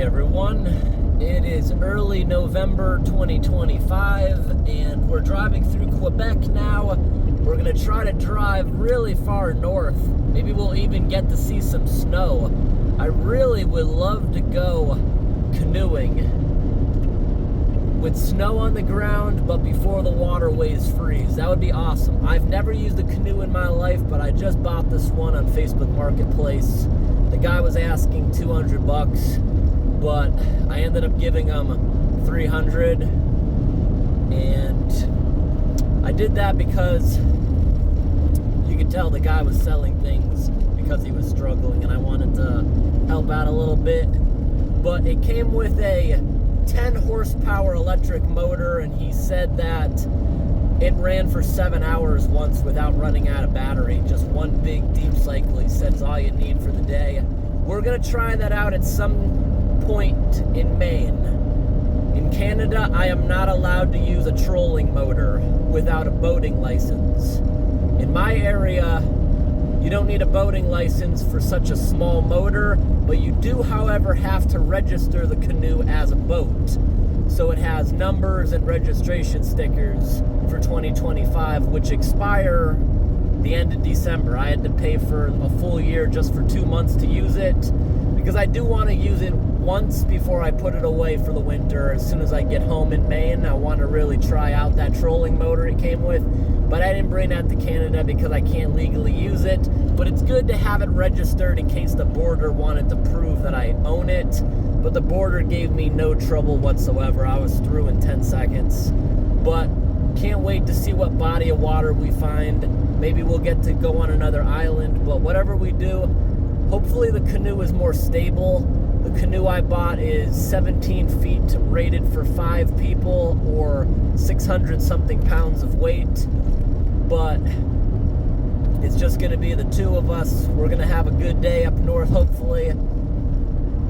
everyone. It is early November 2025 and we're driving through Quebec now. We're going to try to drive really far north. Maybe we'll even get to see some snow. I really would love to go canoeing with snow on the ground, but before the waterways freeze. That would be awesome. I've never used a canoe in my life, but I just bought this one on Facebook Marketplace. The guy was asking 200 bucks, but I ended up giving him 300. And I did that because you could tell the guy was selling things because he was struggling, and I wanted to help out a little bit. But it came with a 10 horsepower electric motor, and he said that it ran for 7 hours once without running out of battery. Just one big deep cycle, he said, is all you need for the day. We're gonna try that out at some point in Maine. In Canada, I am not allowed to use a trolling motor without a boating license. In my area, you don't need a boating license for such a small motor, but you do, however, have to register the canoe as a boat. So it has numbers and registration stickers for 2025, which expire the end of December. I had to pay for a full year just for 2 months to use it, because I do want to use it once before I put it away for the winter. As soon as I get home in Maine, I want to really try out that trolling motor it came with. But I didn't bring that to Canada because I can't legally use it. But it's good to have it registered in case the border wanted to prove that I own it. But the border gave me no trouble whatsoever. I was through in 10 seconds. But can't wait to see what body of water we find. Maybe we'll get to go on another island. But whatever we do, hopefully the canoe is more stable. The canoe I bought is 17 feet, rated for 5 people or 600 something pounds of weight. But it's just going to be the two of us. We're going to have a good day up north, hopefully.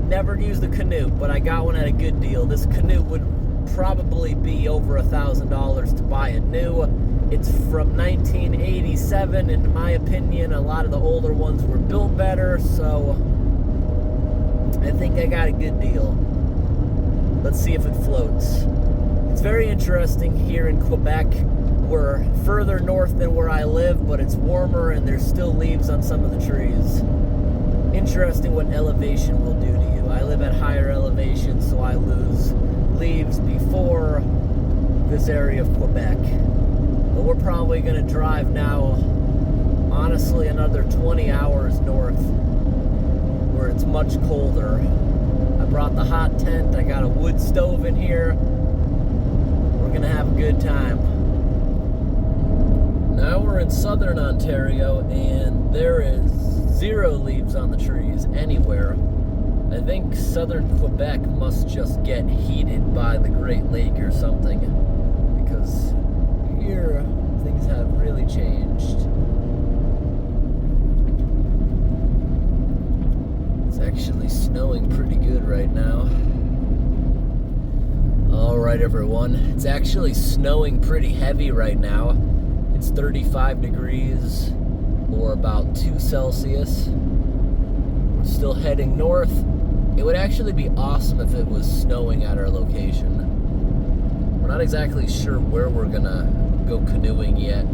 Never used a canoe, but I got one at a good deal. This canoe would probably be over $1,000 to buy it new. It's from 1987. In my opinion, a lot of the older ones were built better, so I think I got a good deal. Let's see if it floats. It's very interesting here in Quebec. We're further north than where I live, but it's warmer and there's still leaves on some of the trees. Interesting what elevation will do to you. I live at higher elevation, so I lose leaves before this area of Quebec. But we're probably going to drive now, honestly, another 20 hours north, where it's much colder. I brought the hot tent. I got a wood stove in here. We're going to have a good time. Now we're in southern Ontario, and there is 0 leaves on the trees anywhere. I think southern Quebec must just get heated by the Great Lake or something, because here things have really changed. It's actually snowing pretty good right now. Alright everyone, it's actually snowing pretty heavy right now. It's 35 degrees, or about 2 Celsius. We're still heading north. It would actually be awesome if it was snowing at our location. We're not exactly sure where we're gonna go canoeing yet.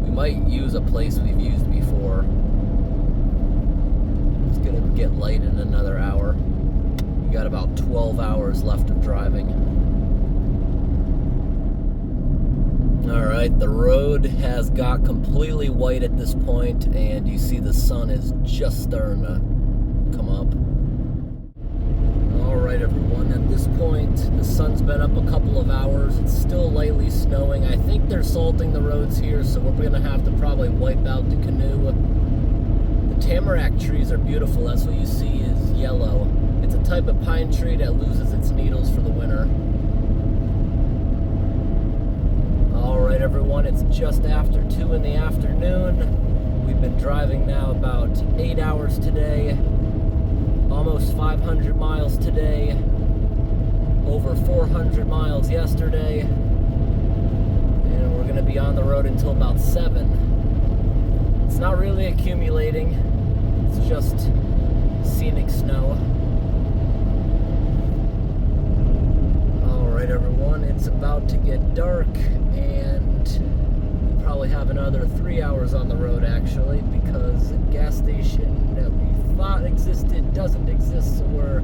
We might use a place we've used before. It's gonna get light in another hour. We got about 12 hours left of driving. Alright, the road has got completely white at this point, and you see the sun is just starting to come up. Alright everyone, at this point, the sun's been up a couple of hours. It's still lightly snowing. I think they're salting the roads here, so we're going to have to probably wipe out the canoe. The tamarack trees are beautiful. That's what you see is yellow. It's a type of pine tree that loses its needles for the winter. Alright everyone, it's just after 2 in the afternoon. We've been driving now about 8 hours today. Almost 500 miles today. Over 400 miles yesterday. And we're going to be on the road until about 7. It's not really accumulating. It's just scenic snow. It's about to get dark, and we probably have another 3 hours on the road actually, because the gas station that we thought existed doesn't exist, so we're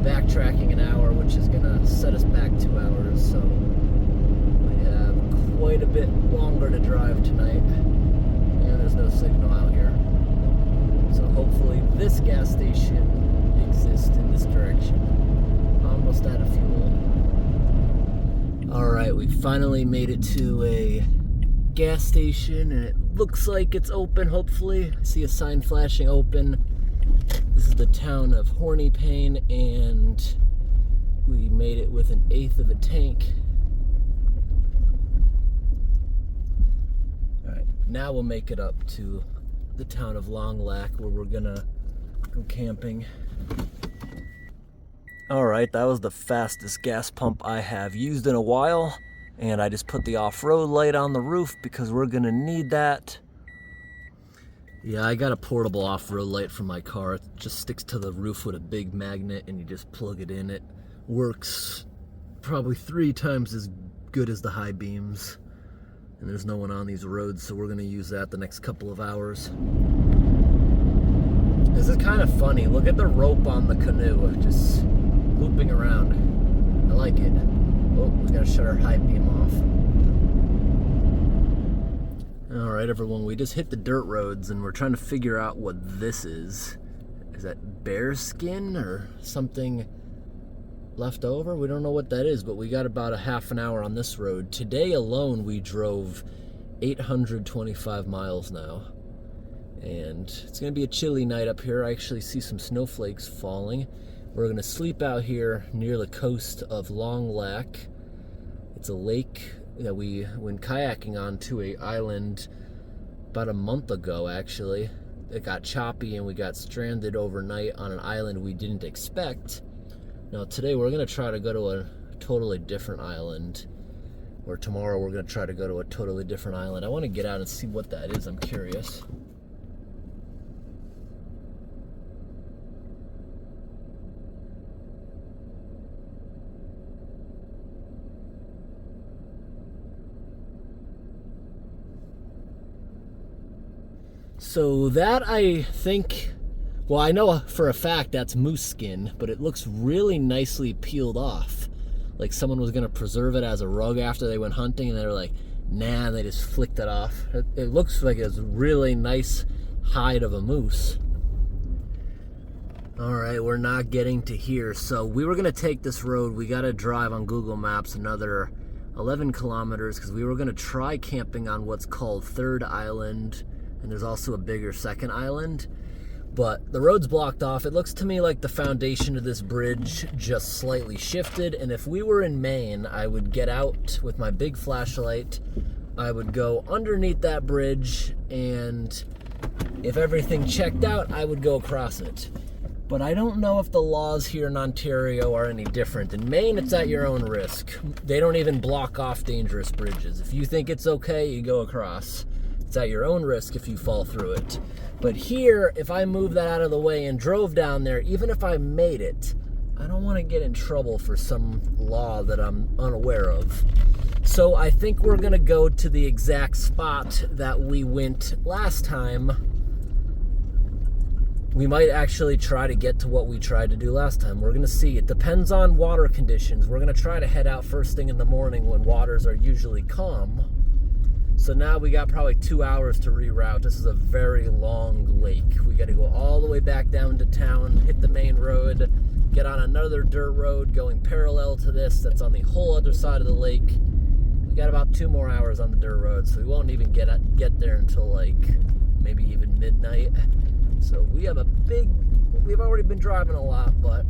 backtracking an hour, which is gonna set us back 2 hours. So we have quite a bit longer to drive tonight, and there's no signal out here. So hopefully this gas station exists in this direction. Almost out of fuel. Alright, we finally made it to a gas station, and it looks like it's open, hopefully. I see a sign flashing open. This is the town of Horny Pain, and we made it with 1/8 of a tank. Alright, now we'll make it up to the town of Long Lac, where we're gonna go camping. Alright, that was the fastest gas pump I have used in a while, and I just put the off-road light on the roof because we're gonna need that. Yeah, I got a portable off-road light for my car. It just sticks to the roof with a big magnet, and you just plug it in. It works probably 3 times as good as the high beams, and there's no one on these roads, so we're gonna use that the next couple of hours. This is kind of funny. Look at the rope on the canoe, just looping around. I like it. Oh, we gotta shut our high beam off. Alright everyone, we just hit the dirt roads and we're trying to figure out what this is. Is that bear skin or something left over? We don't know what that is, but we got about a half an hour on this road. Today alone we drove 825 miles now. And it's gonna be a chilly night up here. I actually see some snowflakes falling. We're gonna sleep out here near the coast of Long Lac. It's a lake that we went kayaking on to an island about a month ago actually. It got choppy and we got stranded overnight on an island we didn't expect. Now today we're gonna try to go to a totally different island, or tomorrow we're gonna try to go to a totally different island. I wanna get out and see what that is, I'm curious. So that, I think, well, I know for a fact that's moose skin, but it looks really nicely peeled off. Like someone was gonna preserve it as a rug after they went hunting, and they were like, nah, and they just flicked it off. It looks like it's really nice hide of a moose. All right, we're not getting to here. So we were gonna take this road. We gotta drive on Google Maps another 11 kilometers because we were gonna try camping on what's called Third Island. And there's also a bigger second island, but the road's blocked off. It looks to me like the foundation of this bridge just slightly shifted, and if we were in Maine, I would get out with my big flashlight, I would go underneath that bridge, and if everything checked out, I would go across it. But I don't know if the laws here in Ontario are any different. In Maine, it's at your own risk. They don't even block off dangerous bridges. If you think it's okay, you go across. It's at your own risk if you fall through it. But here, if I moved that out of the way and drove down there, even if I made it, I don't want to get in trouble for some law that I'm unaware of. So I think we're gonna go to the exact spot that we went last time. We might actually try to get to what we tried to do last time. We're gonna see. It depends on water conditions. We're gonna try to head out first thing in the morning when waters are usually calm. So now we got probably 2 hours to reroute. This is a very long lake. We got to go all the way back down to town, hit the main road, get on another dirt road going parallel to this that's on the whole other side of the lake. We got about 2 more hours on the dirt road, so we won't even get there until like maybe even midnight. So we have we've already been driving a lot, but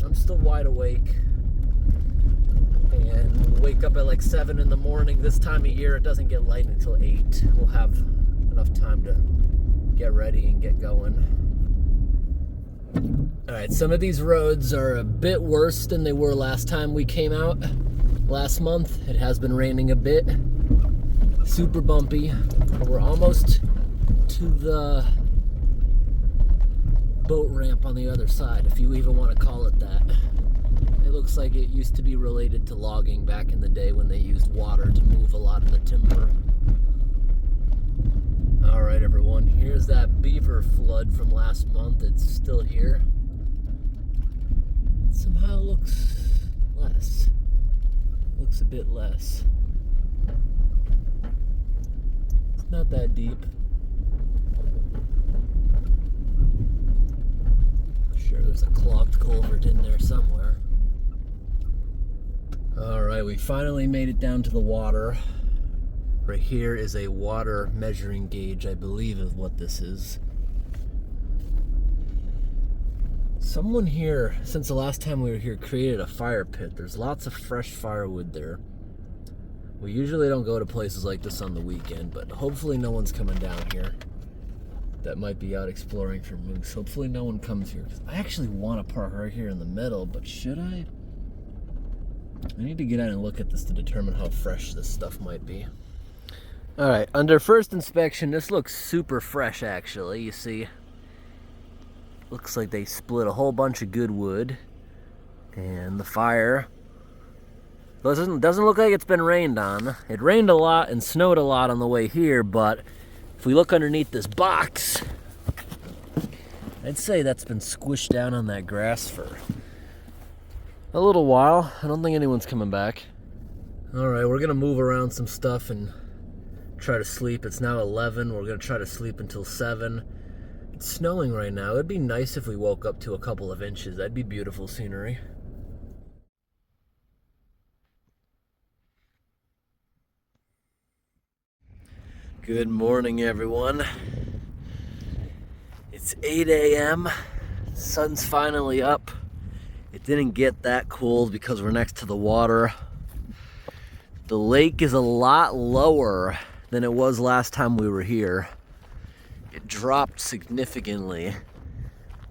I'm still wide awake. And we'll wake up at like 7 in the morning. This time of year, it doesn't get light until 8. We'll have enough time to get ready and get going. All right, some of these roads are a bit worse than they were last time we came out. Last month, it has been raining a bit. Super bumpy. We're almost to the boat ramp on the other side, if you even want to call it that. It looks like it used to be related to logging back in the day when they used water to move a lot of the timber. All right, everyone, here's that beaver flood from last month. It's still here. It somehow looks less. Looks a bit less. It's not that deep. I'm sure there's a clogged culvert in there somewhere. All right, we finally made it down to the water. Right here is a water measuring gauge, I believe is what this is. Someone here, since the last time we were here, created a fire pit. There's lots of fresh firewood there. We usually don't go to places like this on the weekend, but hopefully no one's coming down here that might be out exploring for moose. Hopefully no one comes here. I actually want to park right here in the middle, but should I? I need to get out and look at this to determine how fresh this stuff might be. All right, under first inspection, this looks super fresh actually. You see, looks like they split a whole bunch of good wood, and the fire doesn't look like it's been rained on. It rained a lot and snowed a lot on the way here, but if we look underneath this box, I'd say that's been squished down on that grass for a little while. I don't think anyone's coming back. All right, we're gonna move around some stuff and try to sleep. It's now 11. We're gonna try to sleep until 7. It's snowing right now. It'd be nice if we woke up to a couple of inches. That'd be beautiful scenery. Good morning, everyone. It's 8 a.m. Sun's finally up. It didn't get that cold because we're next to the water. The lake is a lot lower than it was last time we were here. It dropped significantly.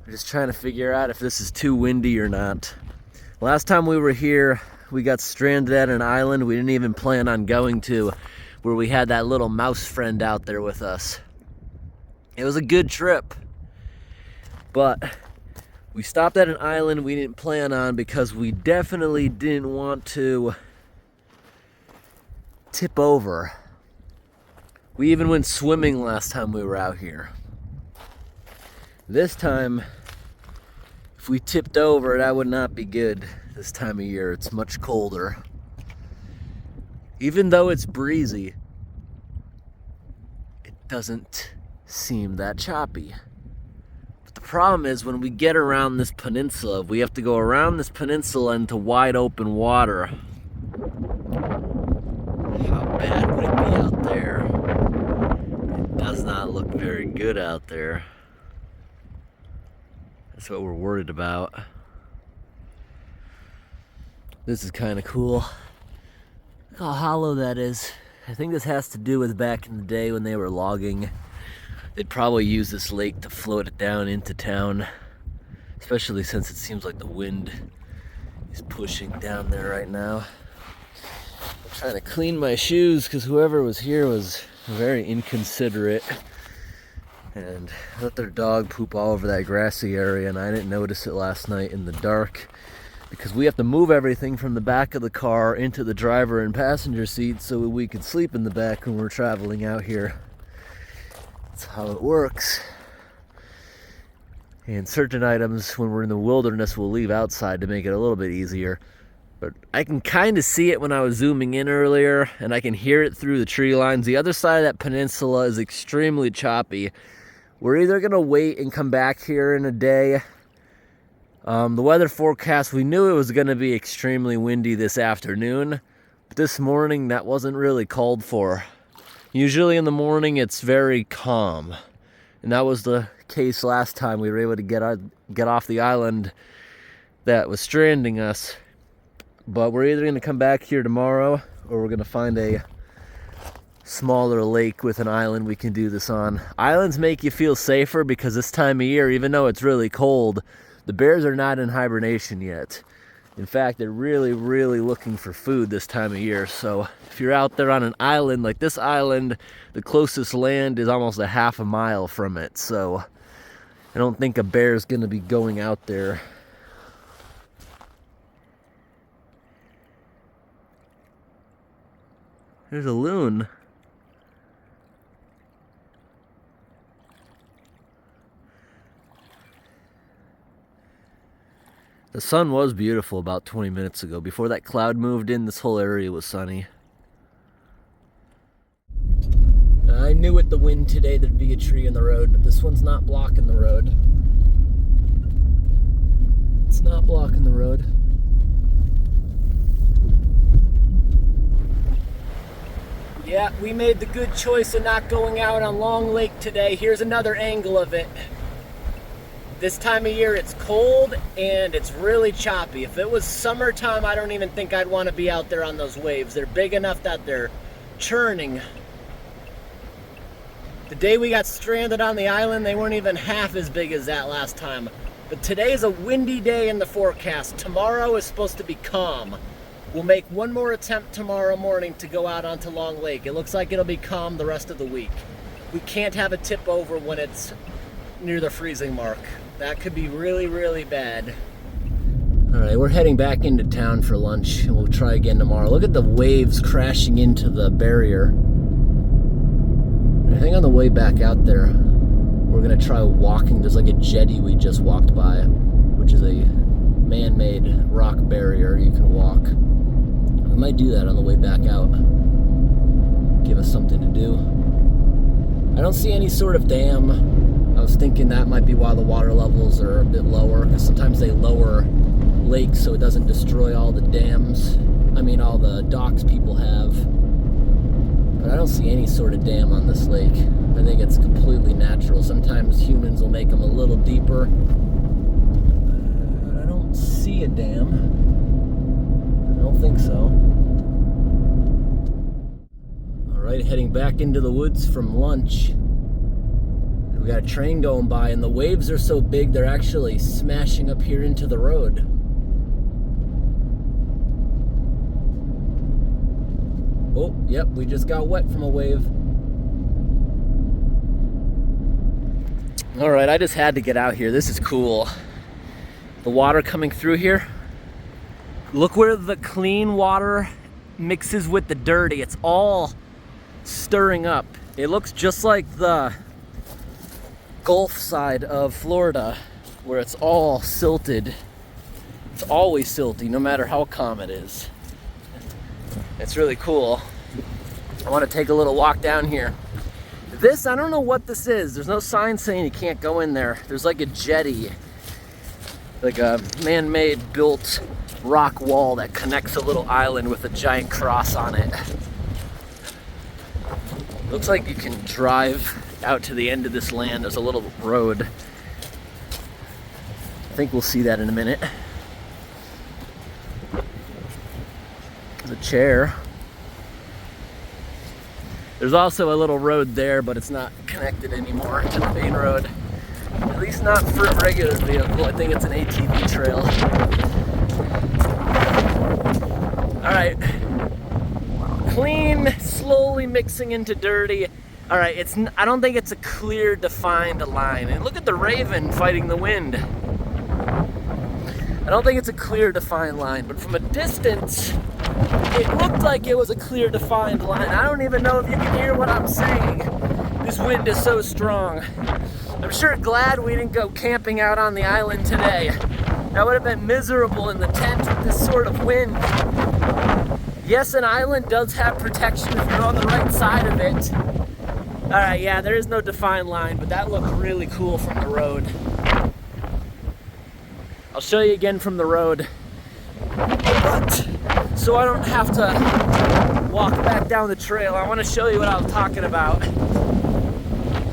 We're just trying to figure out if this is too windy or not. Last time we were here, we got stranded at an island we didn't even plan on going to, where we had that little mouse friend out there with us. It was a good trip, but we stopped at an island we didn't plan on because we definitely didn't want to tip over. We even went swimming last time we were out here. This time, if we tipped over, that would not be good this time of year. It's much colder. Even though it's breezy, it doesn't seem that choppy. But the problem is when we get around this peninsula, we have to go around this peninsula into wide open water. How bad would it be out there? It does not look very good out there. That's what we're worried about. This is kind of cool. Look how hollow that is. I think this has to do with back in the day when they were logging. They'd probably use this lake to float it down into town, especially since it seems like the wind is pushing down there right now. I'm trying to clean my shoes because whoever was here was very inconsiderate and let their dog poop all over that grassy area, and I didn't notice it last night in the dark because we have to move everything from the back of the car into the driver and passenger seat so we could sleep in the back when we're traveling out here. That's how it works. And certain items when we're in the wilderness we'll leave outside to make it a little bit easier. But I can kind of see it when I was zooming in earlier, and I can hear it through the tree lines. The other side of that peninsula is extremely choppy. We're either gonna wait and come back here in a day. The weather forecast, we knew it was gonna be extremely windy this afternoon, but this morning that wasn't really called for. Usually in the morning it's very calm, and that was the case last time we were able to get off the island that was stranding us. But we're either gonna come back here tomorrow or we're gonna find a smaller lake with an island we can do this on. Islands make you feel safer because this time of year, even though it's really cold, the bears are not in hibernation yet. In fact, they're really, really looking for food this time of year. So if you're out there on an island like this island, the closest land is almost a half a mile from it. So I don't think a bear is gonna be going out there. There's a loon. The sun was beautiful about 20 minutes ago. Before that cloud moved in, this whole area was sunny. I knew with the wind today there'd be a tree in the road, but this one's not blocking the road. It's not blocking the road. Yeah, we made the good choice of not going out on Long Lake today. Here's another angle of it. This time of year it's cold and it's really choppy. If it was summertime, I don't even think I'd want to be out there on those waves. They're big enough that they're churning. The day we got stranded on the island, they weren't even half as big as that last time. But today is a windy day in the forecast. Tomorrow is supposed to be calm. We'll make one more attempt tomorrow morning to go out onto Long Lake. It looks like it'll be calm the rest of the week. We can't have a tip over when it's near the freezing mark. That could be really, really bad. All right, we're heading back into town for lunch, and we'll try again tomorrow. Look at the waves crashing into the barrier. I think on the way back out there, we're gonna try walking. There's like a jetty we just walked by, which is a man-made rock barrier you can walk. We might do that on the way back out. Give us something to do. I don't see any sort of dam. I was thinking that might be why the water levels are a bit lower, because sometimes they lower lakes so it doesn't destroy all the dams. I mean, all the docks people have. But I don't see any sort of dam on this lake. I think it's completely natural. Sometimes humans will make them a little deeper. But I don't see a dam. I don't think so. All right, heading back into the woods from lunch. We got a train going by, and the waves are so big they're actually smashing up here into the road. Oh, yep, we just got wet from a wave. All right, I just had to get out here. This is cool. The water coming through here. Look where the clean water mixes with the dirty. It's all stirring up. It looks just like the Gulf side of Florida, where it's all silted. It's always silty, no matter how calm it is. It's really cool. I want to take a little walk down here. This, I don't know what this is. There's no sign saying you can't go in there. There's like a jetty, like a man-made built rock wall that connects a little island with a giant cross on it. Looks like you can drive out to the end of this land. There's a little road. I think we'll see that in a minute. There's a chair. There's also a little road there, but it's not connected anymore to the main road. At least not for a regular vehicle. I think it's an ATV trail. All right. Clean, slowly mixing into dirty. All right, I don't think it's a clear, defined line. And look at the raven fighting the wind. I don't think it's a clear, defined line, but from a distance, it looked like it was a clear, defined line. I don't even know if you can hear what I'm saying. This wind is so strong. I'm sure glad we didn't go camping out on the island today. That would have been miserable in the tent with this sort of wind. Yes, an island does have protection if you're on the right side of it. All right, yeah, there is no defined line, but that looked really cool from the road. I'll show you again from the road. But, so I don't have to walk back down the trail, I want to show you what I was talking about.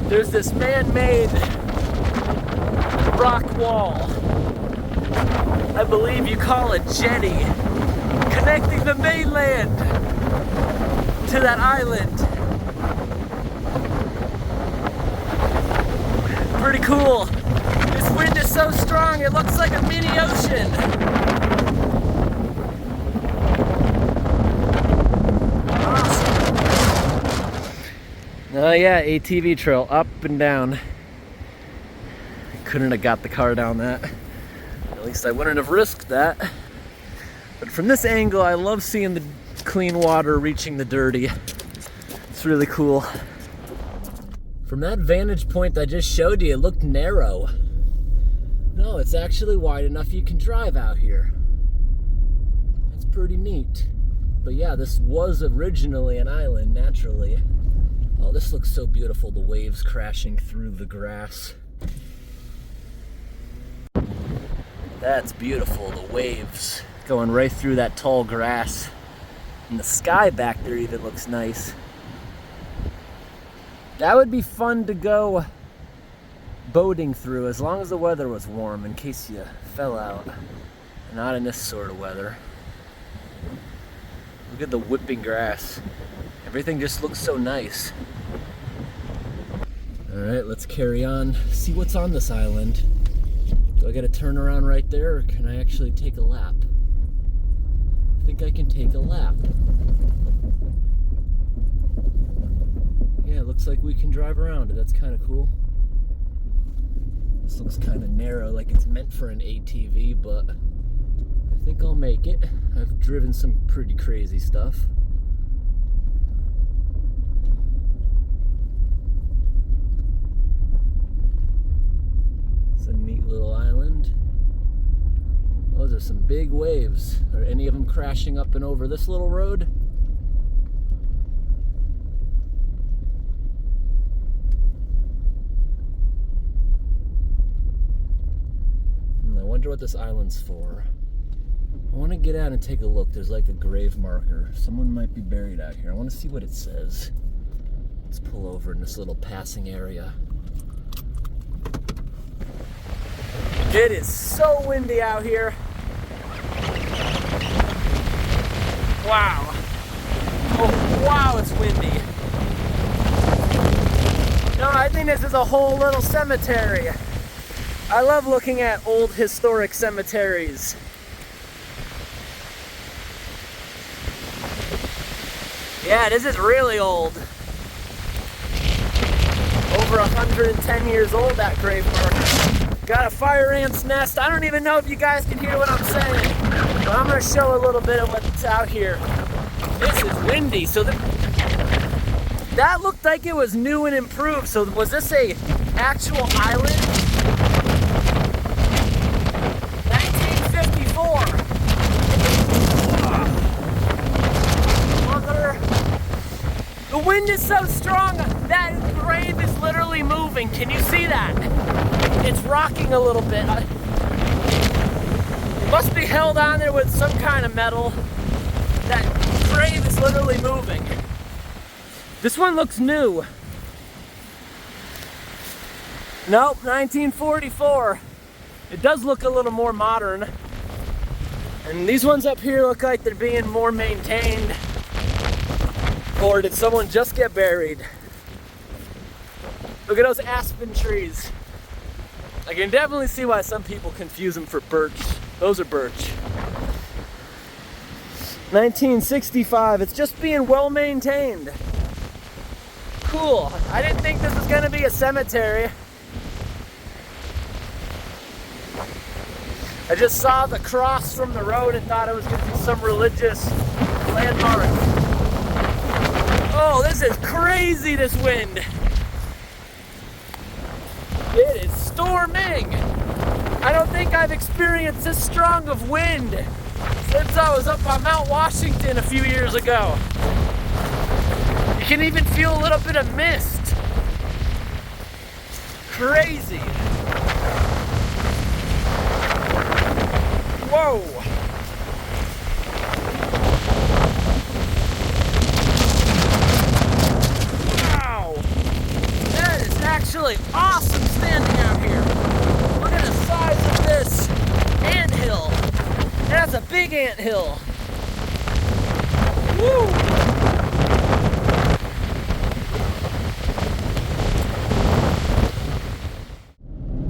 There's this man-made rock wall. I believe you call it jetty, connecting the mainland to that island. Pretty cool. This wind is so strong, it looks like a mini ocean. Awesome. Oh yeah, ATV trail, up and down. Couldn't have got the car down that. At least I wouldn't have risked that. But from this angle, I love seeing the clean water reaching the dirty. It's really cool. From that vantage point I just showed you, it looked narrow. No, it's actually wide enough you can drive out here. That's pretty neat. But yeah, this was originally an island, naturally. Oh, this looks so beautiful, the waves crashing through the grass. That's beautiful, the waves going right through that tall grass. And the sky back there even looks nice. That would be fun to go boating through as long as the weather was warm, in case you fell out. Not in this sort of weather. Look at the whipping grass. Everything just looks so nice. Alright, let's carry on. See what's on this island. Do I gotta turn around right there, or can I actually take a lap? I think I can take a lap. Yeah, it looks like we can drive around it. That's kind of cool. This looks kind of narrow, like it's meant for an ATV, but I think I'll make it. I've driven some pretty crazy stuff. It's a neat little island. Those are some big waves. Are any of them crashing up and over this little road? I wonder what this island's for. I want to get out and take a look. There's like a grave marker. Someone might be buried out here. I want to see what it says. Let's pull over in this little passing area. It is so windy out here. Wow. Oh, wow, it's windy. No, I think this is a whole little cemetery. I love looking at old historic cemeteries. Yeah, this is really old. Over 110 years old, that grave marker. Got a fire ant's nest. I don't even know if you guys can hear what I'm saying, but I'm gonna show a little bit of what's out here. This is windy, so that looked like it was new and improved. So was this a actual island? 1954. The wind is so strong, that grave is literally moving. Can you see that? It's rocking a little bit. It must be held on there with some kind of metal. That grave is literally moving. This one looks new. Nope, 1944. It does look a little more modern. And these ones up here look like they're being more maintained. Or did someone just get buried? Look at those aspen trees. I can definitely see why some people confuse them for birch. Those are birch. 1965, it's just being well maintained. Cool. I didn't think this was gonna be a cemetery. I just saw the cross from the road and thought it was gonna be some religious landmark. Oh, this is crazy, this wind. It is storming. I don't think I've experienced this strong of wind since I was up on Mount Washington a few years ago. You can even feel a little bit of mist. Crazy. Whoa. Actually awesome standing out here. Look at the size of this anthill. That's a big anthill. Woo!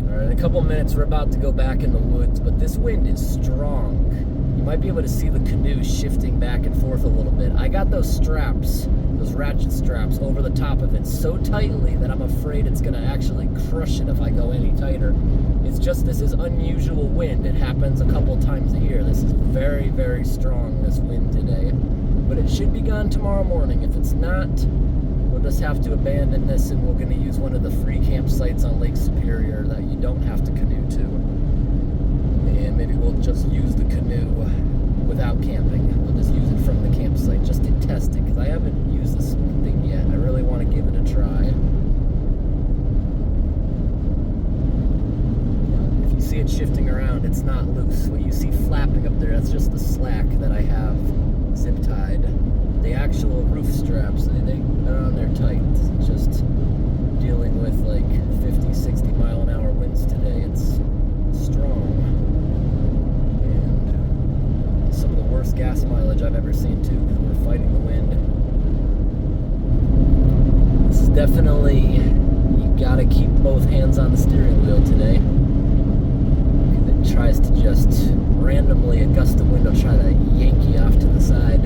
Alright, in a couple minutes we're about to go back in the woods, but this wind is strong. You might be able to see the canoe shifting back and forth a little bit. I got those straps, those ratchet straps, over the top of it so tightly that I'm afraid it's gonna actually crush it if I go any tighter. It's just, this is unusual wind. It happens a couple times a year. This is very, very strong, this wind today. but it should be gone tomorrow morning. If it's not, we'll just have to abandon this, and we're going to use one of the free campsites on Lake Superior that you don't have to canoe to. And maybe we'll just use the canoe without camping. We'll just use it from the campsite just to test it, because I haven't used this thing yet. I really want to give it a try. If you see it shifting around, it's not loose. What you see flapping up there, that's just the slack that I have zip tied. The actual roof straps, they're on there tight. It's just dealing with like 50, 60 mile an hour winds today. It's strong. And some of the worst gas mileage I've ever seen too, because we're fighting the wind. This is definitely, you gotta keep both hands on the steering wheel today. It tries to just randomly, a gust of wind will try to yank you off to the side.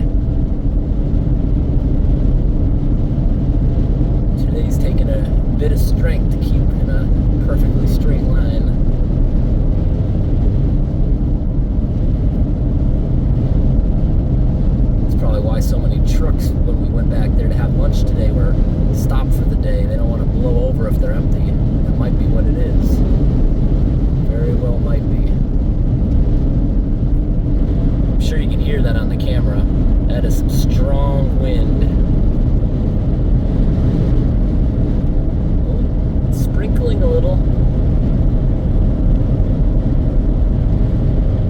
Today's taking a bit of strength to keep in a perfectly straight line. That's probably why so many trucks, when we went back there to have lunch today, were stopped for the day. They don't want to blow over if they're empty. That might be what it is. Very well might be. I'm sure you can hear that on the camera. That is some strong wind. Sprinkling a little.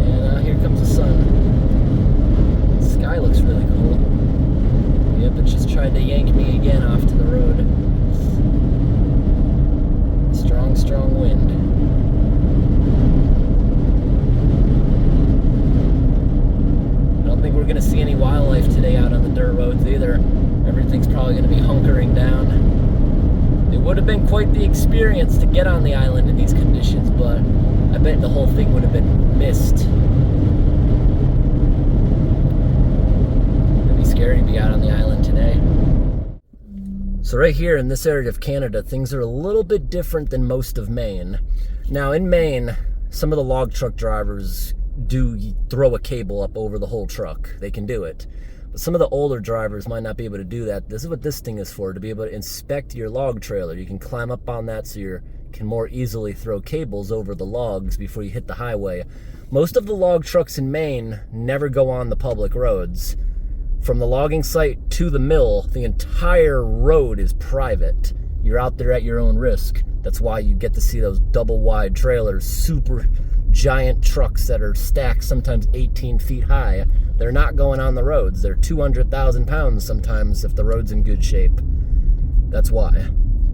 And here comes the sun. The sky looks really cool. Yep, it just tried to yank me again off to the road. Strong, strong wind. I don't think we're going to see any wildlife today out on the dirt roads either. Everything's probably going to be hunkering down. It would have been quite the experience to get on the island in these conditions, but I bet the whole thing would have been missed. It'd be scary to be out on the island today. So right here in this area of Canada, things are a little bit different than most of Maine. Now in Maine, some of the log truck drivers do throw a cable up over the whole truck. They can do it. Some of the older drivers might not be able to do that. This is what this thing is for, to be able to inspect your log trailer. You can climb up on that so you can more easily throw cables over the logs before you hit the highway. Most of the log trucks in Maine never go on the public roads. From the logging site to the mill, the entire road is private. You're out there at your own risk. That's why you get to see those double wide trailers, super giant trucks that are stacked sometimes 18 feet high. They're not going on the roads. They're 200,000 pounds sometimes if the road's in good shape. That's why.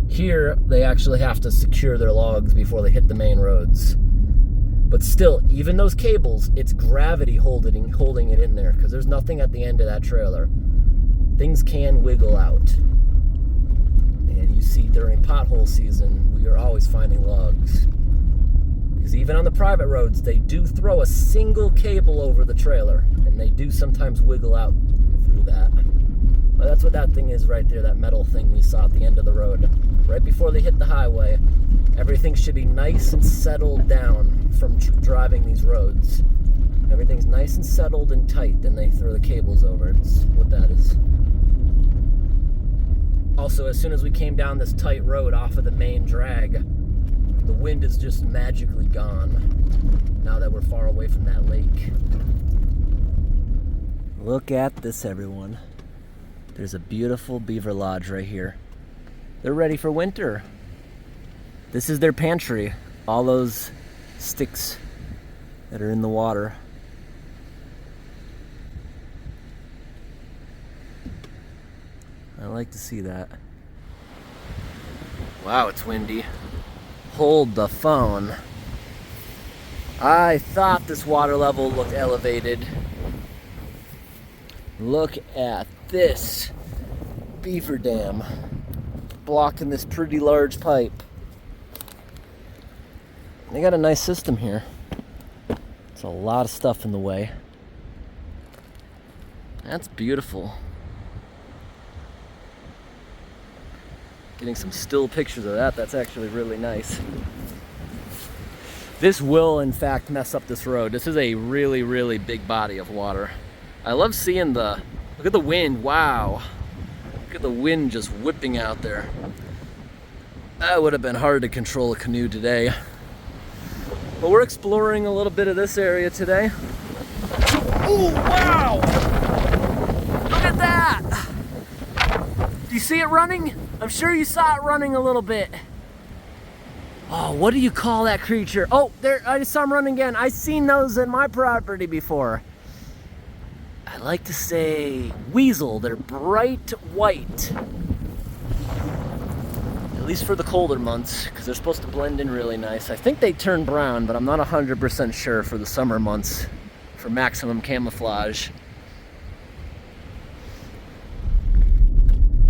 Here, they actually have to secure their logs before they hit the main roads. But still, even those cables, it's gravity holding it in there, because there's nothing at the end of that trailer. Things can wiggle out. And you see during pothole season, we are always finding logs. Because even on the private roads, they do throw a single cable over the trailer, and they do sometimes wiggle out through that. But that's what that thing is right there, that metal thing you saw at the end of the road. Right before they hit the highway, everything should be nice and settled down from driving these roads. Everything's nice and settled and tight, then they throw the cables over. It's what that is. Also, as soon as we came down this tight road off of the main drag, the wind is just magically gone now that we're far away from that lake. Look at this, everyone. There's a beautiful beaver lodge right here. They're ready for winter. This is their pantry. All those sticks that are in the water. I like to see that. Wow, it's windy. Hold the phone. I thought this water level looked elevated. Look at this beaver dam blocking this pretty large pipe. They got a nice system here. It's a lot of stuff in the way. That's beautiful. Getting some still pictures of that. That's actually really nice. This will, in fact, mess up this road. This is a really, really big body of water. I love seeing the Look at the wind, wow. Look at the wind just whipping out there. That would have been hard to control a canoe today. But we're exploring a little bit of this area today. Oh, wow! Look at that! Do you see it running? I'm sure you saw it running a little bit. Oh, what do you call that creature? Oh, there, I just saw him running again. I've seen those in my property before. I like to say weasel. They're bright white. At least for the colder months, because they're supposed to blend in really nice. I think they turn brown, but I'm not 100% sure for the summer months for maximum camouflage.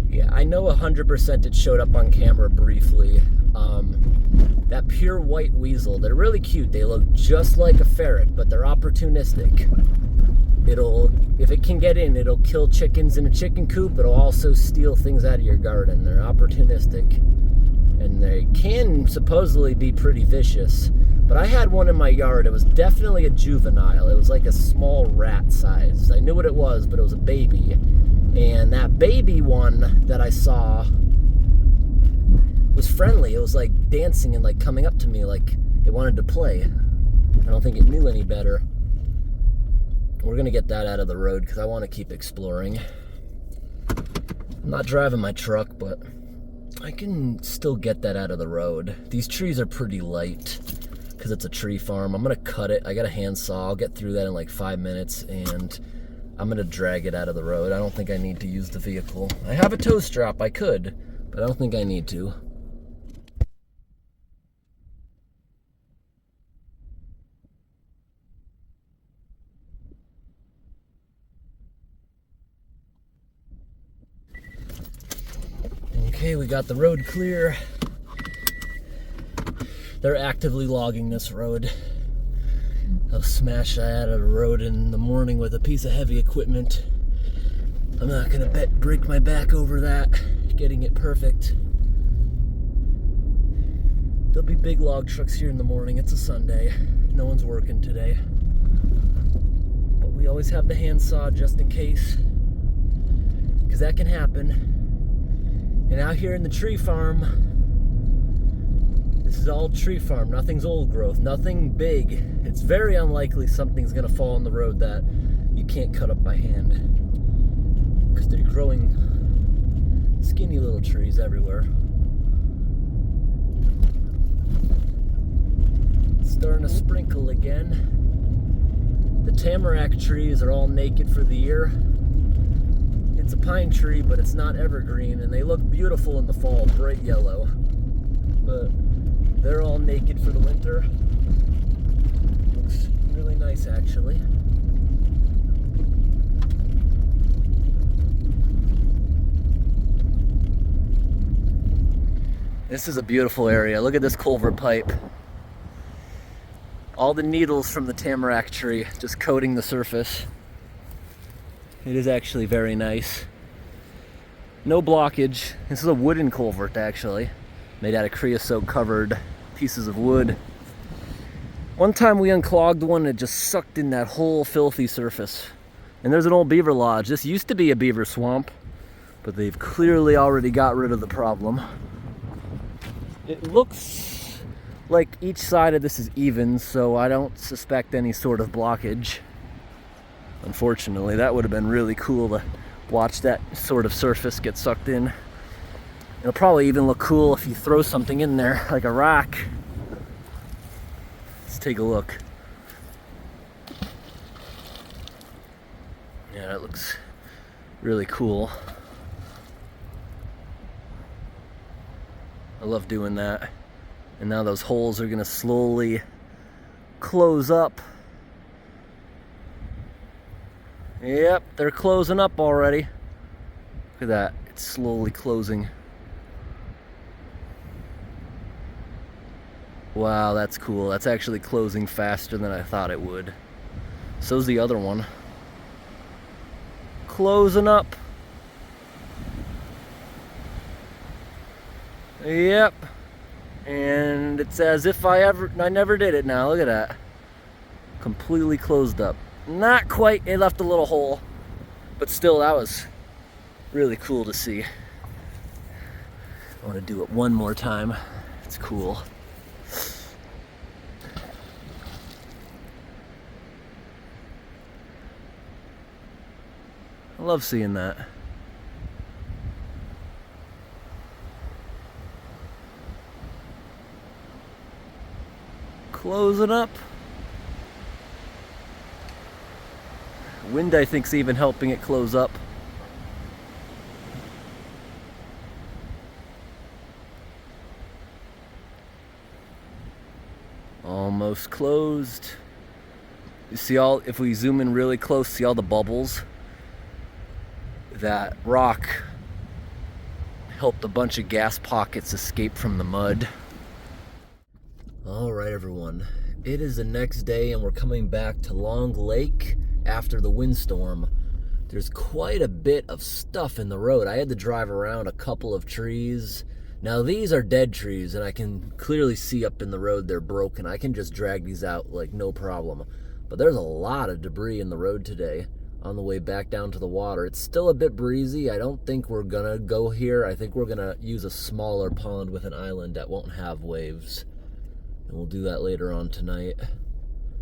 Yeah, I know 100% it showed up on camera briefly. That pure white weasel, they're really cute. They look just like a ferret, but they're opportunistic. If it can get in, it'll kill chickens in a chicken coop. It'll also steal things out of your garden. They're opportunistic. And they can supposedly be pretty vicious. But I had one in my yard. It was definitely a juvenile. It was like a small rat size. I knew what it was, but it was a baby. And that baby one that I saw was friendly. It was like dancing and like coming up to me like it wanted to play. I don't think it knew any better. We're gonna get that out of the road because I want to keep exploring. I'm not driving my truck, but I can still get that out of the road. These trees are pretty light because it's a tree farm. I'm gonna cut it. I got a handsaw. I'll get through that in like 5 minutes, and I'm gonna drag it out of the road. I don't think I need to use the vehicle. I have a tow strap. I could, but I don't think I need to. Okay, we got the road clear. They're actively logging this road. I'll smash that out of the road in the morning with a piece of heavy equipment. I'm not gonna break my back over that, getting it perfect. There'll be big log trucks here in the morning. It's a Sunday. No one's working today. But we always have the handsaw just in case, because that can happen. And out here in the tree farm, this is all tree farm. Nothing's old growth, nothing big. It's very unlikely something's gonna fall on the road that you can't cut up by hand, because they're growing skinny little trees everywhere. It's starting to sprinkle again. The tamarack trees are all naked for the year. It's a pine tree, but it's not evergreen, and they look beautiful in the fall, bright yellow. But they're all naked for the winter. Looks really nice, actually. This is a beautiful area. Look at this culvert pipe. All the needles from the tamarack tree just coating the surface. It is actually very nice. No blockage. This is a wooden culvert, actually, made out of creosote covered pieces of wood. One time we unclogged one, it just sucked in that whole filthy surface. And there's an old beaver lodge. This used to be a beaver swamp, but they've clearly already got rid of the problem. It looks like each side of this is even, so I don't suspect any sort of blockage. Unfortunately, that would have been really cool to watch that sort of surface get sucked in. It'll probably even look cool if you throw something in there, like a rock. Let's take a look. Yeah, that looks really cool. I love doing that. And now those holes are gonna slowly close up. Yep, they're closing up already. Look at that, it's slowly closing. Wow, that's cool. That's actually closing faster than I thought it would. So's the other one. Closing up. Yep. And it's as if I never did it now. Look at that. Completely closed up. Not quite, it left a little hole. But still, that was really cool to see. I want to do it one more time. It's cool. I love seeing that. Closing up. Wind, I think, is even helping it close up. Almost closed. You see all, if we zoom in really close, see all the bubbles? That rock helped a bunch of gas pockets escape from the mud. All right, everyone. It is the next day and we're coming back to Long Lac after the windstorm. There's quite a bit of stuff in the road. I had to drive around a couple of trees. Now these are dead trees and I can clearly see up in the road they're broken. I can just drag these out like no problem. But there's a lot of debris in the road today on the way back down to the water. It's still a bit breezy. I don't think we're gonna go here. I think we're gonna use a smaller pond with an island that won't have waves. And we'll do that later on tonight.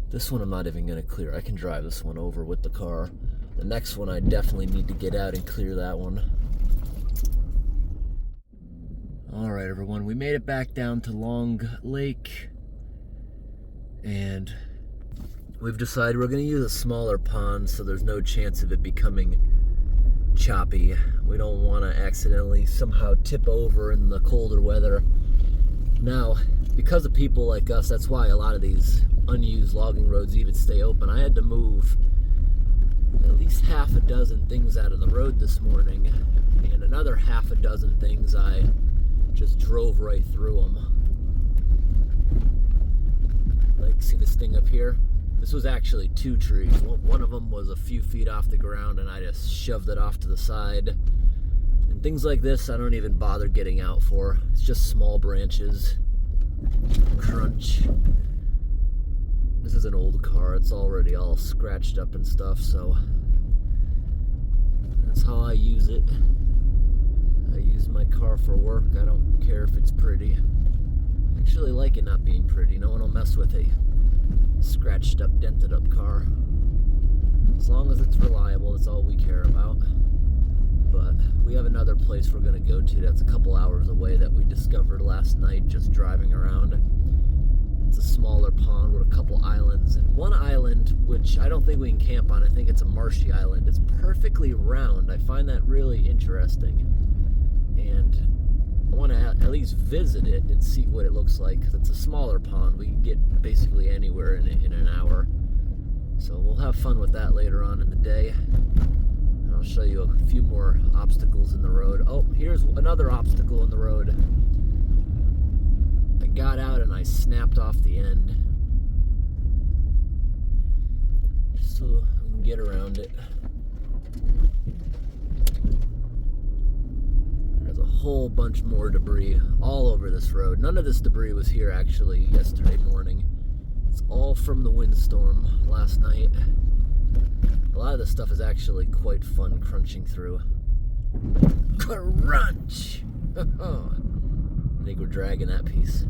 This one I'm not even gonna clear. I can drive this one over with the car. The next one I definitely need to get out and clear that one. All right, everyone, we made it back down to Long Lac, and we've decided we're gonna use a smaller pond so there's no chance of it becoming choppy. We don't wanna accidentally somehow tip over in the colder weather. Now, because of people like us, that's why a lot of these unused logging roads even stay open. I had to move at least half a dozen things out of the road this morning, and another half a dozen things I just drove right through them. Like, see this thing up here? This was actually two trees. One of them was a few feet off the ground and I just shoved it off to the side. And things like this I don't even bother getting out for. It's just small branches. Crunch. This is an old car. It's already all scratched up and stuff, so that's how I use it. I use my car for work. I don't care if it's pretty. I actually like it not being pretty. No one will mess with a scratched up, dented up car. As long as it's reliable, that's all we care about. But we have another place we're gonna go to that's a couple hours away that we discovered last night just driving around. It's a smaller pond with a couple islands, and one island, which I don't think we can camp on, I think it's a marshy island. It's perfectly round. I find that really interesting, and I want to at least visit it and see what it looks like, because it's a smaller pond. We can get basically anywhere in an hour, so we'll have fun with that later on in the day. And I'll show you a few more obstacles in the road. Oh, here's another obstacle in the road. I got out and I snapped off the end, just so we can get around it. There's a whole bunch more debris all over this road. None of this debris was here actually yesterday morning. It's all from the windstorm last night. A lot of this stuff is actually quite fun crunching through. Crunch! I think we're dragging that piece.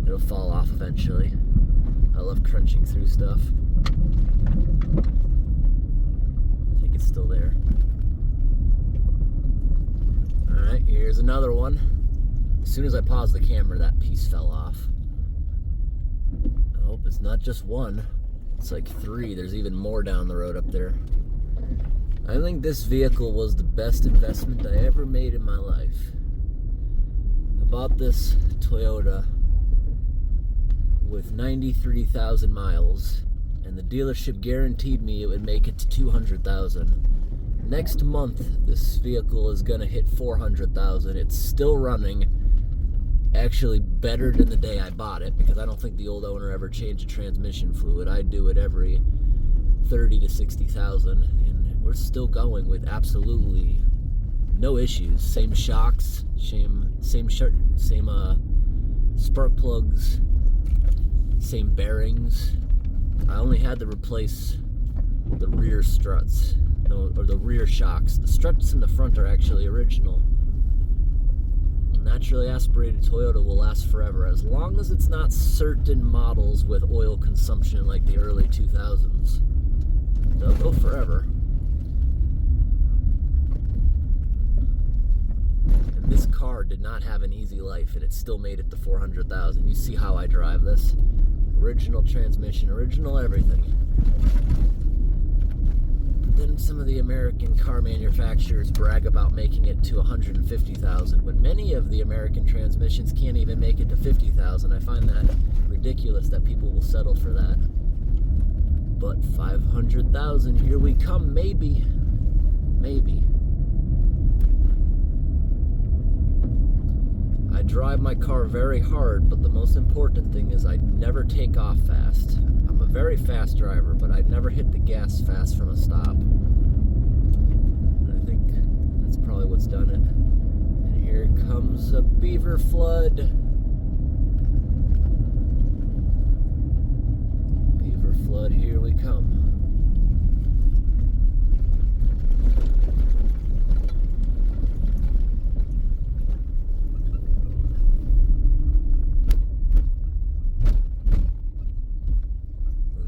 It'll fall off eventually. I love crunching through stuff. I think it's still there. Alright, here's another one. As soon as I paused the camera, that piece fell off. Oh, it's not just one. It's like three. There's even more down the road up there. I think this vehicle was the best investment I ever made in my life. I bought this Toyota with 93,000 miles, and the dealership guaranteed me it would make it to 200,000. Next month, this vehicle is gonna hit 400,000. It's still running, actually better than the day I bought it, because I don't think the old owner ever changed the transmission fluid. I do it every 30 to 60,000, and we're still going with absolutely no issues. Same shocks, same spark plugs, same bearings. I only had to replace the rear struts. No, or the rear shocks. The struts in the front are actually original. Naturally aspirated Toyota will last forever, as long as it's not certain models with oil consumption like the early 2000s. They'll go forever. And this car did not have an easy life, and it still made it to 400,000. You see how I drive this? Original transmission, original everything. Then some of the American car manufacturers brag about making it to 150,000 when many of the American transmissions can't even make it to 50,000. I find that ridiculous that people will settle for that. But 500,000, here we come, maybe. Maybe. I drive my car very hard, but the most important thing is I never take off fast. I'm a very fast driver, but I'd never hit the gas fast from a stop. And I think that's probably what's done it. And here comes a beaver flood. Beaver flood, here we come.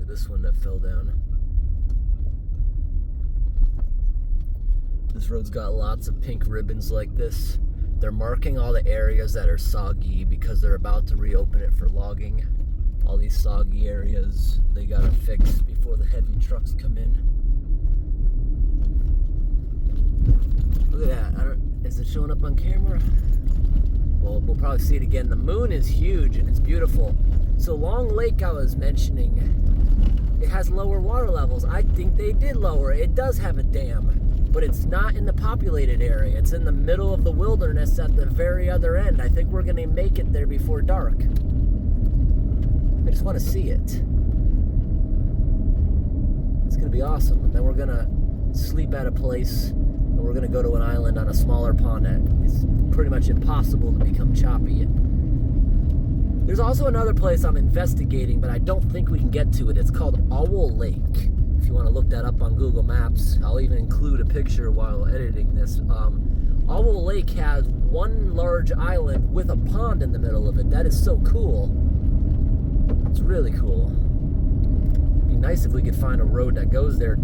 This one that fell down. This road's got lots of pink ribbons like this. They're marking all the areas that are soggy because they're about to reopen it for logging. All these soggy areas they gotta fix before the heavy trucks come in. Look at that. Is it showing up on camera? Well, we'll probably see it again. The moon is huge and it's beautiful. So Long Lake I was mentioning, it has lower water levels. I think they did lower it. It does have a dam, but it's not in the populated area. It's in the middle of the wilderness at the very other end. I think we're gonna make it there before dark. I just wanna see it. It's gonna be awesome. And then we're gonna sleep at a place, and we're gonna go to an island on a smaller pond that is pretty much impossible to become choppy. There's also another place I'm investigating, but I don't think we can get to it. It's called Owl Lake. If you want to look that up on Google Maps, I'll even include a picture while editing this. Owl Lake has one large island with a pond in the middle of it. That is so cool. It's really cool. It'd be nice if we could find a road that goes there.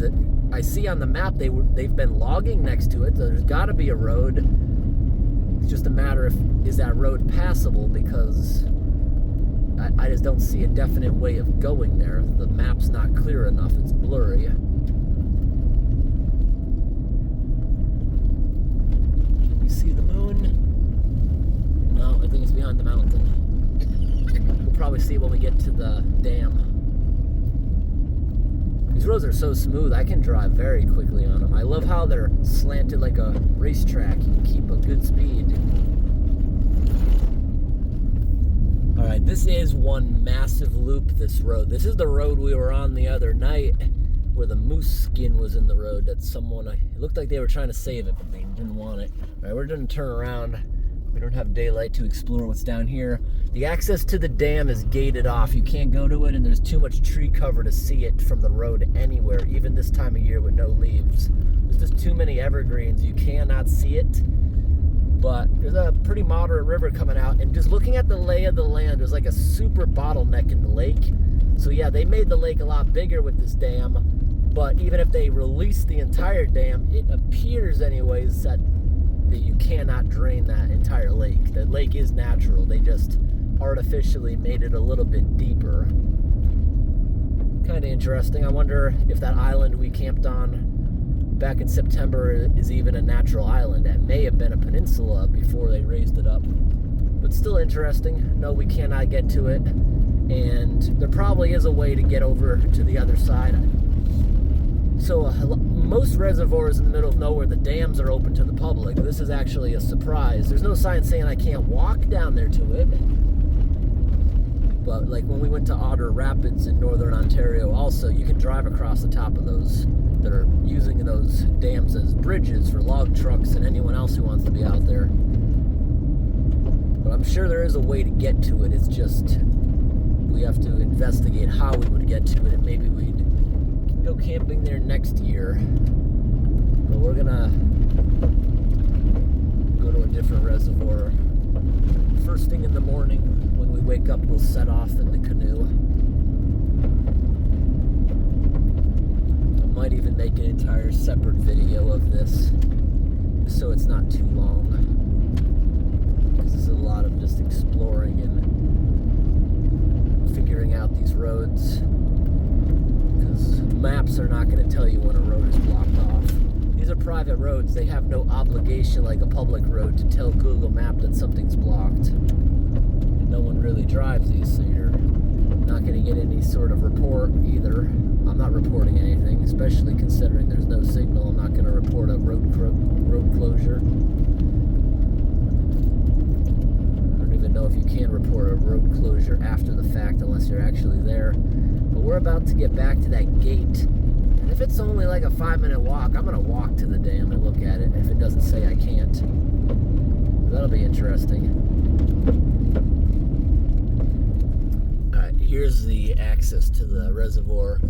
I see on the map they've been logging next to it, so there's got to be a road. It's just a matter of, is that road passable, because I just don't see a definite way of going there. The map's not clear enough. It's blurry. Can we see the moon? No, I think it's behind the mountain. We'll probably see it when we get to the dam. These roads are so smooth, I can drive very quickly on them. I love how they're slanted like a racetrack. You can keep a good speed. Alright, this is one massive loop, this road. This is the road we were on the other night where the moose skin was in the road that someone, it looked like they were trying to save it, but they didn't want it. Alright, we're going to turn around. We don't have daylight to explore what's down here. The access to the dam is gated off. You can't go to it, and there's too much tree cover to see it from the road anywhere, even this time of year with no leaves. There's just too many evergreens. You cannot see it. But there's a pretty moderate river coming out, and just looking at the lay of the land, there's like a super bottleneck in the lake. So yeah, they made the lake a lot bigger with this dam, but even if they release the entire dam, it appears anyways that you cannot drain that entire lake. The lake is natural. They just artificially made it a little bit deeper. Kind of interesting. I wonder if that island we camped on back in September is even a natural island. That may have been a peninsula before they raised it up. But still interesting. No, we cannot get to it. And there probably is a way to get over to the other side. So most reservoirs in the middle of nowhere, the dams are open to the public. This is actually a surprise. There's no sign saying I can't walk down there to it. But like when we went to Otter Rapids in northern Ontario also, you can drive across the top of those that are using those dams as bridges for log trucks and anyone else who wants to be out there. But I'm sure there is a way to get to it. It's just we have to investigate how we would get to it, and maybe we'd go camping there next year. we're gonna go to a different reservoir. First thing in the morning when we wake up, we'll set off in the canoe. I might even make an entire separate video of this so it's not too long. This is a lot of just exploring and figuring out these roads, because maps are not going to tell you when a road is blocked off. These are private roads. They have no obligation like a public road to tell Google Map that something's blocked. And no one really drives these, so you're not going to get any sort of report either. I'm not reporting anything, especially considering there's no signal. I'm not going to report a road closure. I don't even know if you can report a road closure after the fact unless you're actually there. But we're about to get back to that gate. And if it's only like a 5-minute walk, I'm going to walk to the dam and look at it if it doesn't say I can't. That'll be interesting. Alright, here's the access to the reservoir.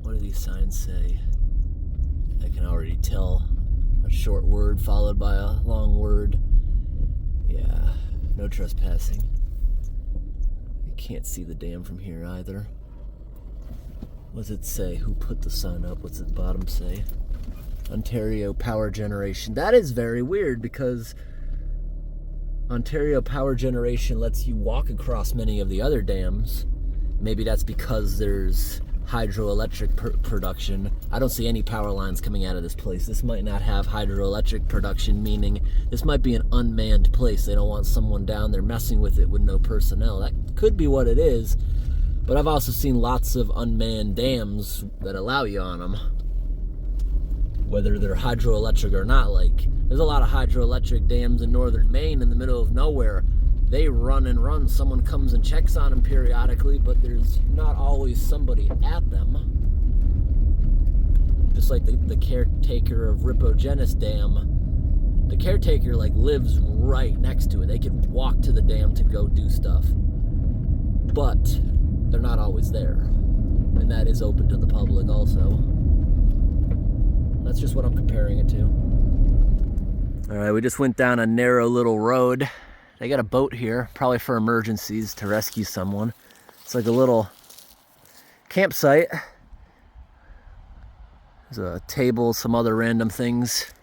What do these signs say? I can already tell. A short word followed by a long word. Yeah, no trespassing. You can't see the dam from here either. What does it say? Who put the sign up? What's at the bottom say? Ontario Power Generation. That is very weird because Ontario Power Generation lets you walk across many of the other dams. Maybe that's because there's hydroelectric production. I don't see any power lines coming out of this place. This might not have hydroelectric production, meaning this might be an unmanned place. They don't want someone down there messing with it with no personnel. That could be what it is. But I've also seen lots of unmanned dams that allow you on them, whether they're hydroelectric or not. Like, there's a lot of hydroelectric dams in northern Maine in the middle of nowhere. They run and run. Someone comes and checks on them periodically, but there's not always somebody at them. Just like the caretaker of Ripogenis Dam. The caretaker lives right next to it. They could walk to the dam to go do stuff. But they're not always there. And that is open to the public also. That's just what I'm comparing it to. Alright, we just went down a narrow little road. They got a boat here, probably for emergencies to rescue someone. It's like a little campsite. There's a table, some other random things.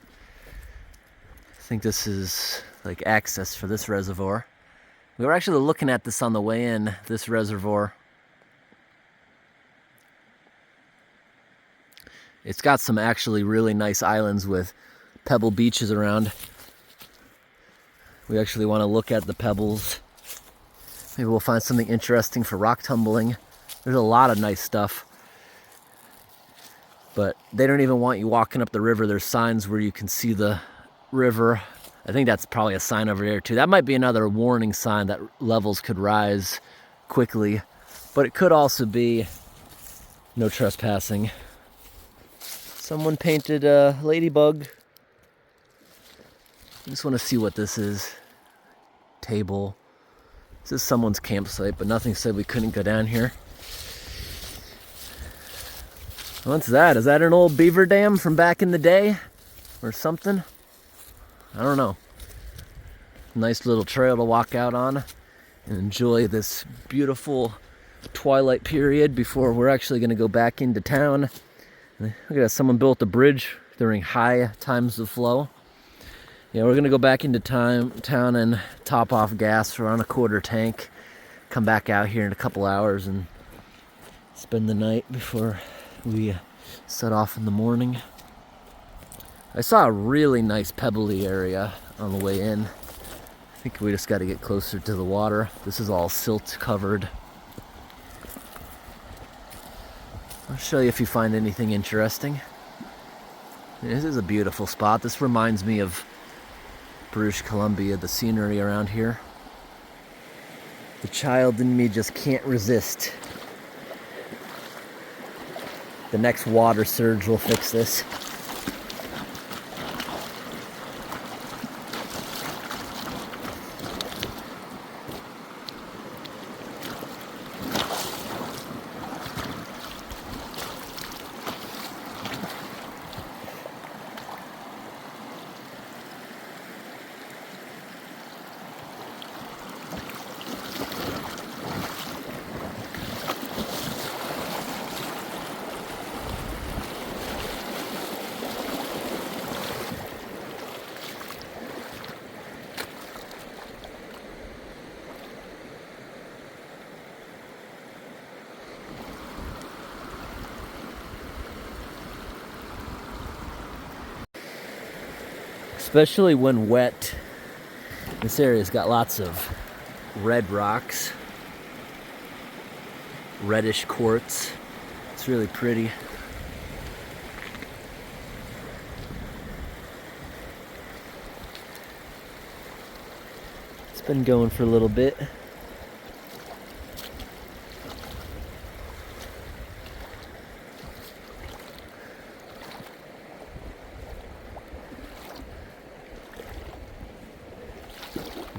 I think this is like access for this reservoir. We were actually looking at this on the way in, this reservoir. It's got some actually really nice islands with pebble beaches around. We actually want to look at the pebbles. Maybe we'll find something interesting for rock tumbling. There's a lot of nice stuff. But they don't even want you walking up the river. There's signs where you can see the river. I think that's probably a sign over here too. That might be another warning sign that levels could rise quickly. But it could also be no trespassing. Someone painted a ladybug. I just want to see what this is. Table. This is someone's campsite, but nothing said we couldn't go down here. What's that? Is that an old beaver dam from back in the day? Or something? I don't know. Nice little trail to walk out on and enjoy this beautiful twilight period before we're actually going to go back into town. Look at that, someone built a bridge during high times of flow. Yeah, we're gonna go back into town and top off gas. We're on a quarter tank. Come back out here in a couple hours and spend the night before we set off in the morning. I saw a really nice pebbly area on the way in. I think we just got to get closer to the water. This is all silt covered. I'll show you if you find anything interesting. This is a beautiful spot. This reminds me of British Columbia, the scenery around here. The child in me just can't resist. The next water surge will fix this. especially when wet. This area's got lots of red rocks, reddish quartz. It's really pretty. It's been going for a little bit.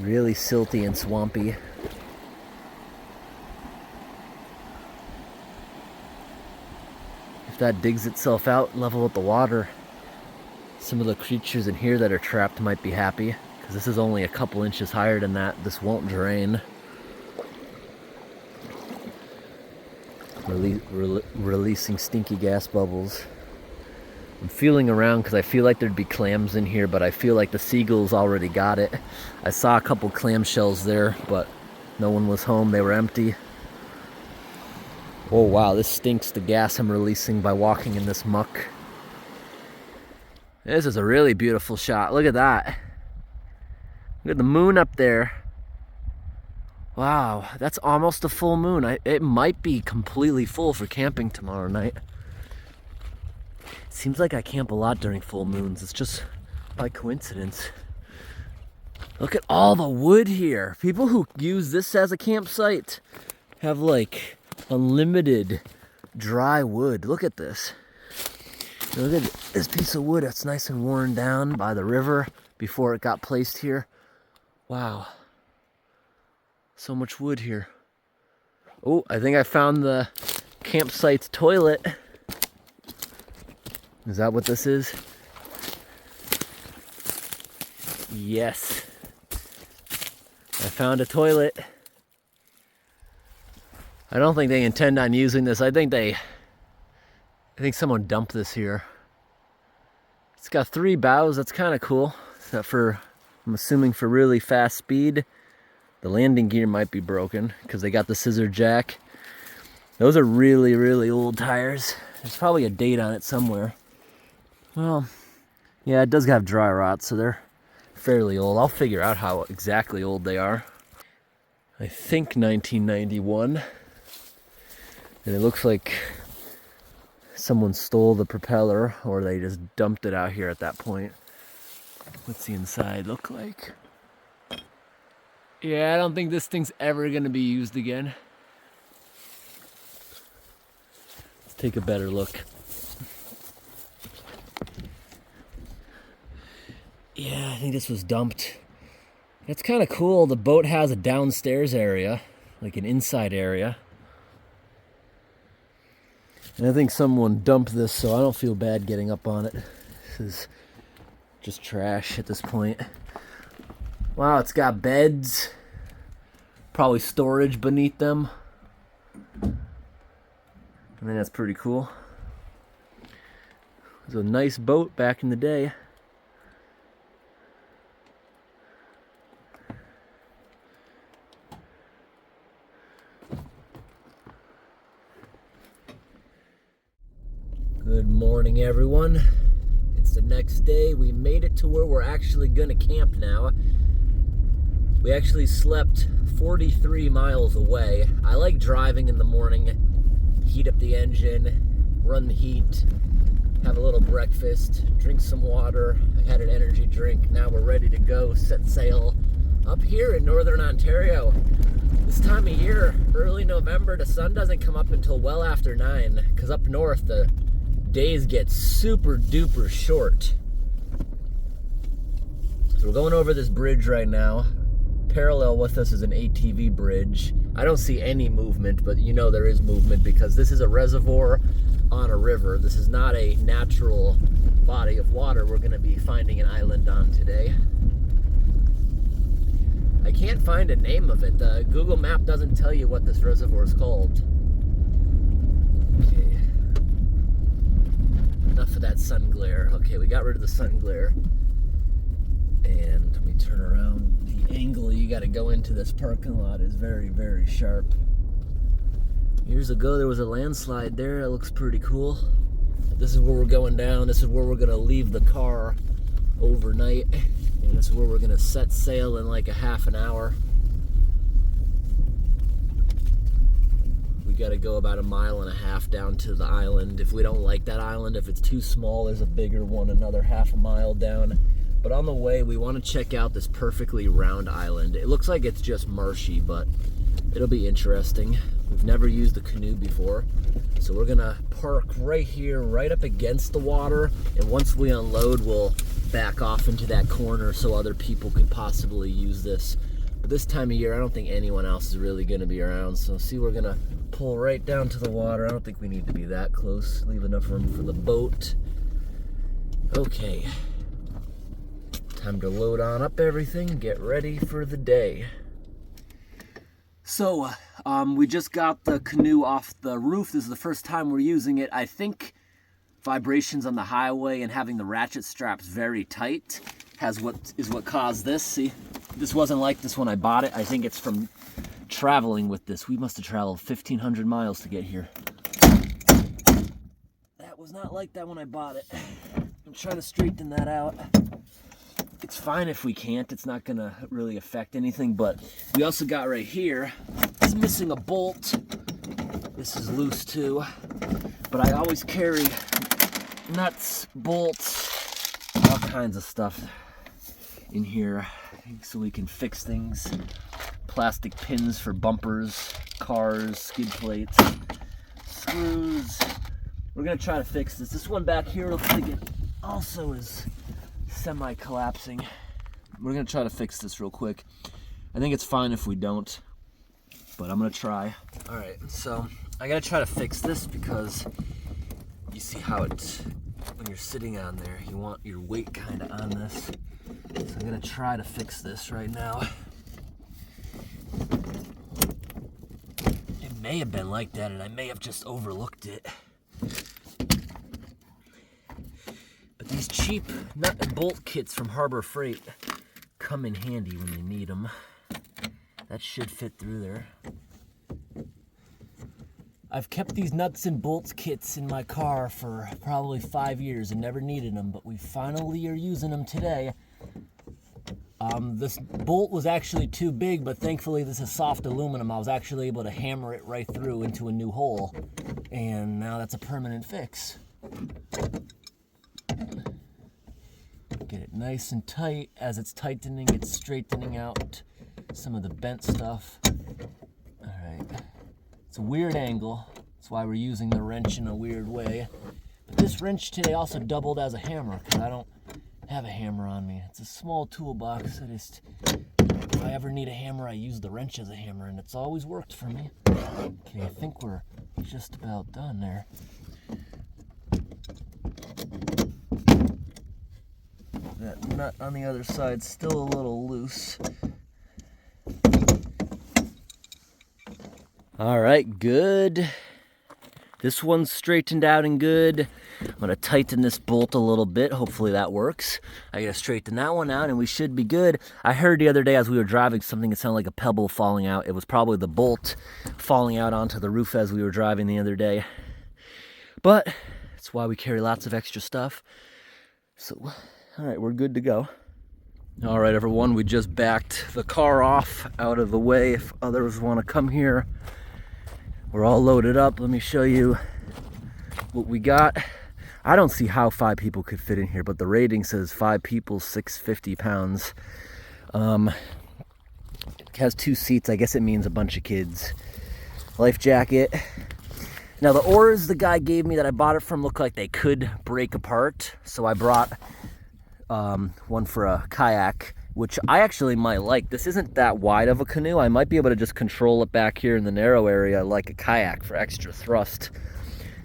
Really silty and swampy. If that digs itself out, level with the water, some of the creatures in here that are trapped might be happy, because this is only a couple inches higher than that. This won't drain. Releasing stinky gas bubbles. I'm feeling around because I feel like there'd be clams in here, but I feel like the seagulls already got it. I saw a couple clam shells there, but no one was home. They were empty. Oh wow, this stinks, the gas I'm releasing by walking in this muck. This is a really beautiful shot. Look at that. Look at the moon up there. Wow, that's almost a full moon. It might be completely full for camping tomorrow night. Seems like I camp a lot during full moons. It's just by coincidence. Look at all the wood here. People who use this as a campsite have like unlimited dry wood. Look at this. Look at this piece of wood that's nice and worn down by the river before it got placed here. Wow. So much wood here. Oh, I think I found the campsite's toilet. Is that what this is? Yes. I found a toilet. I don't think they intend on using this. I think someone dumped this here. It's got 3 bows. That's kind of cool. Except for, I'm assuming for really fast speed. The landing gear might be broken because they got the scissor jack. Those are really, really old tires. There's probably a date on it somewhere. Well, yeah, it does have dry rot, so they're fairly old. I'll figure out how exactly old they are. I think 1991. And it looks like someone stole the propeller, or they just dumped it out here at that point. What's the inside look like? Yeah, I don't think this thing's ever gonna be used again. Let's take a better look. Yeah, I think this was dumped. It's kind of cool. The boat has a downstairs area, like an inside area. And I think someone dumped this, so I don't feel bad getting up on it. This is just trash at this point. Wow, it's got beds. Probably storage beneath them. I think that's pretty cool. It was a nice boat back in the day. Good morning, everyone. It's the next day. We made it to where we're actually gonna camp now. We actually slept 43 miles away. I like driving in the morning, heat up the engine, run the heat, have a little breakfast, drink some water. I had an energy drink. Now we're ready to go, set sail up here in northern Ontario. This time of year, early November, the sun doesn't come up until well after 9, because up north the days get super duper short. So we're going over this bridge right now. Parallel with us is an ATV bridge. I don't see any movement, but you know there is movement because this is a reservoir on a river. This is not a natural body of water we're going to be finding an island on today. I can't find a name of it. The Google map doesn't tell you what this reservoir is called. Okay. Enough of that sun glare. Okay, we got rid of the sun glare. And we turn around. The angle you got to go into this parking lot is very, very sharp. Years ago, there was a landslide there. It looks pretty cool. This is where we're going down. This is where we're going to leave the car overnight, and this is where we're gonna set sail in like a half an hour. We gotta go about 1.5 miles down to the island. If we don't like that island, if it's too small, there's a bigger one another 1/2 mile down. But on the way, we want to check out this perfectly round island. It looks like it's just marshy, but it'll be interesting. We've never used the canoe before, so we're gonna park right here, right up against the water, and once we unload, we'll back off into that corner so other people could possibly use this. But this time of year, I don't think anyone else is really gonna be around, so see, we're gonna pull right down to the water. I don't think we need to be that close. Leave enough room for the boat. Okay. Time to load on up everything, get ready for the day. So, we just got the canoe off the roof. This is the first time we're using it. I think vibrations on the highway and having the ratchet straps very tight is what caused this. See, this wasn't like this when I bought it. I think it's from traveling with this. We must have traveled 1,500 miles to get here. That was not like that when I bought it. I'm trying to straighten that out. It's fine if we can't, it's not gonna really affect anything, but we also got right here, it's missing a bolt. This is loose too, but I always carry nuts, bolts, all kinds of stuff in here so we can fix things. Plastic pins for bumpers, cars, skid plates, screws. We're gonna try to fix this. This one back here looks like it also is semi-collapsing. We're gonna try to fix this real quick. I think it's fine if we don't, but I'm gonna try. All right, so I gotta try to fix this because you see how it, when you're sitting on there, you want your weight kind of on this. So I'm gonna try to fix this right now. It may have been like that and I may have just overlooked it. These cheap nut and bolt kits from Harbor Freight come in handy when you need them. That should fit through there. I've kept these nuts and bolts kits in my car for probably 5 years and never needed them, but we finally are using them today. This bolt was actually too big, but thankfully this is soft aluminum. I was actually able to hammer it right through into a new hole, and now that's a permanent fix. Get it nice and tight. As it's tightening, it's straightening out some of the bent stuff. All right. It's a weird angle. That's why we're using the wrench in a weird way. But this wrench today also doubled as a hammer because I don't have a hammer on me. It's a small toolbox. If I ever need a hammer, I use the wrench as a hammer, and it's always worked for me. Okay, I think we're just about done there. That nut on the other side's still a little loose. All right, good. This one's straightened out and good. I'm gonna tighten this bolt a little bit. Hopefully that works. I gotta straighten that one out and we should be good. I heard the other day as we were driving something that sounded like a pebble falling out. It was probably the bolt falling out onto the roof as we were driving the other day. But that's why we carry lots of extra stuff. So, all right, we're good to go. All right, everyone, we just backed the car off out of the way if others want to come here. We're all loaded up. Let me show you what we got. I don't see how 5 people could fit in here, but the rating says 5 people, 650 pounds. It has 2 seats. I guess it means a bunch of kids. Life jacket. Now, the oars the guy gave me that I bought it from look like they could break apart, so I brought one for a kayak, which I actually might like. This isn't that wide of a canoe. I might be able to just control it back here in the narrow area like a kayak for extra thrust.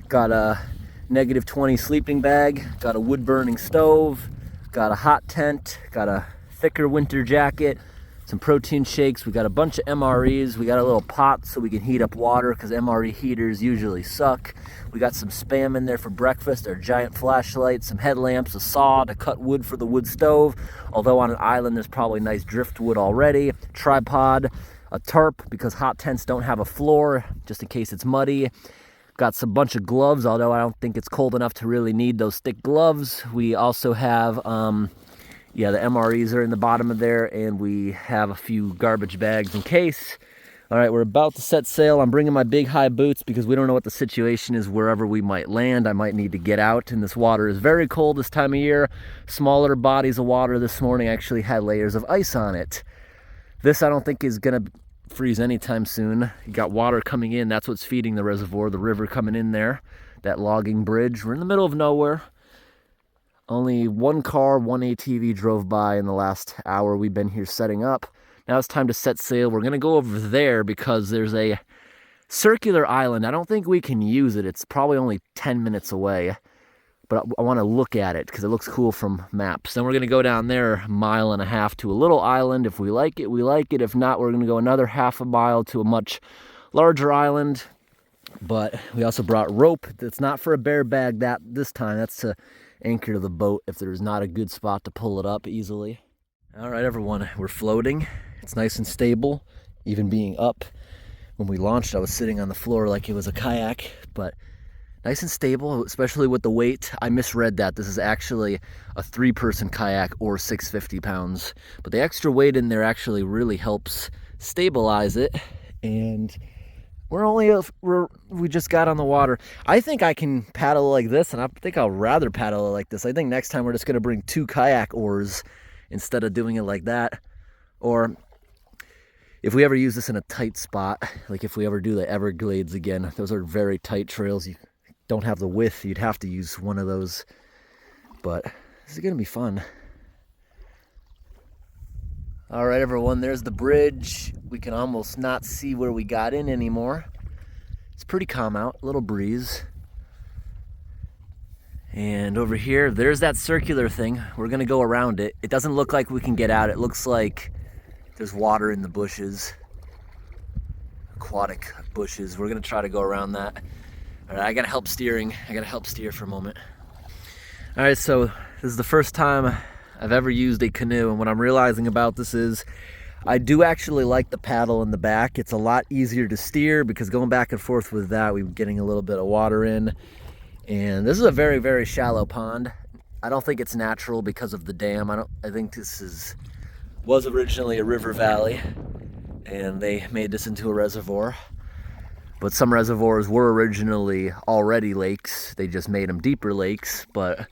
Got a -20 sleeping bag, got a wood burning stove, got a hot tent, got a thicker winter jacket, some protein shakes. We got a bunch of MREs. We got a little pot so we can heat up water because MRE heaters usually suck. We got some Spam in there for breakfast, our giant flashlight, some headlamps, a saw to cut wood for the wood stove. Although on an island there's probably nice driftwood already. Tripod, a tarp because hot tents don't have a floor just in case it's muddy. Got some bunch of gloves, although I don't think it's cold enough to really need those thick gloves. We also have Yeah, the MREs are in the bottom of there, and we have a few garbage bags in case. All right, we're about to set sail. I'm bringing my big high boots because we don't know what the situation is wherever we might land. I might need to get out, and this water is very cold this time of year. Smaller bodies of water this morning actually had layers of ice on it. This I don't think is gonna freeze anytime soon. You got water coming in, that's what's feeding the reservoir, the river coming in there, that logging bridge. We're in the middle of nowhere. Only one car, one ATV drove by in the last hour we've been here setting up. Now it's time to set sail. We're gonna go over there because there's a circular island. I don't think we can use it. It's probably only 10 minutes away, but I wanna look at it because it looks cool from maps. Then we're gonna go down there 1.5 miles to a little island. If we like it, we like it. If not, we're gonna go another 1/2 mile to a much larger island. But we also brought rope. That's not for a bear bag this time. That's to anchor to the boat if there's not a good spot to pull it up easily. All right, everyone, we're floating. It's nice and stable, even being up. When we launched, I was sitting on the floor like it was a kayak, but nice and stable, especially with the weight. I misread that. This is actually a 3-person kayak or 650 pounds, but the extra weight in there actually really helps stabilize it. And we just got on the water. I think I can paddle like this, and I think I'll rather paddle it like this. I think next time we're just gonna bring 2 kayak oars instead of doing it like that. Or if we ever use this in a tight spot, like if we ever do the Everglades again, those are very tight trails. You don't have the width, you'd have to use one of those. But this is gonna be fun. All right, everyone, there's the bridge. We can almost not see where we got in anymore. It's pretty calm out, a little breeze. And over here, there's that circular thing. We're gonna go around it. It doesn't look like we can get out. It looks like there's water in the bushes, aquatic bushes. We're gonna try to go around that. All right, I gotta help steering. I gotta help steer for a moment. All right, so this is the first time I've ever used a canoe, and what I'm realizing about this is I do actually like the paddle in the back. It's a lot easier to steer because going back and forth with that, we're getting a little bit of water in. And this is a very, very shallow pond. I don't think it's natural because of the dam. I think this was originally a river valley, and they made this into a reservoir. But some reservoirs were originally already lakes. They just made them deeper lakes, but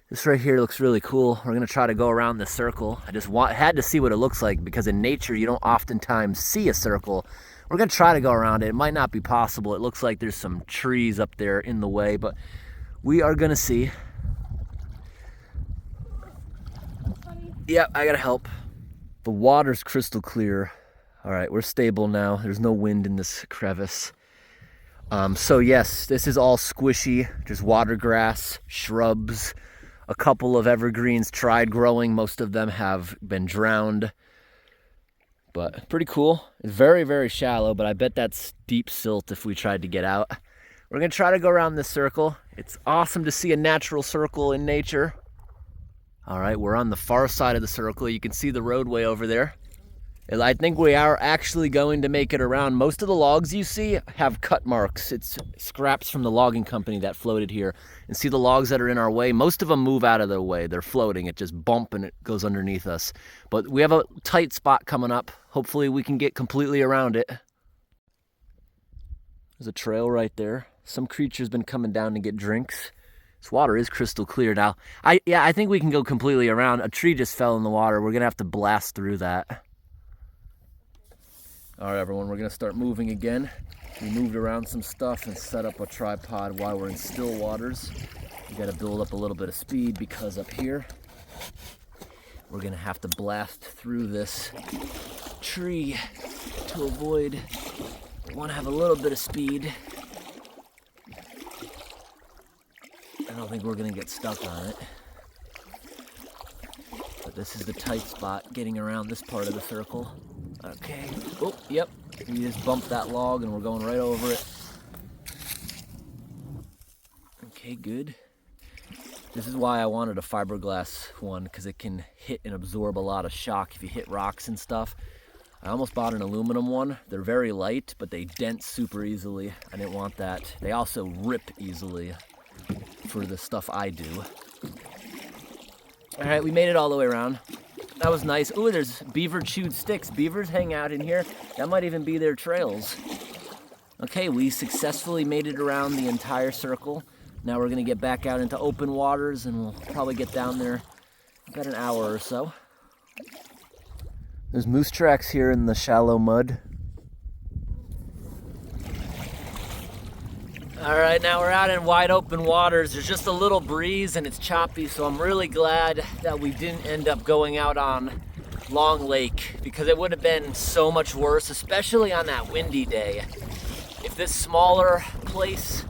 this right here looks really cool. We're gonna try to go around this circle. I just had to see what it looks like because in nature, you don't oftentimes see a circle. We're gonna try to go around it. It might not be possible. It looks like there's some trees up there in the way, but we are gonna see. Yep, I gotta help. The water's crystal clear. All right, we're stable now. There's no wind in this crevice. So yes, this is all squishy. There's water grass, shrubs, a couple of evergreens tried growing. Most of them have been drowned, but pretty cool. It's very, very shallow, but I bet that's deep silt if we tried to get out. We're gonna try to go around this circle. It's awesome to see a natural circle in nature. All right, we're on the far side of the circle. You can see the roadway over there. And I think we are actually going to make it around. Most of the logs you see have cut marks. It's scraps from the logging company that floated here. And see the logs that are in our way? Most of them move out of their way. They're floating. It just bump and it goes underneath us. But we have a tight spot coming up. Hopefully we can get completely around it. There's a trail right there. Some creature's been coming down to get drinks. This water is crystal clear now. I think we can go completely around. A tree just fell in the water. We're gonna have to blast through that. All right, everyone, we're gonna start moving again. We moved around some stuff and set up a tripod while we're in still waters. We gotta build up a little bit of speed because up here, we're gonna have to blast through this tree to avoid. We wanna have a little bit of speed. I don't think we're gonna get stuck on it. But this is the tight spot getting around this part of the circle. Okay. Oh, yep. We just bumped that log and we're going right over it. Okay, good. This is why I wanted a fiberglass one, because it can hit and absorb a lot of shock if you hit rocks and stuff. I almost bought an aluminum one. They're very light, but they dent super easily. I didn't want that. They also rip easily for the stuff I do. All right, we made it all the way around. That was nice. Ooh, there's beaver chewed sticks. Beavers hang out in here. That might even be their trails. Okay, we successfully made it around the entire circle. Now we're gonna get back out into open waters and we'll probably get down there about an hour or so. There's moose tracks here in the shallow mud. All right, now we're out in wide open waters. There's just a little breeze and it's choppy, so I'm really glad that we didn't end up going out on Long Lake because it would have been so much worse, especially on that windy day. If this smaller place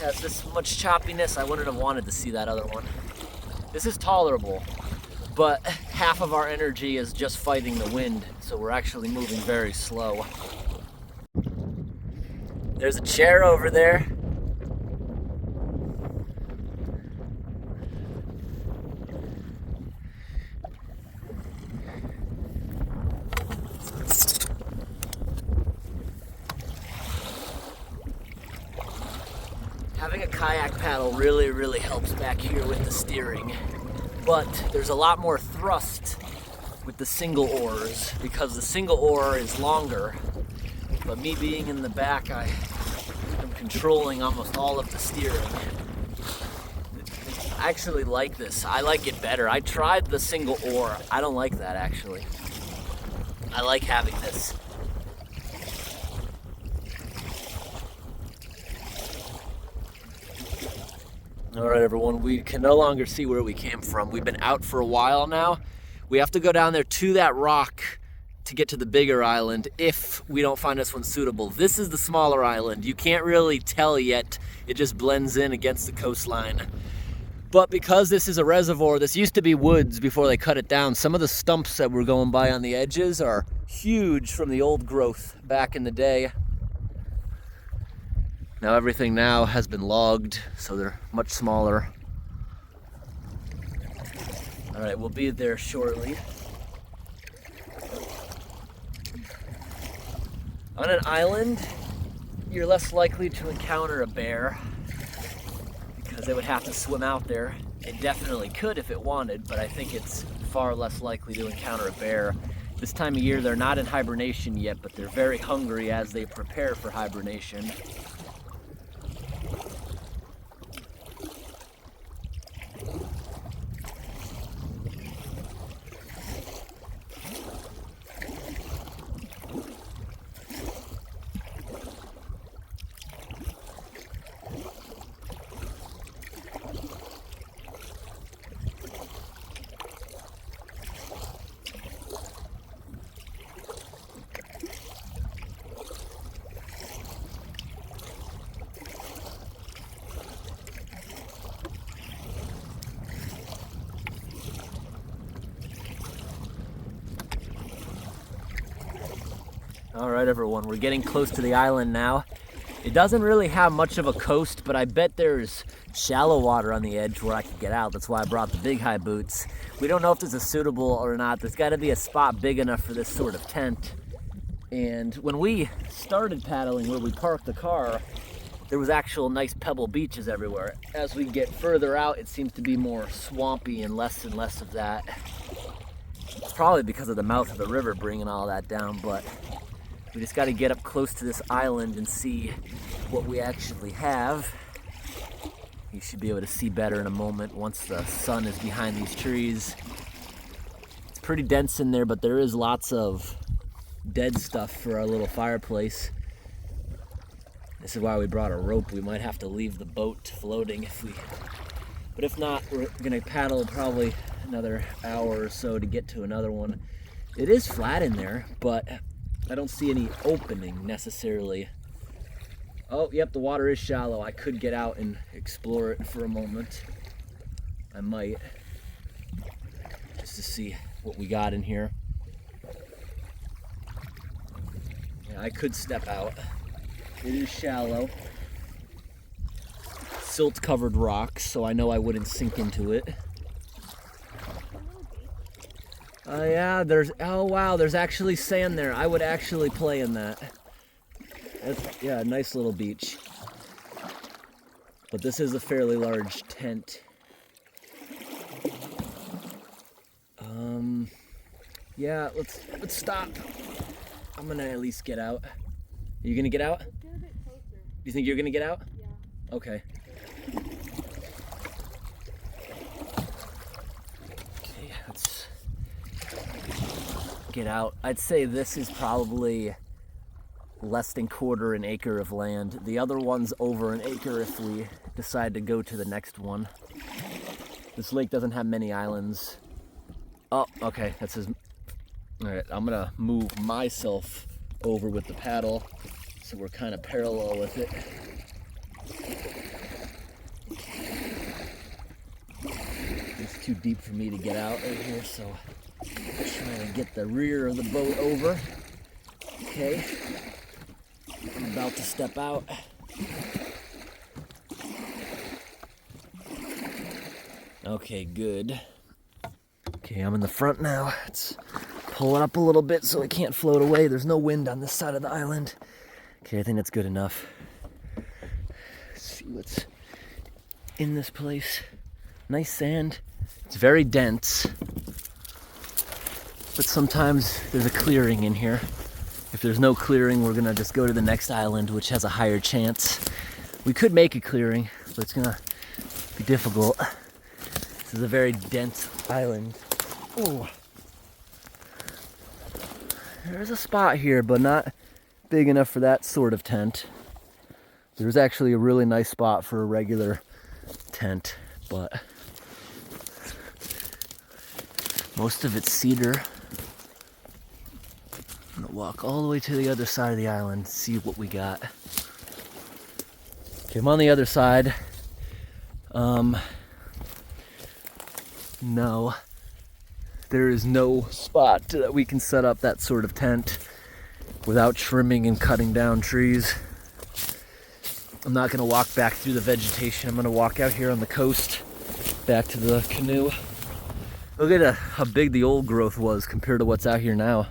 has this much choppiness, I wouldn't have wanted to see that other one. This is tolerable, but half of our energy is just fighting the wind, so we're actually moving very slow. There's a chair over there. Having a kayak paddle really helps back here with the steering, but there's a lot more thrust with the single oars because the single oar is longer. But me being in the back, I am controlling almost all of the steering. I actually like this. I like it better. I tried the single oar. I don't like that actually. I like having this. All right, everyone, we can no longer see where we came from. We've been out for a while now. We have to go down there to that rock to get to the bigger island if we don't find this one suitable. This is the smaller island. You can't really tell yet. It just blends in against the coastline. But because this is a reservoir, this used to be woods before they cut it down. Some of the stumps that we're going by on the edges are huge from the old growth back in the day. Now everything now has been logged, so they're much smaller. All right, we'll be there shortly. On an island, you're less likely to encounter a bear because they would have to swim out there. It definitely could if it wanted, but I think it's far less likely to encounter a bear. This time of year, they're not in hibernation yet, but they're very hungry as they prepare for hibernation. All right, everyone, we're getting close to the island now. It doesn't really have much of a coast, but I bet there's shallow water on the edge where I could get out. That's why I brought the big high boots. We don't know if this is suitable or not. There's got to be a spot big enough for this sort of tent. And when we started paddling where we parked the car, there was actual nice pebble beaches everywhere. As we get further out, it seems to be more swampy and less of that. It's probably because of the mouth of the river bringing all that down, but we just got to get up close to this island and see what we actually have. You should be able to see better in a moment once the sun is behind these trees. It's pretty dense in there, but there is lots of dead stuff for our little fireplace. This is why we brought a rope. We might have to leave the boat floating but if not, we're gonna paddle probably another hour or so to get to another one. It is flat in there, but I don't see any opening necessarily. Oh, yep, the water is shallow. I could get out and explore it for a moment. I might, just to see what we got in here. Yeah, I could step out. It is shallow. Silt-covered rocks, so I know I wouldn't sink into it. Oh yeah, oh wow, there's actually sand there. I would actually play in that. That's, yeah, a nice little beach. But this is a fairly large tent. Yeah, let's stop. I'm gonna at least get out. Are you gonna get out? Let's get a bit closer. You think you're gonna get out? Yeah. Okay. Okay, let's get out. I'd say this is probably less than quarter an acre of land. The other one's over an acre if we decide to go to the next one. This lake doesn't have many islands. Oh, okay, that's his. All right, I'm gonna move myself over with the paddle so we're kind of parallel with it. It's too deep for me to get out right here, so I'm trying to get the rear of the boat over. Okay, I'm about to step out. Okay, good. Okay, I'm in the front now. It's pulling up a little bit so it can't float away. There's no wind on this side of the island. Okay, I think that's good enough. Let's see what's in this place. Nice sand. It's very dense, but sometimes there's a clearing in here. If there's no clearing, we're gonna just go to the next island, which has a higher chance. We could make a clearing, but it's gonna be difficult. This is a very dense island. Oh, there's a spot here, but not big enough for that sort of tent. There's actually a really nice spot for a regular tent, but most of it's cedar. I'm gonna walk all the way to the other side of the island, see what we got. Okay, I'm on the other side. No, there is no spot that we can set up that sort of tent without trimming and cutting down trees. I'm not gonna walk back through the vegetation. I'm gonna walk out here on the coast, back to the canoe. Look at how big the old growth was compared to what's out here now.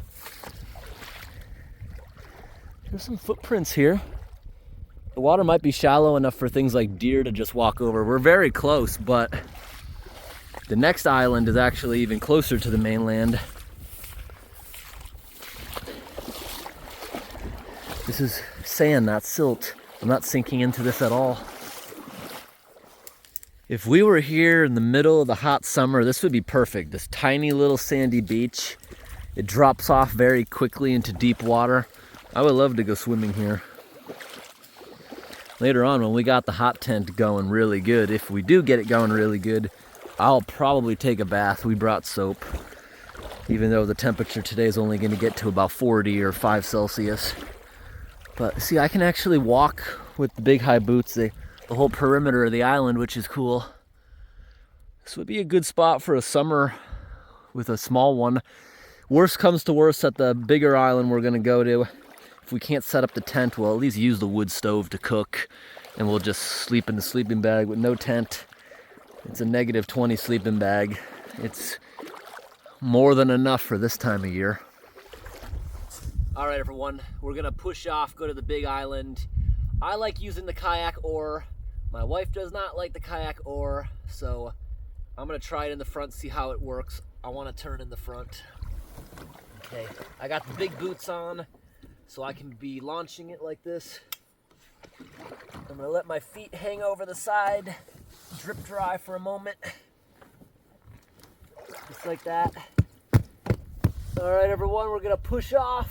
There's some footprints here. The water might be shallow enough for things like deer to just walk over. We're very close, but the next island is actually even closer to the mainland. This is sand, not silt. I'm not sinking into this at all. If we were here in the middle of the hot summer, this would be perfect. This tiny little sandy beach. It drops off very quickly into deep water. I would love to go swimming here. Later on, when we got the hot tent going really good, if we do get it going really good, I'll probably take a bath. We brought soap, even though the temperature today is only going to get to about 40 or 5 Celsius. But see, I can actually walk with the big high boots the whole perimeter of the island, which is cool. This would be a good spot for a summer with a small one. Worst comes to worst, at the bigger island we're going to go to, if we can't set up the tent, we'll at least use the wood stove to cook, and we'll just sleep in the sleeping bag with no tent. It's a -20 sleeping bag. It's more than enough for this time of year. All right, everyone, we're gonna push off, go to the big island. I like using the kayak oar. My wife does not like the kayak oar, so I'm gonna try it in the front, see how it works. I wanna turn in the front. Okay, I got the big boots on, so I can be launching it like this. I'm gonna let my feet hang over the side, drip dry for a moment. Just like that. All right, everyone, we're gonna push off.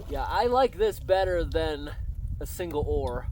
Yeah, I like this better than a single oar.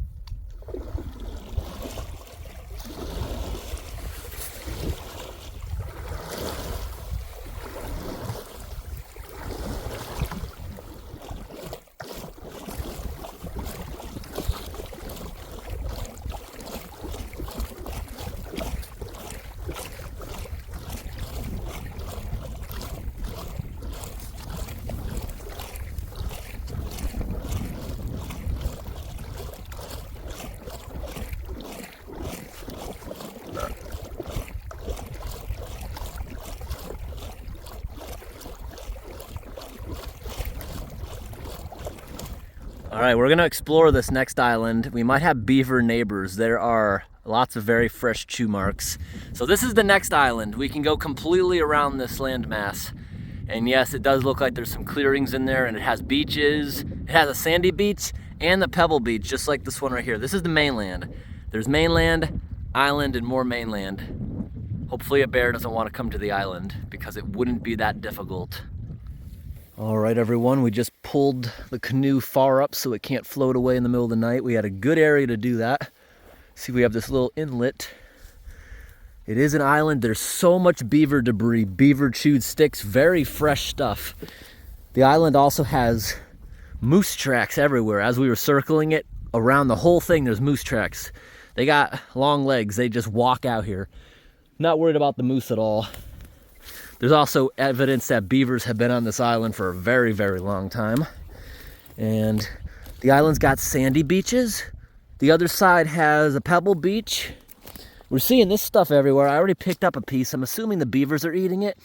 All right, we're gonna explore this next island. We might have beaver neighbors. There are Lots of very fresh chew marks. So this is the next island. We can go completely around this landmass. And yes, it does look like there's some clearings in there, and it has beaches. It has a sandy beach and the pebble beach, just like this one right here. This is the mainland. There's mainland, island, and more mainland. Hopefully a bear doesn't want to come to the island because it wouldn't be that difficult. All right, everyone, we just pulled the canoe far up so it can't float away in the middle of the night. We had a good area to do that. See, we have this little inlet. It is an island. There's so much beaver debris, beaver chewed sticks, very fresh stuff. The island also has moose tracks everywhere. As we were circling it, around the whole thing, there's moose tracks. They got long legs. They just walk out here. Not worried about the moose at all. There's also evidence that beavers have been on this island for a very, very long time. And the island's got sandy beaches. The other side has a pebble beach. We're seeing this stuff everywhere. I already picked up a piece. I'm assuming the beavers are eating it.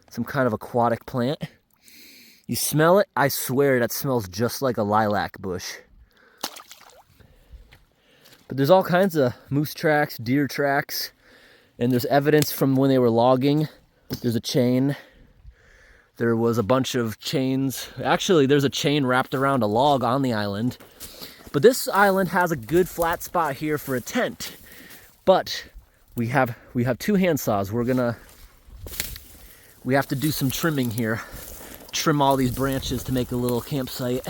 Some kind of aquatic plant. You smell it? I swear that smells just like a lilac bush. But there's all kinds of moose tracks, deer tracks, and there's evidence from when they were logging. There's a chain. There was a bunch of chains. Actually, there's a chain wrapped around a log on the island. But this island has a good flat spot here for a tent. But we have two hand saws. We have to do some trimming here. Trim all these branches to make a little campsite.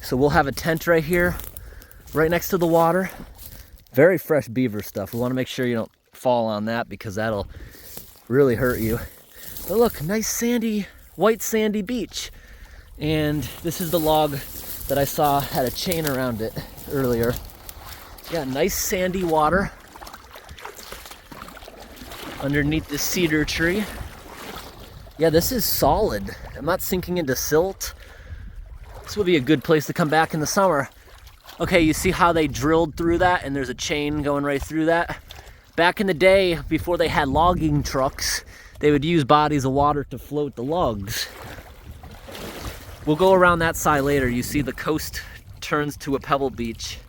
So we'll have a tent right here, right next to the water. Very fresh beaver stuff. We want to make sure you don't fall on that because that'll really hurt you. But look, nice sandy, white sandy beach. And this is the log that I saw had a chain around it earlier. Yeah, nice sandy water underneath the cedar tree. Yeah, this is solid. I'm not sinking into silt. This would be a good place to come back in the summer. Okay, you see how they drilled through that and there's a chain going right through that? Back in the day, before they had logging trucks, they would use bodies of water to float the logs. We'll go around that side later. You see the coast turns to a pebble beach.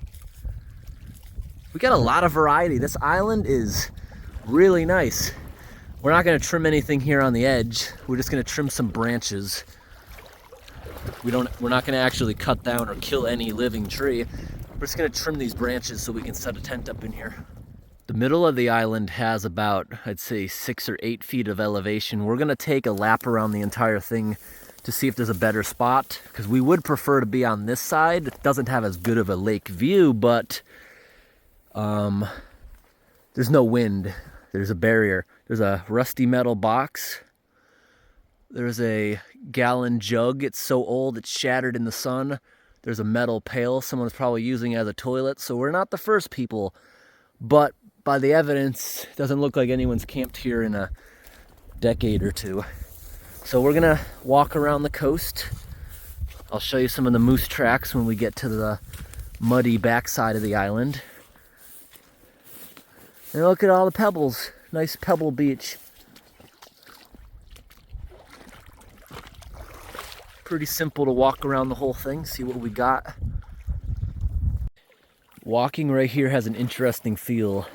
We got a lot of variety. This island is really nice. We're not gonna trim anything here on the edge. We're just gonna trim some branches. We're not gonna actually cut down or kill any living tree. We're just gonna trim these branches so we can set a tent up in here. The middle of the island has about, I'd say, 6 or 8 feet of elevation. We're gonna take a lap around the entire thing to see if there's a better spot, because we would prefer to be on this side. It doesn't have as good of a lake view, but there's no wind. There's a barrier. There's a rusty metal box. There's a gallon jug. It's so old it's shattered in the sun. There's a metal pail someone's probably using as a toilet. So we're not the first people, but by the evidence, it doesn't look like anyone's camped here in a decade or two. So we're gonna walk around the coast. I'll show you some of the moose tracks when we get to the muddy backside of the island. And look at all the pebbles. Nice pebble beach. Pretty simple to walk around the whole thing, see what we got. Walking right here has an interesting feel.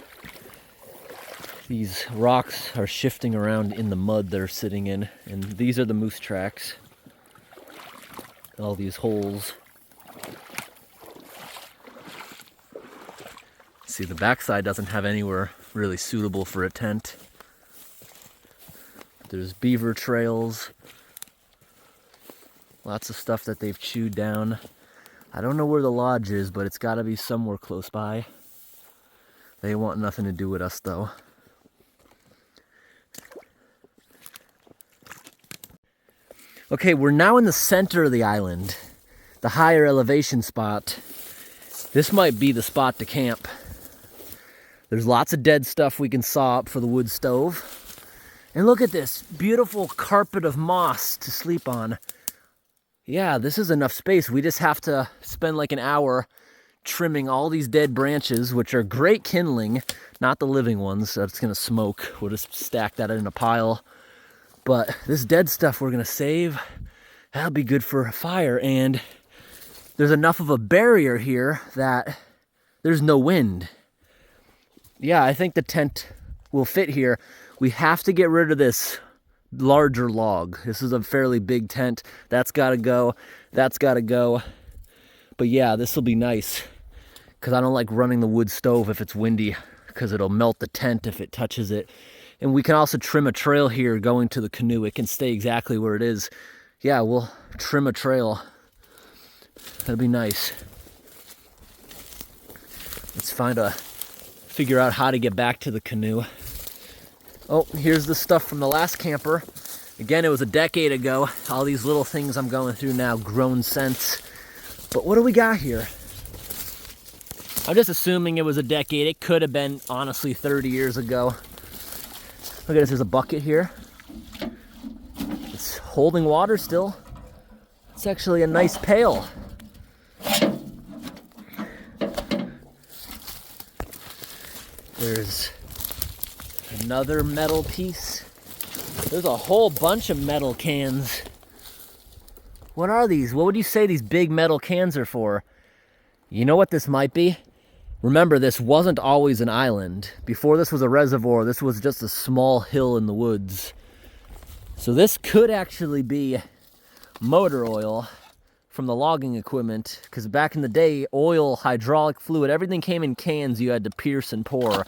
These rocks are shifting around in the mud they're sitting in, and these are the moose tracks. All these holes. See, the backside doesn't have anywhere really suitable for a tent. There's beaver trails. Lots of stuff that they've chewed down. I don't know where the lodge is, but it's got to be somewhere close by. They want nothing to do with us, though. Okay, we're now in the center of the island, the higher elevation spot. This might be the spot to camp. There's lots of dead stuff we can saw up for the wood stove. And look at this beautiful carpet of moss to sleep on. Yeah, this is enough space. We just have to spend like an hour trimming all these dead branches, which are great kindling, not the living ones that's gonna smoke. We'll just stack that in a pile. But this dead stuff we're gonna save. That'll be good for a fire. And there's enough of a barrier here that there's no wind. Yeah, I think the tent will fit here. We have to get rid of this larger log. This is a fairly big tent. That's gotta go. That's gotta go. But yeah, this will be nice because I don't like running the wood stove if it's windy because it'll melt the tent if it touches it. And we can also trim a trail here going to the canoe. It can stay exactly where it is. Yeah, we'll trim a trail. That'll be nice. Let's figure out how to get back to the canoe. Oh, here's the stuff from the last camper. Again, it was a decade ago. All these little things I'm going through now, grown since. But what do we got here? I'm just assuming it was a decade. It could have been, honestly, 30 years ago. Look at this, there's a bucket here. It's holding water still. It's actually a nice pail. There's another metal piece. There's a whole bunch of metal cans. What are these? What would you say these big metal cans are for? You know what this might be? Remember, this wasn't always an island. Before this was a reservoir, this was just a small hill in the woods. So this could actually be motor oil from the logging equipment, because back in the day, oil, hydraulic fluid, everything came in cans you had to pierce and pour.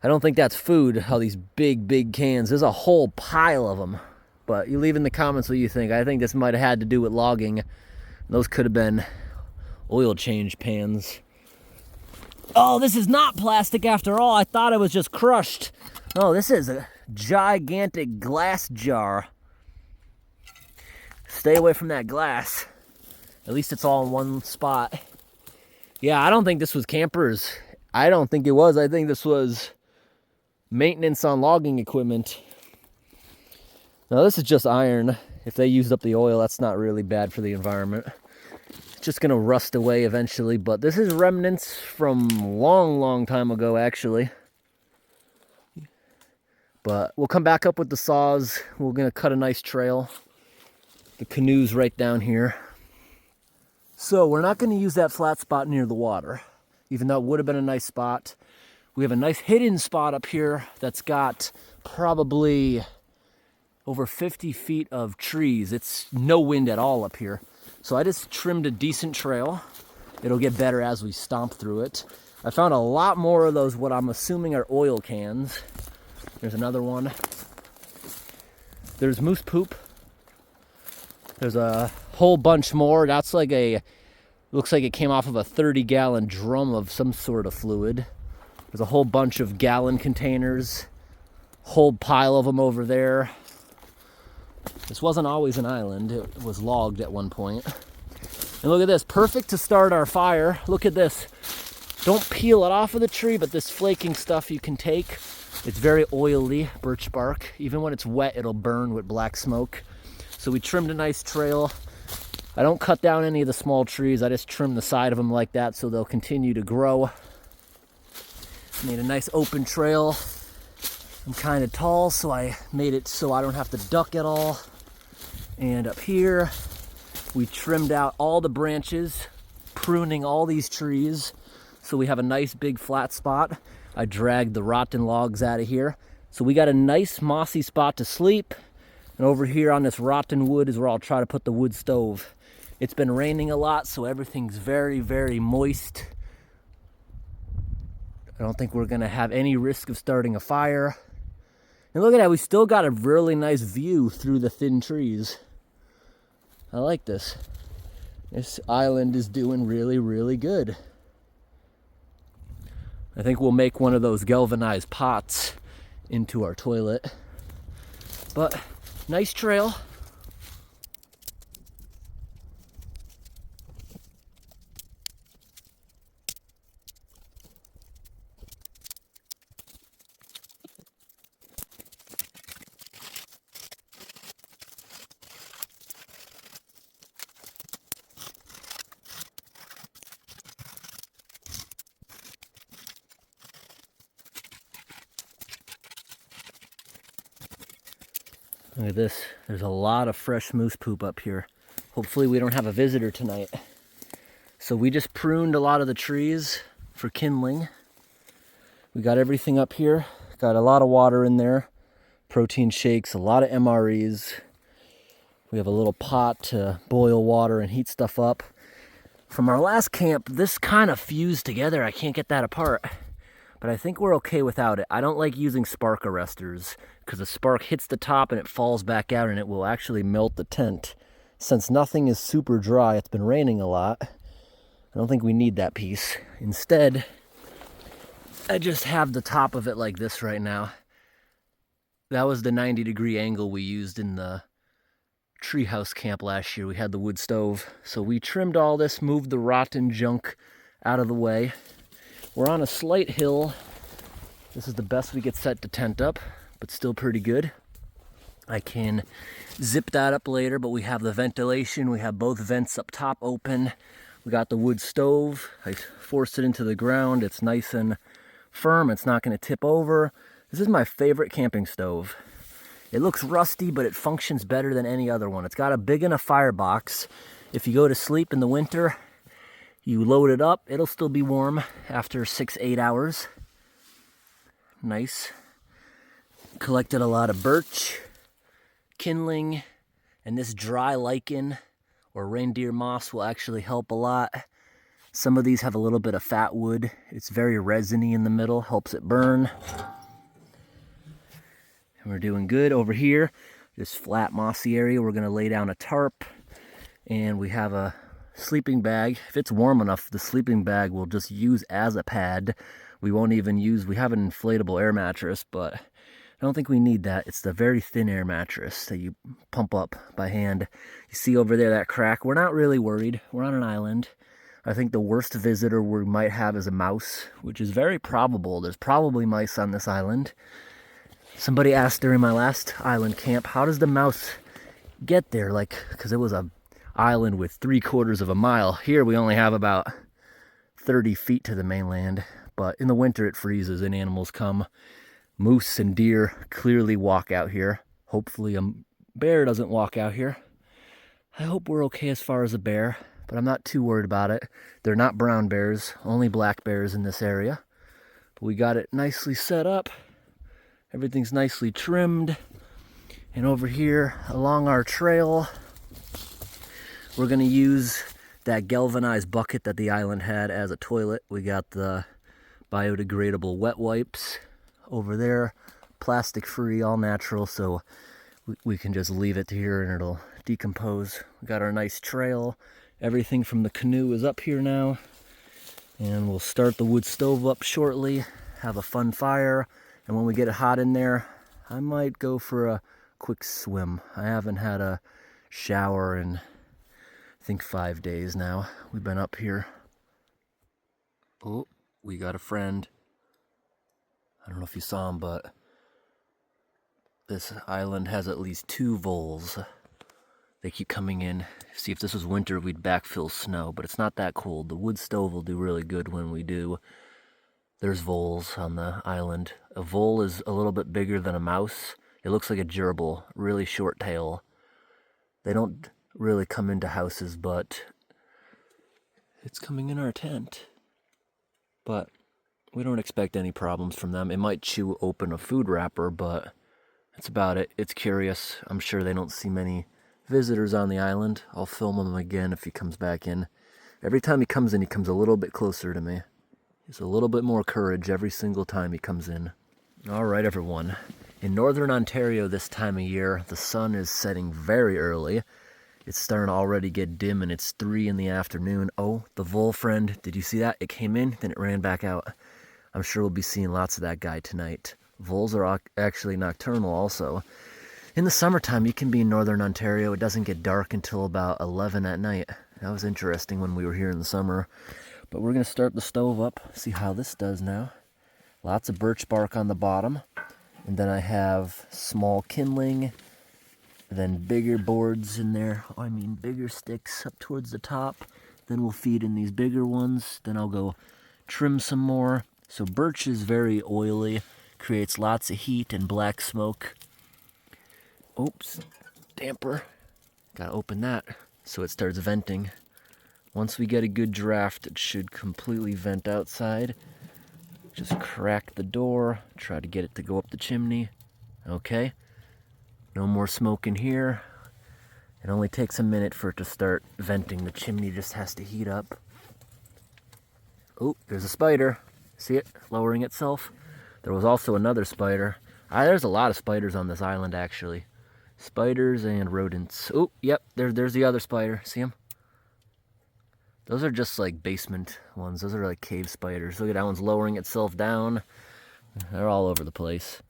I don't think that's food, all these big cans. There's a whole pile of them. But you leave in the comments what you think. I think this might have had to do with logging. Those could have been oil change pans. Oh, this is not plastic after all. I thought it was just crushed. Oh, this is a gigantic glass jar. Stay away from that glass. At least it's all in one spot. Yeah, I don't think this was campers. I don't think it was. I think this was maintenance on logging equipment. Now, this is just iron. If they used up the oil, that's not really bad for the environment. It's just going to rust away eventually, but this is remnants from long time ago, actually. But we'll come back up with the saws. We're going to cut a nice trail. The canoe's right down here. So we're not going to use that flat spot near the water, even though it would have been a nice spot. We have a nice hidden spot up here that's got probably over 50 feet of trees. It's no wind at all up here. So I just trimmed a decent trail. It'll get better as we stomp through it. I found a lot more of those, what I'm assuming are oil cans. There's another one. There's moose poop. There's a whole bunch more. That's like looks like it came off of a 30-gallon drum of some sort of fluid. There's a whole bunch of gallon containers. Whole pile of them over there. This wasn't always an island. It was logged at one point. And look at this, perfect to start our fire. Look at this. Don't peel it off of the tree, but this flaking stuff you can take. It's very oily, birch bark. Even when it's wet, it'll burn with black smoke. So we trimmed a nice trail. I don't cut down any of the small trees. I just trim the side of them like that so they'll continue to grow. Made a nice open trail. I'm kind of tall, so I made it so I don't have to duck at all. And up here, we trimmed out all the branches, pruning all these trees, so we have a nice big flat spot. I dragged the rotten logs out of here. So we got a nice mossy spot to sleep. And over here on this rotten wood is where I'll try to put the wood stove. It's been raining a lot, so everything's very moist. I don't think we're gonna have any risk of starting a fire. And look at that, we still got a really nice view through the thin trees. I like this. This island is doing really good. I think we'll make one of those galvanized pots into our toilet. But nice trail. Look at this. There's a lot of fresh moose poop up here. Hopefully we don't have a visitor tonight. So we just pruned a lot of the trees. for kindling. We got everything up here. Got a lot of water in there. Protein shakes, a lot of MREs. We have a little pot to boil water and heat stuff up. From our last camp, this kind of fused together. I can't get that apart. But I think we're okay without it. I don't like using spark arresters because the spark hits the top and it falls back out and it will actually melt the tent. Since nothing is super dry, it's been raining a lot, I don't think we need that piece. Instead, I just have the top of it like this right now. That was the 90-degree angle we used in the treehouse camp last year. We had the wood stove. So we trimmed all this, moved the rotten junk out of the way. We're on a slight hill. This is the best we could set the tent up, but still pretty good. I can zip that up later, but we have the ventilation. We have both vents up top open. We got the wood stove. I forced it into the ground. It's nice and firm. It's not going to tip over. This is my favorite camping stove. It looks rusty, but it functions better than any other one. It's got a big enough firebox. If you go to sleep in the winter, you load it up, it'll still be warm after 6-8 hours. Nice. Collected a lot of birch, kindling, and this dry lichen or reindeer moss will actually help a lot. Some of these have a little bit of fat wood. It's very resiny in the middle, helps it burn. And we're doing good over here. This flat mossy area, we're gonna lay down a tarp, and we have a sleeping bag. If it's warm enough, the sleeping bag we'll just use as a pad. We won't even use, we have an inflatable air mattress, but I don't think we need that. It's the very thin air mattress that you pump up by hand. You see over there that crack? We're not really worried. We're on an island. I think the worst visitor we might have is a mouse, which is very probable. There's probably mice on this island. Somebody asked during my last island camp, how does the mouse get there? Like, because it was a island with 3/4 of a mile. Here we only have about 30 feet to the mainland, but in the winter it freezes and animals come. Moose and deer clearly walk out here. Hopefully a bear doesn't walk out here. I hope we're okay as far as a bear, but I'm not too worried about it. They're not brown bears, only black bears in this area. But we got it nicely set up. Everything's nicely trimmed. And over here along our trail, we're gonna use that galvanized bucket that the island had as a toilet. We got the biodegradable wet wipes over there, plastic free, all natural, so we can just leave it here and it'll decompose. We got our nice trail. Everything from the canoe is up here now. And we'll start the wood stove up shortly, have a fun fire, and when we get it hot in there, I might go for a quick swim. I haven't had a shower in, I think, 5 days now. We've been up here. Oh, we got a friend. I don't know if you saw him, but this island has at least 2 voles. They keep coming in. See, if this was winter, we'd backfill snow, but it's not that cold. The wood stove will do really good when we do. There's voles on the island. A vole is a little bit bigger than a mouse. It looks like a gerbil, really short tail. They don't really come into houses, but it's coming in our tent. But we don't expect any problems from them. It might chew open a food wrapper, but that's about it. It's curious. I'm sure they don't see many visitors on the island. I'll film him again if he comes back in. Every time he comes in, he comes a little bit closer to me. There's a little bit more courage every single time he comes in. All right, everyone. In northern Ontario this time of year, the sun is setting very early. It's starting to already get dim and it's 3 in the afternoon. Oh, the vole friend, did you see that? It came in, then it ran back out. I'm sure we'll be seeing lots of that guy tonight. Voles are actually nocturnal also. In the summertime, you can be in northern Ontario. It doesn't get dark until about 11 at night. That was interesting when we were here in the summer. But we're going to start the stove up, see how this does now. Lots of birch bark on the bottom. And then I have small kindling, then bigger boards in there. I mean bigger sticks up towards the top. Then we'll feed in these bigger ones. Then I'll go trim some more. So birch is very oily, creates lots of heat and black smoke. Oops, damper. Gotta open that so it starts venting. Once we get a good draft, it should completely vent outside. Just crack the door, try to get it to go up the chimney. Okay, no more smoke in here. It only takes a minute for it to start venting. The chimney just has to heat up. Oh, there's a spider. See it lowering itself? There was also another spider. There's a lot of spiders on this island, actually. Spiders and rodents. Oh, yep, there's the other spider. See him? Those are just like basement ones. Those are like cave spiders. Look at that one's lowering itself down. They're all over the place.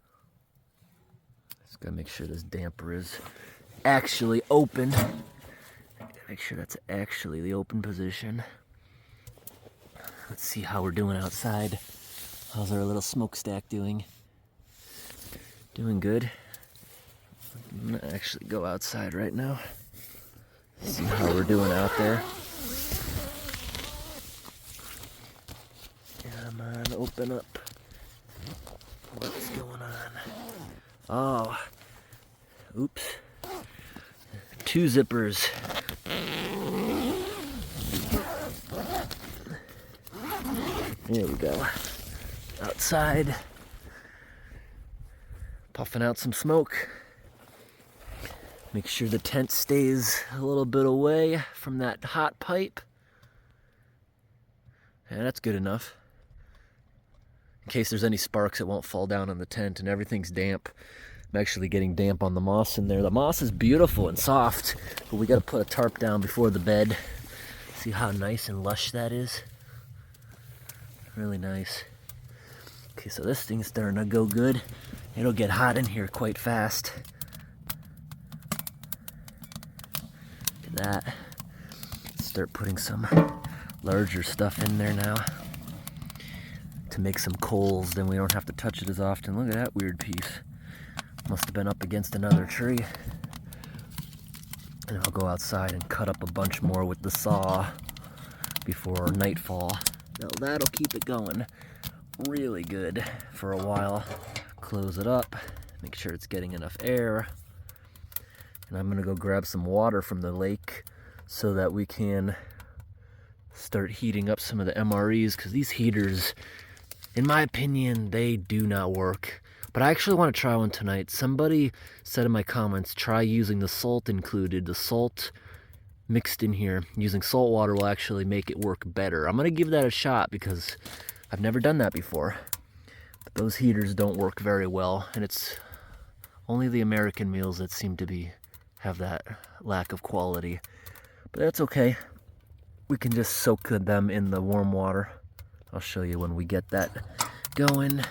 Just gotta make sure this damper is actually open. Make sure that's actually the open position. Let's see how we're doing outside. How's our little smokestack doing? Doing good. I'm gonna actually go outside right now. See how we're doing out there. Come on, open up. What's going on? Oh, oops. 2 zippers. There we go. Outside. Puffing out some smoke. Make sure the tent stays a little bit away from that hot pipe. Yeah, that's good enough. In case there's any sparks, it won't fall down on the tent, and everything's damp. I'm actually getting damp on the moss in there. The moss is beautiful and soft, but we gotta put a tarp down before the bed. See how nice and lush that is? Really nice. Okay, so this thing's starting to go good. It'll get hot in here quite fast. Look at that. Start putting some larger stuff in there now to make some coals, then we don't have to touch it as often. Look at that weird piece. Must have been up against another tree. And I'll go outside and cut up a bunch more with the saw before nightfall. Now that'll keep it going really good for a while. Close it up, make sure it's getting enough air. And I'm gonna go grab some water from the lake so that we can start heating up some of the MREs, because these heaters, in my opinion, they do not work. But I actually want to try one tonight. Somebody said in my comments, try using the salt included. The salt mixed in here, using salt water will actually make it work better. I'm going to give that a shot because I've never done that before. But those heaters don't work very well, and it's only the American meals that seem to have that lack of quality. But that's okay. We can just soak them in the warm water. I'll show you when we get that going.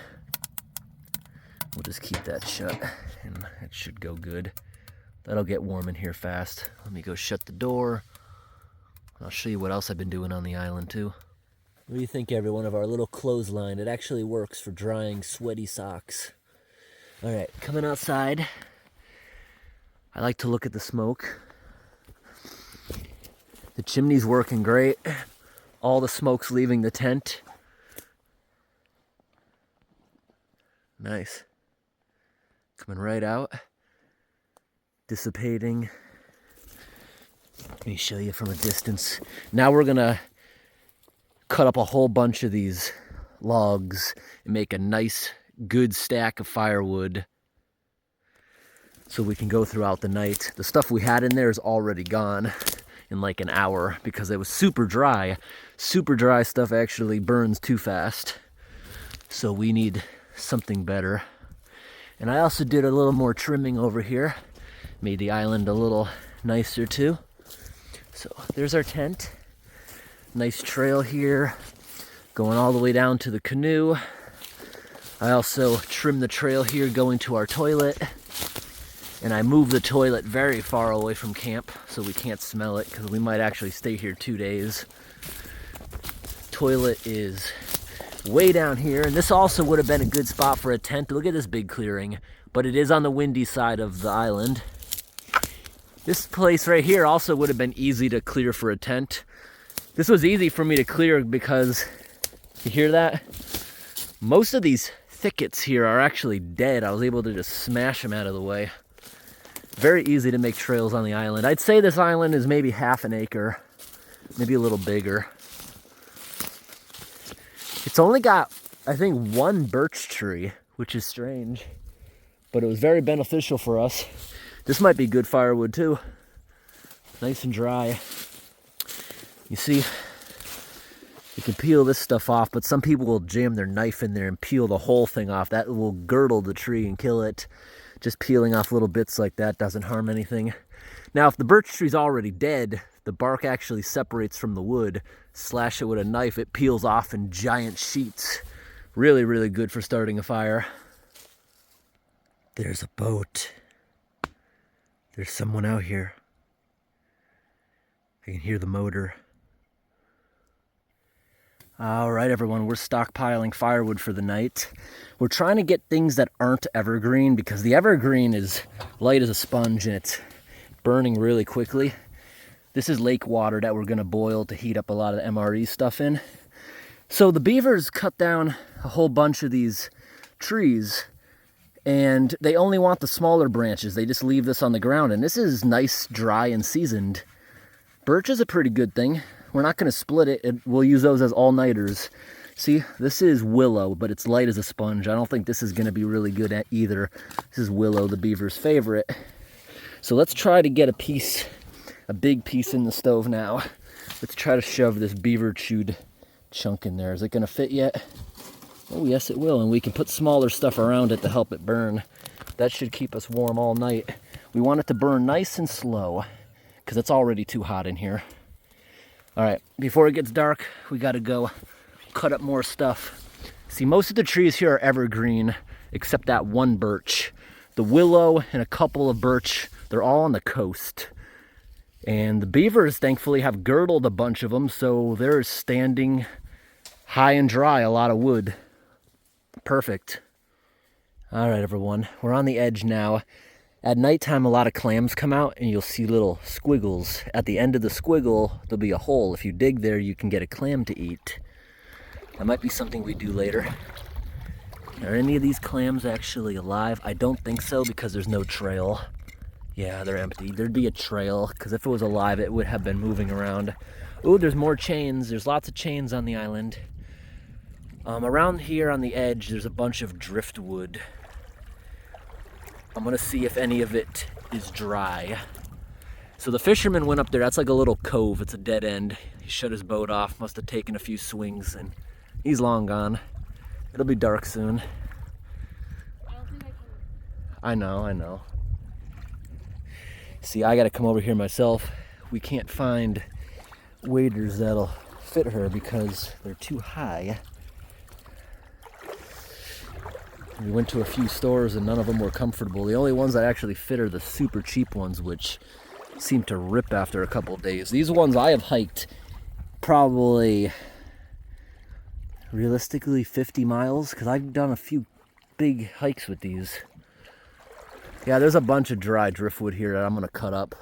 We'll just keep that shut, and it should go good. That'll get warm in here fast. Let me go shut the door. I'll show you what else I've been doing on the island too. What do you think, everyone, of our little clothesline? It actually works for drying sweaty socks. All right, coming outside. I like to look at the smoke. The chimney's working great. All the smoke's leaving the tent. Nice. Coming right out. Dissipating. Let me show you from a distance. Now we're gonna cut up a whole bunch of these logs and make a nice, good stack of firewood so we can go throughout the night. The stuff we had in there is already gone in like an hour because it was super dry. Super dry stuff actually burns too fast. So we need something better. And I also did a little more trimming over here. Made the island a little nicer too. So there's our tent. Nice trail here, going all the way down to the canoe. I also trimmed the trail here going to our toilet. And I moved the toilet very far away from camp so we can't smell it, because we might actually stay here 2 days. Toilet is way down here, and this also would have been a good spot for a tent. Look at this big clearing, but it is on the windy side of the island. This place right here also would have been easy to clear for a tent. This was easy for me to clear because, you hear that? Most of these thickets here are actually dead. I was able to just smash them out of the way. Very easy to make trails on the island. I'd say this island is maybe half an acre. maybe a little bigger. It's only got, I think, one birch tree, which is strange, but it was very beneficial for us. This might be good firewood too. Nice and dry. You see, you can peel this stuff off, but some people will jam their knife in there and peel the whole thing off. That will girdle the tree and kill it. Just peeling off little bits like that doesn't harm anything. Now, if the birch tree's already dead, the bark actually separates from the wood. Slash it with a knife, it peels off in giant sheets. Really, really good for starting a fire. There's a boat. There's someone out here. I can hear the motor. All right, everyone, we're stockpiling firewood for the night. We're trying to get things that aren't evergreen because the evergreen is light as a sponge and it's burning really quickly. This is lake water that we're gonna boil to heat up a lot of the MRE stuff in. So the beavers cut down a whole bunch of these trees and they only want the smaller branches. They just leave this on the ground, and this is nice, dry, and seasoned. Birch is a pretty good thing. We're not gonna split it. We'll use those as all-nighters. See, this is willow, but it's light as a sponge. I don't think this is gonna be really good at either. This is willow, the beaver's favorite. So let's try to get a big piece in the stove now. Let's try to shove this beaver chewed chunk in there. Is it gonna fit yet? Oh yes, it will, and we can put smaller stuff around it to help it burn. That should keep us warm all night. We want it to burn nice and slow because it's already too hot in here. All right, before it gets dark, we gotta go cut up more stuff. See, most of the trees here are evergreen except that one birch. The willow and a couple of birch, they're all on the coast. And the beavers, thankfully, have girdled a bunch of them, so they're standing high and dry, a lot of wood. Perfect. All right, everyone, we're on the edge now. At nighttime, a lot of clams come out, and you'll see little squiggles. At the end of the squiggle, there'll be a hole. If you dig there, you can get a clam to eat. That might be something we do later. Are any of these clams actually alive? I don't think so, because there's no trail. Yeah, they're empty. There'd be a trail, because if it was alive, it would have been moving around. Ooh, there's more chains. There's lots of chains on the island. Around here on the edge, there's a bunch of driftwood. I'm gonna see if any of it is dry. So the fisherman went up there. That's like a little cove. It's a dead end. He shut his boat off. Must have taken a few swings, and he's long gone. It'll be dark soon. I don't think I can. I know. See, I gotta come over here myself. We can't find waders that'll fit her because they're too high. We went to a few stores and none of them were comfortable. The only ones that actually fit are the super cheap ones, which seem to rip after a couple of days. These ones I have hiked probably, realistically, 50 miles, because I've done a few big hikes with these. Yeah, there's a bunch of dry driftwood here that I'm gonna cut up.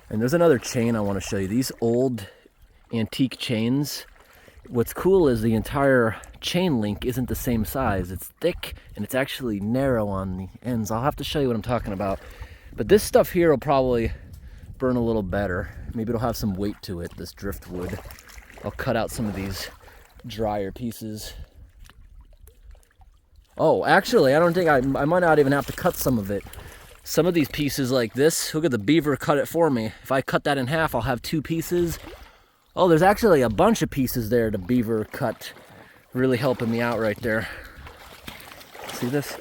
And there's another chain I want to show you. These old antique chains. What's cool is the entire chain link isn't the same size. It's thick and it's actually narrow on the ends. I'll have to show you what I'm talking about. But this stuff here will probably burn a little better. Maybe it'll have some weight to it, this driftwood. I'll cut out some of these drier pieces. Oh, actually, I don't think I might not even have to cut some of it. Some of these pieces like this, look at the beaver cut it for me. If I cut that in half, I'll have two pieces. Oh, there's actually a bunch of pieces there the beaver cut. Really helping me out right there. See this?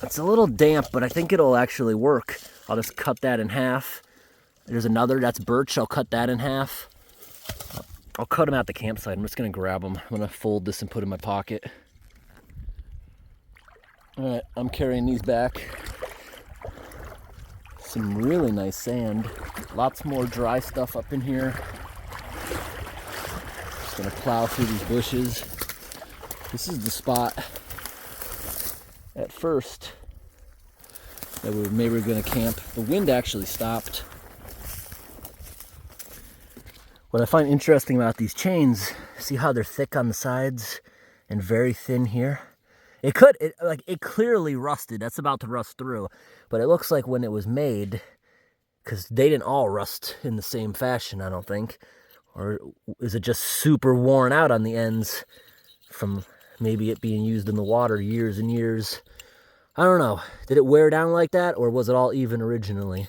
It's a little damp, but I think it'll actually work. I'll just cut that in half. There's another, that's birch. I'll cut that in half. I'll cut them at the campsite. I'm just gonna grab them. I'm gonna fold this and put it in my pocket. All right, I'm carrying these back. Some really nice sand. Lots more dry stuff up in here. Just gonna plow through these bushes. This is the spot at first that we maybe were gonna camp. The wind actually stopped. What I find interesting about these chains, see how they're thick on the sides and very thin here? It could, it clearly rusted. That's about to rust through. But it looks like when it was made, because they didn't all rust in the same fashion, I don't think. Or is it just super worn out on the ends from maybe it being used in the water years and years? I don't know. Did it wear down like that, or was it all even originally?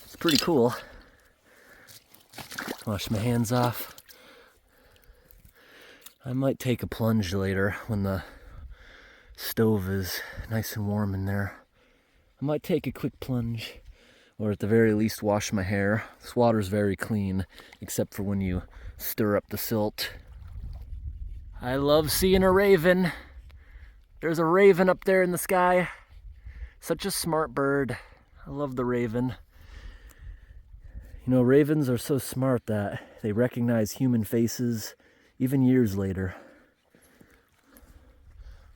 It's pretty cool. Wash my hands off. I might take a plunge later when the stove is nice and warm in there. I might take a quick plunge, or at the very least wash my hair. This water's very clean, except for when you stir up the silt. I love seeing a raven. There's a raven up there in the sky. Such a smart bird. I love the raven. You know, ravens are so smart that they recognize human faces even years later.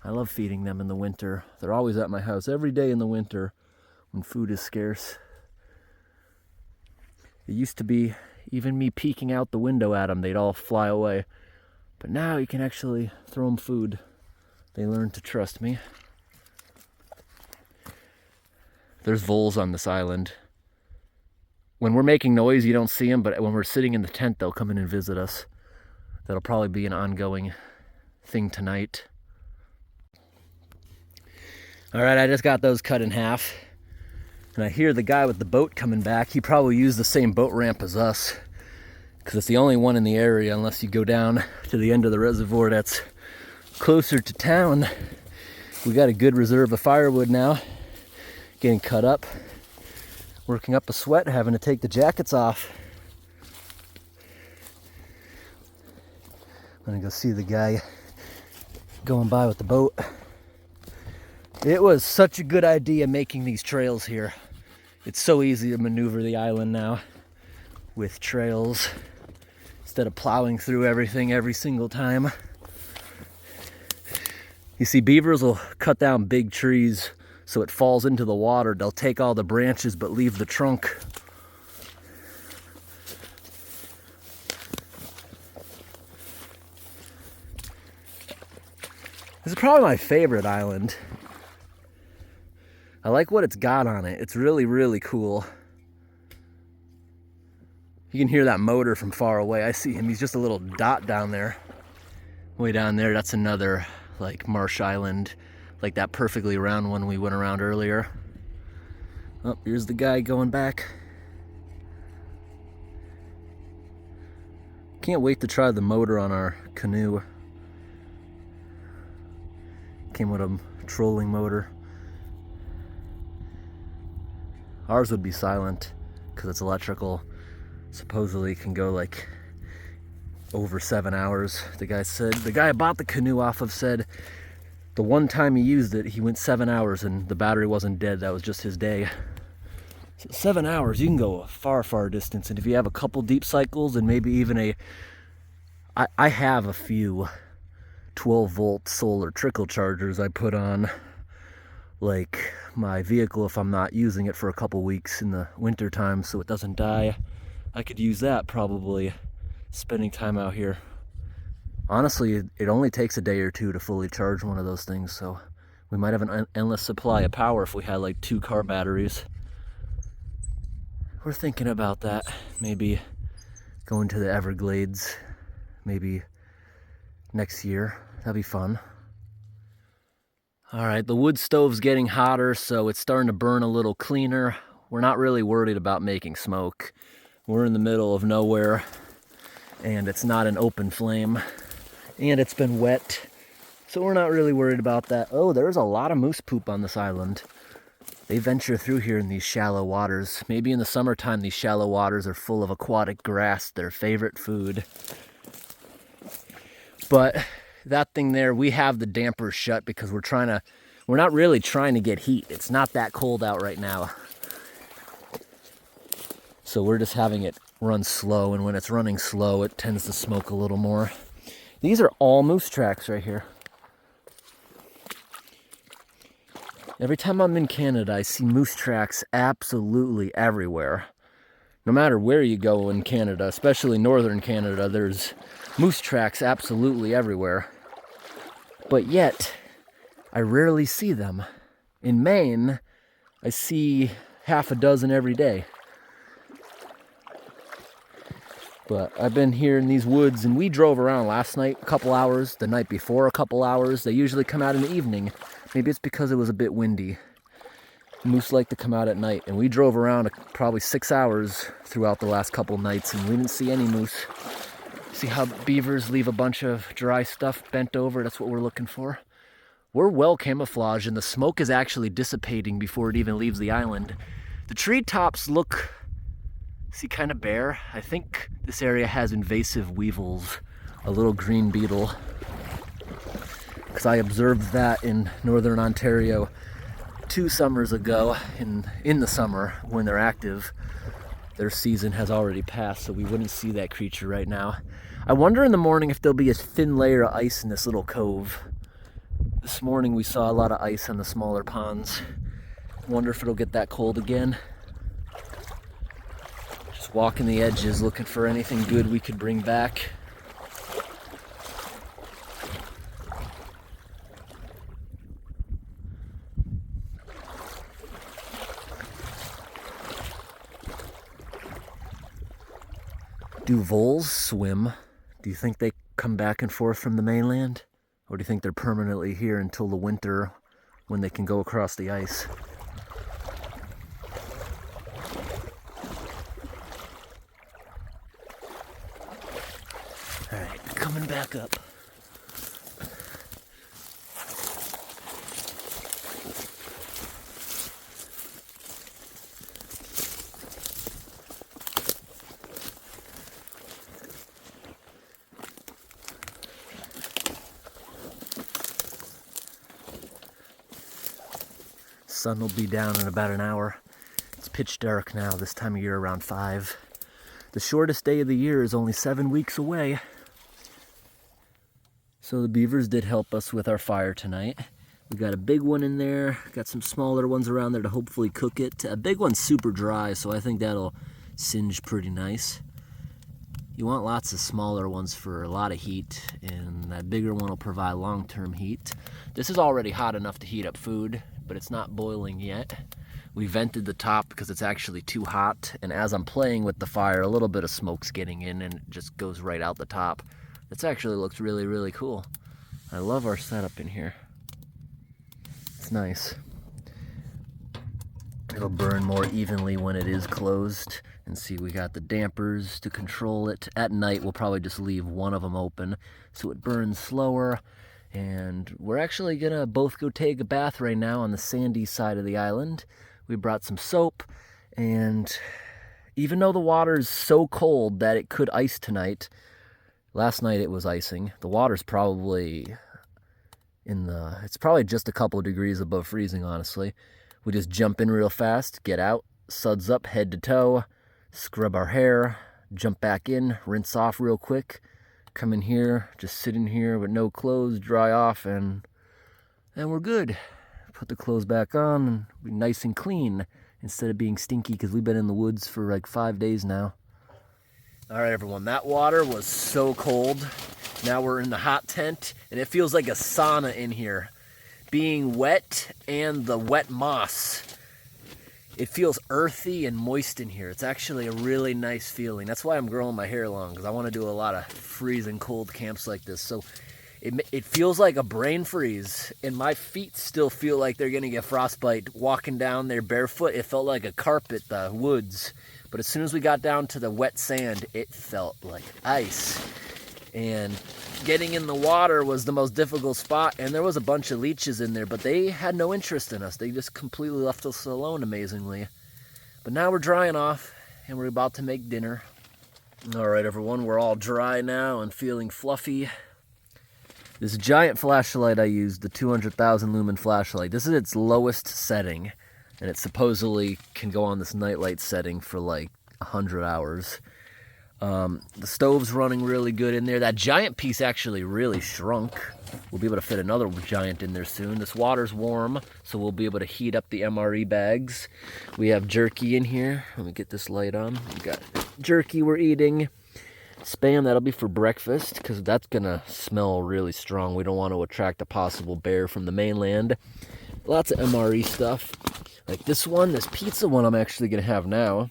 I love feeding them in the winter. They're always at my house every day in the winter when food is scarce. It used to be even me peeking out the window at them, they'd all fly away. But now you can actually throw them food. They learn to trust me. There's voles on this island. When we're making noise, you don't see them, but when we're sitting in the tent, they'll come in and visit us. That'll probably be an ongoing thing tonight. All right, I just got those cut in half. And I hear the guy with the boat coming back. He probably used the same boat ramp as us, because it's the only one in the area, unless you go down to the end of the reservoir that's closer to town. We got a good reserve of firewood now, getting cut up, working up a sweat, having to take the jackets off. I'm gonna go see the guy going by with the boat. It was such a good idea making these trails here. It's so easy to maneuver the island now with trails instead of plowing through everything every single time. You see, beavers will cut down big trees so it falls into the water. They'll take all the branches but leave the trunk. This is probably my favorite island. I like what it's got on it. It's really, really cool. You can hear that motor from far away. I see him. He's just a little dot down there. Way down there, that's another like marsh island, like that perfectly round one we went around earlier. Oh, here's the guy going back. Can't wait to try the motor on our canoe. Came with a trolling motor. Ours would be silent because it's electrical. Supposedly can go like over 7 hours. The guy said, the guy I bought the canoe off of said the one time he used it, he went 7 hours and the battery wasn't dead. That was just his day. So 7 hours, you can go a far, far distance. And if you have a couple deep cycles and maybe even I have a few 12-volt solar trickle chargers I put on like my vehicle if I'm not using it for a couple weeks in the winter time so it doesn't die. I could use that probably spending time out here. Honestly, it only takes a day or two to fully charge one of those things, so we might have an endless supply of power if we had like 2 car batteries. We're thinking about that. Maybe going to the Everglades, maybe next year. That'd be fun. All right, the wood stove's getting hotter, so it's starting to burn a little cleaner. We're not really worried about making smoke. We're in the middle of nowhere, and it's not an open flame, and it's been wet, so we're not really worried about that. Oh, there's a lot of moose poop on this island. They venture through here in these shallow waters. Maybe in the summertime, these shallow waters are full of aquatic grass, their favorite food. But that thing there, we have the dampers shut because we're not really trying to get heat. It's not that cold out right now. So we're just having it run slow, and when it's running slow, it tends to smoke a little more. These are all moose tracks right here. Every time I'm in Canada, I see moose tracks absolutely everywhere. No matter where you go in Canada, especially northern Canada, there's moose tracks absolutely everywhere. But yet, I rarely see them. In Maine, I see half a dozen every day. But I've been here in these woods, and we drove around last night a couple hours, the night before a couple hours. They usually come out in the evening. Maybe it's because it was a bit windy. Moose like to come out at night, and we drove around probably 6 hours throughout the last couple nights, and we didn't see any moose. See how beavers leave a bunch of dry stuff bent over? That's what we're looking for. We're well camouflaged, and the smoke is actually dissipating before it even leaves the island. The treetops look, see, kind of bare. I think this area has invasive weevils, a little green beetle, because I observed that in northern Ontario 2 summers ago. In the summer when they're active, their season has already passed, so we wouldn't see that creature right now. I wonder in the morning if there'll be a thin layer of ice in this little cove. This morning we saw a lot of ice on the smaller ponds. Wonder if it'll get that cold again. Just walking the edges looking for anything good we could bring back. Do voles swim? Do you think they come back and forth from the mainland? Or do you think they're permanently here until the winter when they can go across the ice? All right, coming back up. Sun will be down in about an hour. It's pitch dark now, this time of year around 5. The shortest day of the year is only 7 weeks away. So the beavers did help us with our fire tonight. We got a big one in there, got some smaller ones around there to hopefully cook it. A big one's super dry, so I think that'll singe pretty nice. You want lots of smaller ones for a lot of heat, and that bigger one will provide long-term heat. This is already hot enough to heat up food, but it's not boiling yet. We vented the top because it's actually too hot, and as I'm playing with the fire, a little bit of smoke's getting in and it just goes right out the top. This actually looks really, really cool. I love our setup in here. It's nice. It'll burn more evenly when it is closed. And see, we got the dampers to control it. At night, we'll probably just leave one of them open so it burns slower. And we're actually gonna both go take a bath right now on the sandy side of the island. We brought some soap, and even though the water's so cold that it could ice tonight, last night it was icing. The water's probably it's probably just a couple of degrees above freezing, honestly. We just jump in real fast, get out, suds up head to toe, scrub our hair, jump back in, rinse off real quick, come in here, just sit in here with no clothes, dry off, and we're good. Put the clothes back on and be nice and clean instead of being stinky, because we've been in the woods for like 5 days now. All right, everyone, that water was so cold. Now we're in the hot tent, and it feels like a sauna in here. Being wet and the wet moss, it feels earthy and moist in here. It's actually a really nice feeling. That's why I'm growing my hair long, because I want to do a lot of freezing cold camps like this. So it feels like a brain freeze, and my feet still feel like they're going to get frostbite walking down there barefoot. It felt like a carpet, the woods. But as soon as we got down to the wet sand, it felt like ice. And getting in the water was the most difficult spot, and there was a bunch of leeches in there, but they had no interest in us. They just completely left us alone, amazingly. But now we're drying off, and we're about to make dinner. All right, everyone, we're all dry now and feeling fluffy. This giant flashlight I used, the 200,000 lumen flashlight, this is its lowest setting, and it supposedly can go on this nightlight setting for like 100 hours. The stove's running really good in there. That giant piece actually really shrunk. We'll be able to fit another giant in there soon. This water's warm, so we'll be able to heat up the MRE bags. We have jerky in here. Let me get this light on. We got jerky we're eating. Spam, that'll be for breakfast because that's gonna smell really strong. We don't want to attract a possible bear from the mainland. Lots of MRE stuff. Like this one, this pizza one I'm actually gonna have now.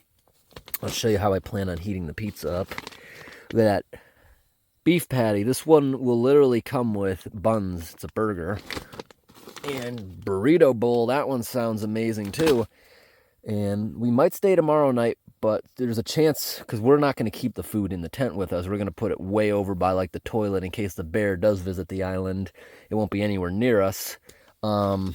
I'll show you how I plan on heating the pizza up. Look at that beef patty. This one will literally come with buns. It's a burger. And burrito bowl, that one sounds amazing too. And we might stay tomorrow night, but there's a chance, because we're not going to keep the food in the tent with us. We're going to put it way over by like the toilet in case the bear does visit the island. It won't be anywhere near us. But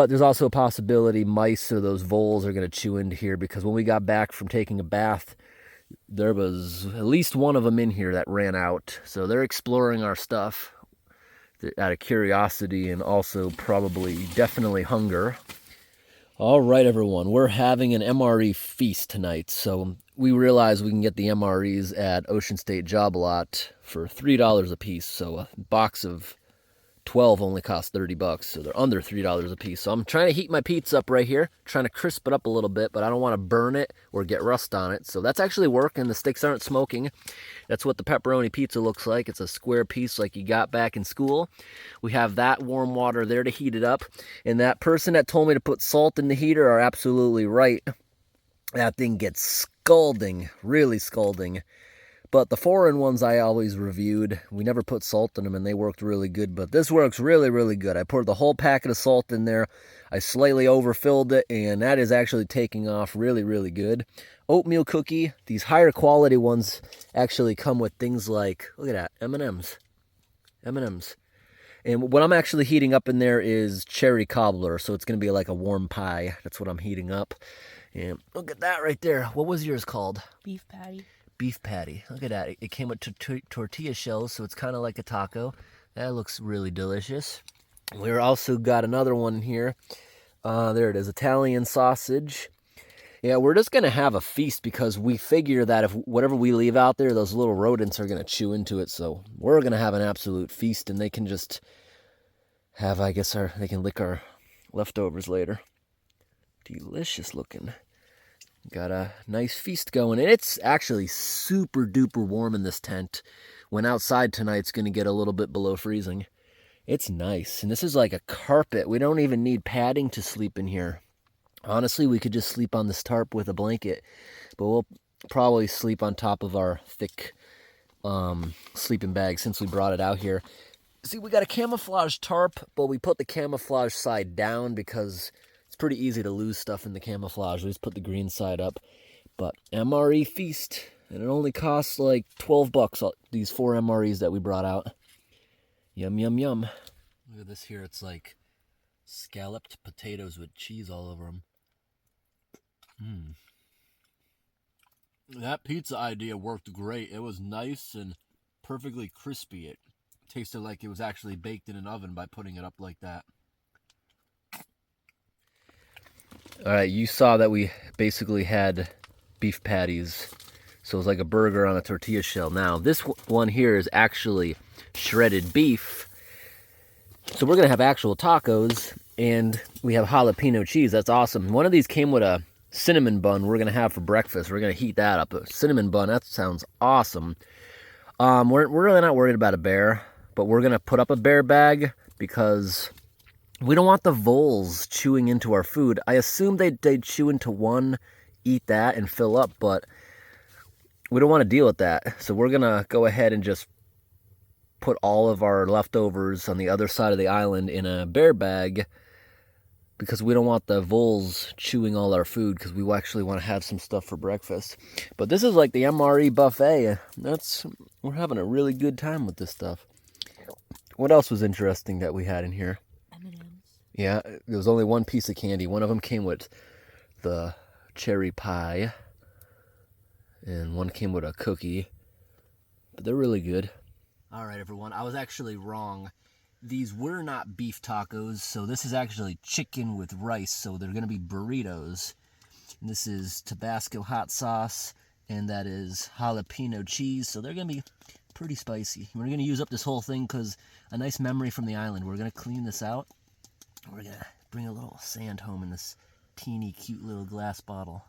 there's also a possibility mice or those voles are going to chew into here, because when we got back from taking a bath, there was at least one of them in here that ran out. So they're exploring our stuff out of curiosity and also probably definitely hunger. All right, everyone, we're having an MRE feast tonight. So we realize we can get the MREs at Ocean State Job Lot for $3 a piece. So a box of 12 only costs $30, so they're under $3 a piece. So I'm trying to heat my pizza up right here, trying to crisp it up a little bit, but I don't want to burn it or get rust on it. So that's actually working. The sticks aren't smoking. That's what the pepperoni pizza looks like. It's a square piece like you got back in school. We have that warm water there to heat it up. And that person that told me to put salt in the heater are absolutely right. That thing gets scalding, really scalding. But the foreign ones I always reviewed, we never put salt in them and they worked really good. But this works really, really good. I poured the whole packet of salt in there. I slightly overfilled it and that is actually taking off really, really good. Oatmeal cookie. These higher quality ones actually come with things like, look at that, M&Ms. M&Ms. And what I'm actually heating up in there is cherry cobbler. So it's going to be like a warm pie. That's what I'm heating up. And look at that right there. What was yours called? Beef patty. Beef patty. Look at that. It came with tortilla shells, so it's kind of like a taco. That looks really delicious. We're also got another one here. There it is, Italian sausage. Yeah, we're just going to have a feast because we figure that if whatever we leave out there, those little rodents are going to chew into it. So we're going to have an absolute feast, and they can just have, I guess, they can lick our leftovers later. Delicious looking. Got a nice feast going, and it's actually super duper warm in this tent. When outside tonight, it's going to get a little bit below freezing. It's nice, and this is like a carpet. We don't even need padding to sleep in here. Honestly, we could just sleep on this tarp with a blanket, but we'll probably sleep on top of our thick sleeping bag since we brought it out here. See, we got a camouflage tarp, but we put the camouflage side down because it's pretty easy to lose stuff in the camouflage. We just put the green side up. But MRE feast, and it only costs like $12, these 4 MREs that we brought out. Yum, yum, yum. Look at this here. It's like scalloped potatoes with cheese all over them. That pizza idea worked great. It was nice and perfectly crispy. It tasted like it was actually baked in an oven by putting it up like that. All right, you saw that we basically had beef patties. So it was like a burger on a tortilla shell. Now, this one here is actually shredded beef. So we're going to have actual tacos, and we have jalapeno cheese. That's awesome. One of these came with a cinnamon bun we're going to have for breakfast. We're going to heat that up. A cinnamon bun, that sounds awesome. We're really not worried about a bear, but we're going to put up a bear bag because we don't want the voles chewing into our food. I assume they'd chew into one, eat that, and fill up, but we don't want to deal with that. So we're going to go ahead and just put all of our leftovers on the other side of the island in a bear bag because we don't want the voles chewing all our food because we actually want to have some stuff for breakfast. But this is like the MRE buffet. We're having a really good time with this stuff. What else was interesting that we had in here? M&Ms. Yeah, there was only one piece of candy. One of them came with the cherry pie, and one came with a cookie. But they're really good. All right, everyone. I was actually wrong. These were not beef tacos, so this is actually chicken with rice, so they're going to be burritos. And this is Tabasco hot sauce, and that is jalapeno cheese, so they're going to be pretty spicy. We're going to use up this whole thing because a nice memory from the island. We're going to clean this out. We're going to bring a little sand home in this teeny cute little glass bottle.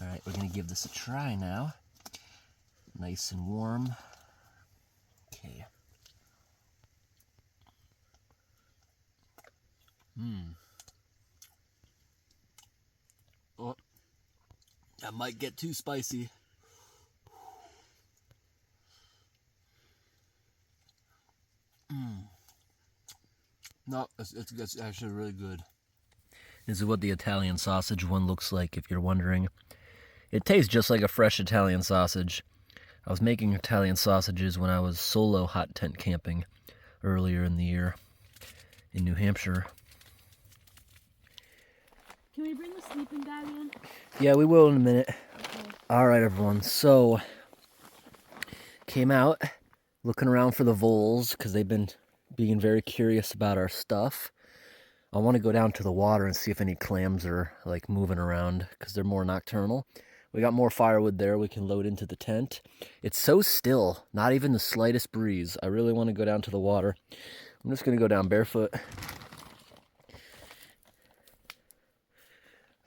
All right, we're going to give this a try now. Nice and warm. Okay. Oh, that might get too spicy. No, it's actually really good. This is what the Italian sausage one looks like, if you're wondering. It tastes just like a fresh Italian sausage. I was making Italian sausages when I was solo hot tent camping earlier in the year in New Hampshire. Can we bring the sleeping bag in? Yeah, we will in a minute. Okay. All right, everyone. So, came out looking around for the voles because they've been being very curious about our stuff. I want to go down to the water and see if any clams are like moving around because they're more nocturnal. We got more firewood there we can load into the tent. It's so still, not even the slightest breeze. I really want to go down to the water. I'm just going to go down barefoot.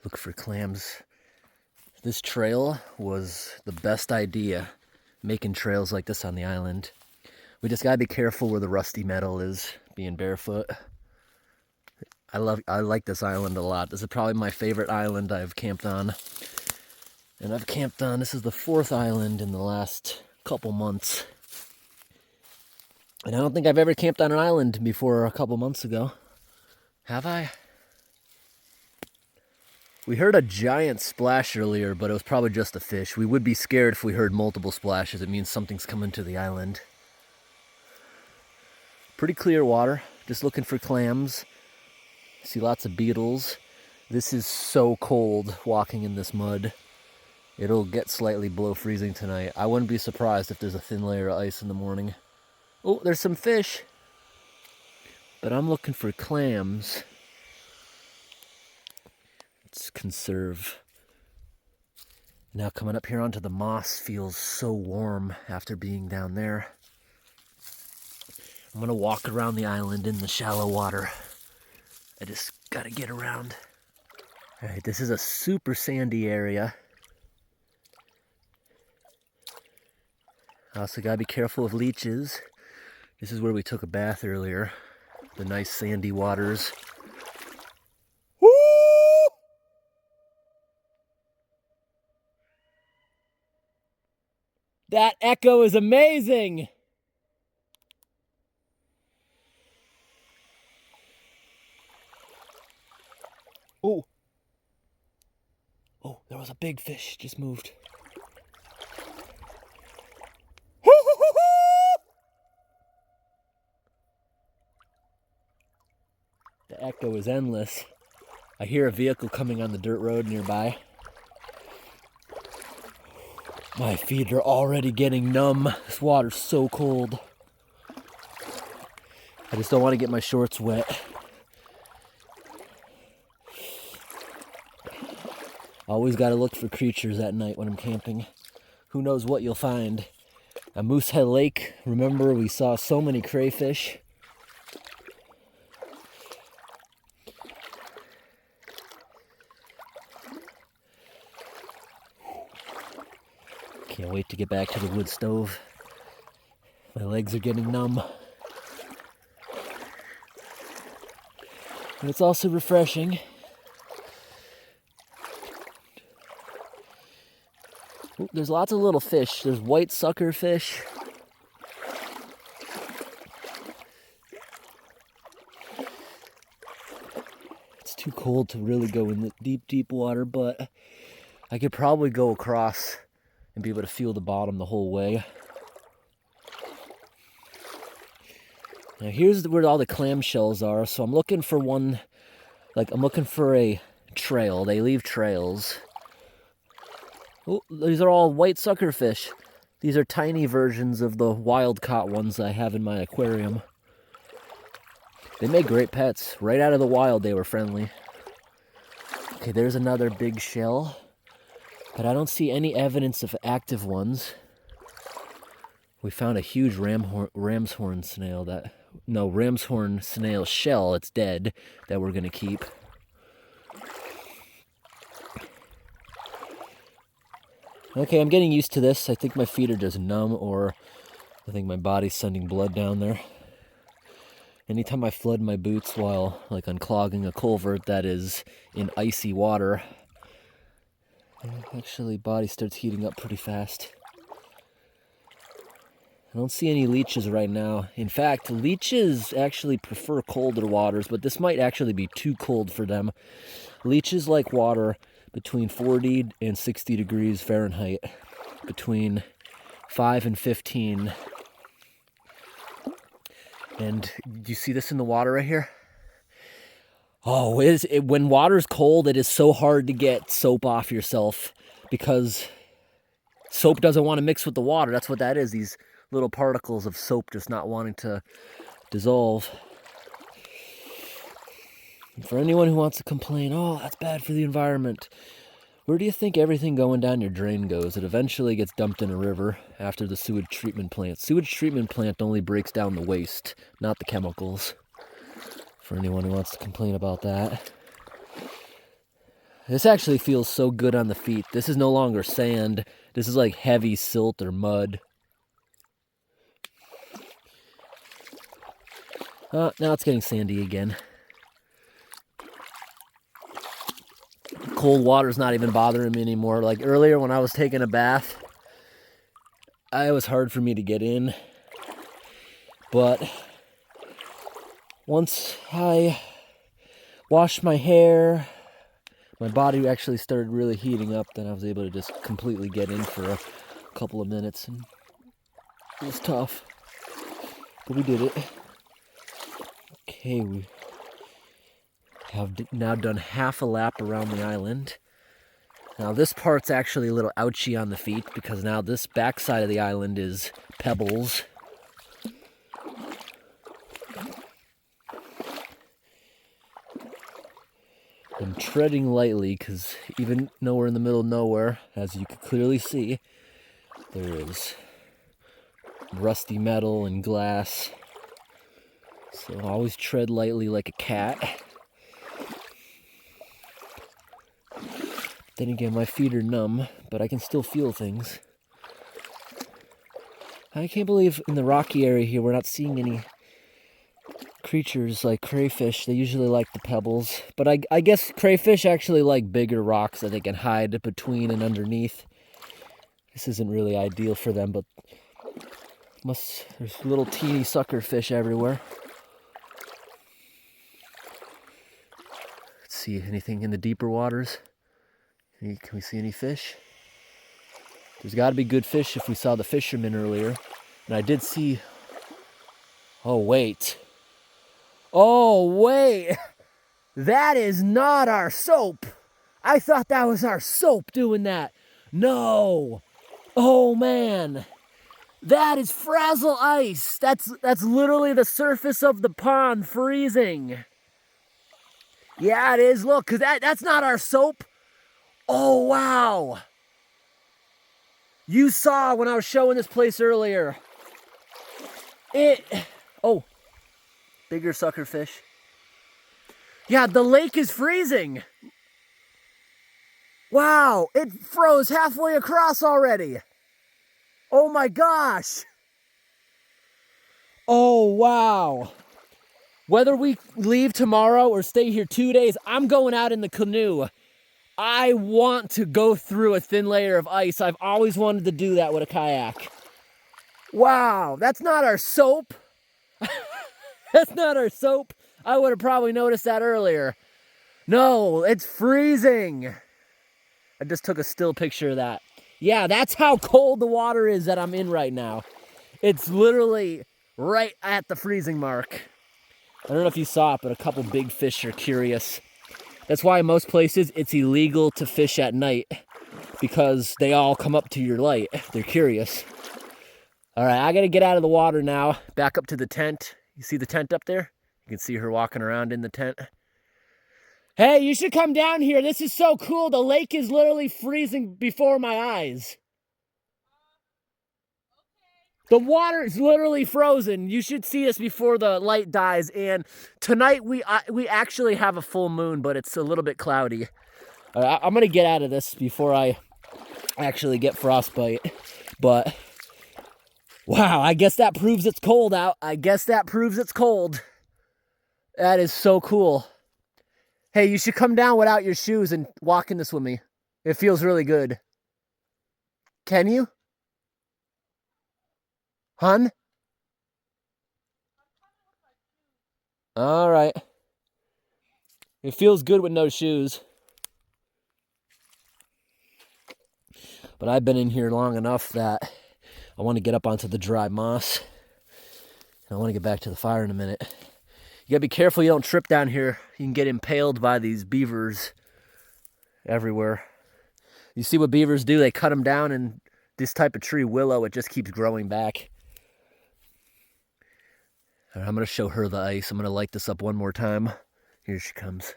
Look for clams. This trail was the best idea, making trails like this on the island. We just gotta be careful where the rusty metal is, being barefoot. I like this island a lot. This is probably my favorite island I've camped on. And I've camped on, this is the 4th island in the last couple months. And I don't think I've ever camped on an island before a couple months ago. Have I? We heard a giant splash earlier, but it was probably just a fish. We would be scared if we heard multiple splashes. It means something's coming to the island. Pretty clear water, just looking for clams. See lots of beetles. This is so cold walking in this mud. It'll get slightly below freezing tonight. I wouldn't be surprised if there's a thin layer of ice in the morning. Oh, there's some fish. But I'm looking for clams. Let's conserve. Now coming up here onto the moss feels so warm after being down there. I'm gonna walk around the island in the shallow water. I just gotta get around. All right, this is a super sandy area. Also gotta be careful of leeches. This is where we took a bath earlier. The nice sandy waters. Woo! That echo is amazing! Oh! Oh, there was a big fish, just moved. The echo is endless. I hear a vehicle coming on the dirt road nearby. My feet are already getting numb. This water's so cold. I just don't want to get my shorts wet. Always got to look for creatures at night when I'm camping. Who knows what you'll find. At Moosehead Lake, remember we saw so many crayfish. Can't wait to get back to the wood stove. My legs are getting numb. But it's also refreshing. Ooh, there's lots of little fish. There's white sucker fish. It's too cold to really go in the deep, deep water, but I could probably go across and be able to feel the bottom the whole way. Now here's where all the clamshells are. So I'm looking for one, I'm looking for a trail. They leave trails. Oh, these are all white suckerfish. These are tiny versions of the wild caught ones I have in my aquarium. They make great pets. Right out of the wild, they were friendly. Okay, there's another big shell. But I don't see any evidence of active ones. We found a huge ram's horn snail shell, it's dead, that we're gonna keep. Okay, I'm getting used to this. I think my feet are just numb, or I think my body's sending blood down there. Anytime I flood my boots while like unclogging a culvert that is in icy water, actually body starts heating up pretty fast. I don't see any leeches right now. In fact, leeches actually prefer colder waters, but this might actually be too cold for them. Leeches like water between 40 and 60 degrees Fahrenheit, between 5 and 15. And do you see this in the water right here? Oh, when water's cold, it is so hard to get soap off yourself because soap doesn't want to mix with the water. That's what that is, these little particles of soap just not wanting to dissolve. And for anyone who wants to complain, oh, that's bad for the environment, where do you think everything going down your drain goes? It eventually gets dumped in a river after the sewage treatment plant. Sewage treatment plant only breaks down the waste, not the chemicals. For anyone who wants to complain about that. This actually feels so good on the feet. This is no longer sand. This is like heavy silt or mud. Now it's getting sandy again. Cold water's not even bothering me anymore. Like earlier when I was taking a bath, it was hard for me to get in. But once I washed my hair, my body actually started really heating up, then I was able to just completely get in for a couple of minutes, and it was tough, but we did it. Okay, we have now done half a lap around the island. Now this part's actually a little ouchy on the feet because now this backside of the island is pebbles. I'm treading lightly because even though we're in the middle of nowhere, as you can clearly see, there is rusty metal and glass. So always tread lightly like a cat. Then again, my feet are numb, but I can still feel things. I can't believe in the rocky area here we're not seeing any creatures like crayfish. They usually like the pebbles, but I guess crayfish actually like bigger rocks that they can hide between and underneath. This isn't really ideal for them, but there's little teeny sucker fish everywhere. Let's see, anything in the deeper waters? Can we see any fish? There's got to be good fish if we saw the fishermen earlier. And I did see... Oh, wait. Oh, wait. That is not our soap. I thought that was our soap doing that. No. Oh, man. That is frazzle ice. That's literally the surface of the pond freezing. Yeah, it is. Look, because that's not our soap. Oh, wow. You saw when I was showing this place earlier. Oh, bigger sucker fish. Yeah, the lake is freezing. Wow, it froze halfway across already. Oh my gosh. Oh, wow. Whether we leave tomorrow or stay here 2 days, I'm going out in the canoe. I want to go through a thin layer of ice. I've always wanted to do that with a kayak. Wow, that's not our soap. That's not our soap. I would have probably noticed that earlier. No, it's freezing. I just took a still picture of that. Yeah, that's how cold the water is that I'm in right now. It's literally right at the freezing mark. I don't know if you saw it, but a couple big fish are curious. That's why in most places it's illegal to fish at night, because they all come up to your light. They're curious. All right, I gotta get out of the water now, back up to the tent. You see the tent up there? You can see her walking around in the tent. Hey, you should come down here. This is so cool. The lake is literally freezing before my eyes. The water is literally frozen. You should see this before the light dies. And tonight we actually have a full moon, but it's a little bit cloudy. I'm gonna get out of this before I actually get frostbite. But wow, I guess that proves it's cold out. I guess that proves it's cold. That is so cool. Hey, you should come down without your shoes and walk in this with me. It feels really good. Can you? Hun? All right. It feels good with no shoes. But I've been in here long enough that I want to get up onto the dry moss. And I want to get back to the fire in a minute. You gotta be careful you don't trip down here. You can get impaled by these beavers everywhere. You see what beavers do? They cut them down, and this type of tree, willow, it just keeps growing back. All right, I'm gonna show her the ice. I'm gonna light this up one more time. Here she comes.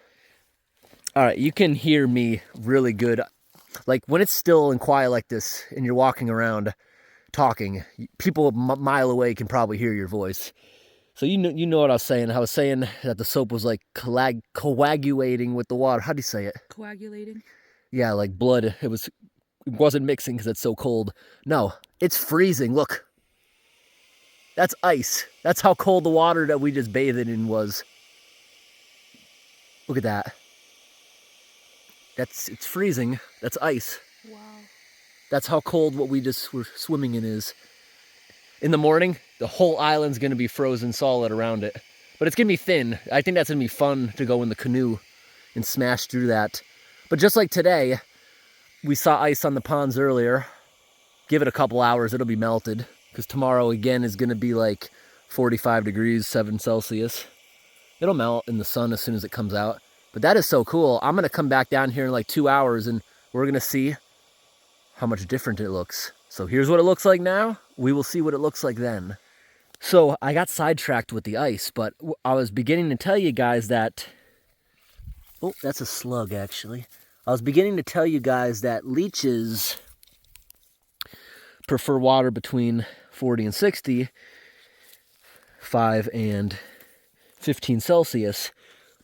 All right, you can hear me really good. Like when it's still and quiet like this and you're walking around talking, people a mile away can probably hear your voice. So you know what I was saying. I was saying that the soap was like coagulating with the water. How do you say it? Coagulating? Yeah, like blood. It wasn't mixing because it's so cold. No, it's freezing. Look. That's ice. That's how cold the water that we just bathed in was. Look at that. It's freezing. That's ice. Wow. That's how cold what we just were swimming in is. In the morning, the whole island's gonna be frozen solid around it. But it's gonna be thin. I think that's gonna be fun to go in the canoe and smash through that. But just like today, we saw ice on the ponds earlier. Give it a couple hours, it'll be melted. Because tomorrow again is gonna be like 45 degrees, 7 Celsius. It'll melt in the sun as soon as it comes out. But that is so cool. I'm gonna come back down here in like 2 hours and we're gonna see how much different it looks. So here's what it looks like now. We will see what it looks like then. So I got sidetracked with the ice, but I was beginning to tell you guys that, oh, that's a slug actually. I was beginning to tell you guys that leeches prefer water between 40 and 60, 5 and 15 Celsius.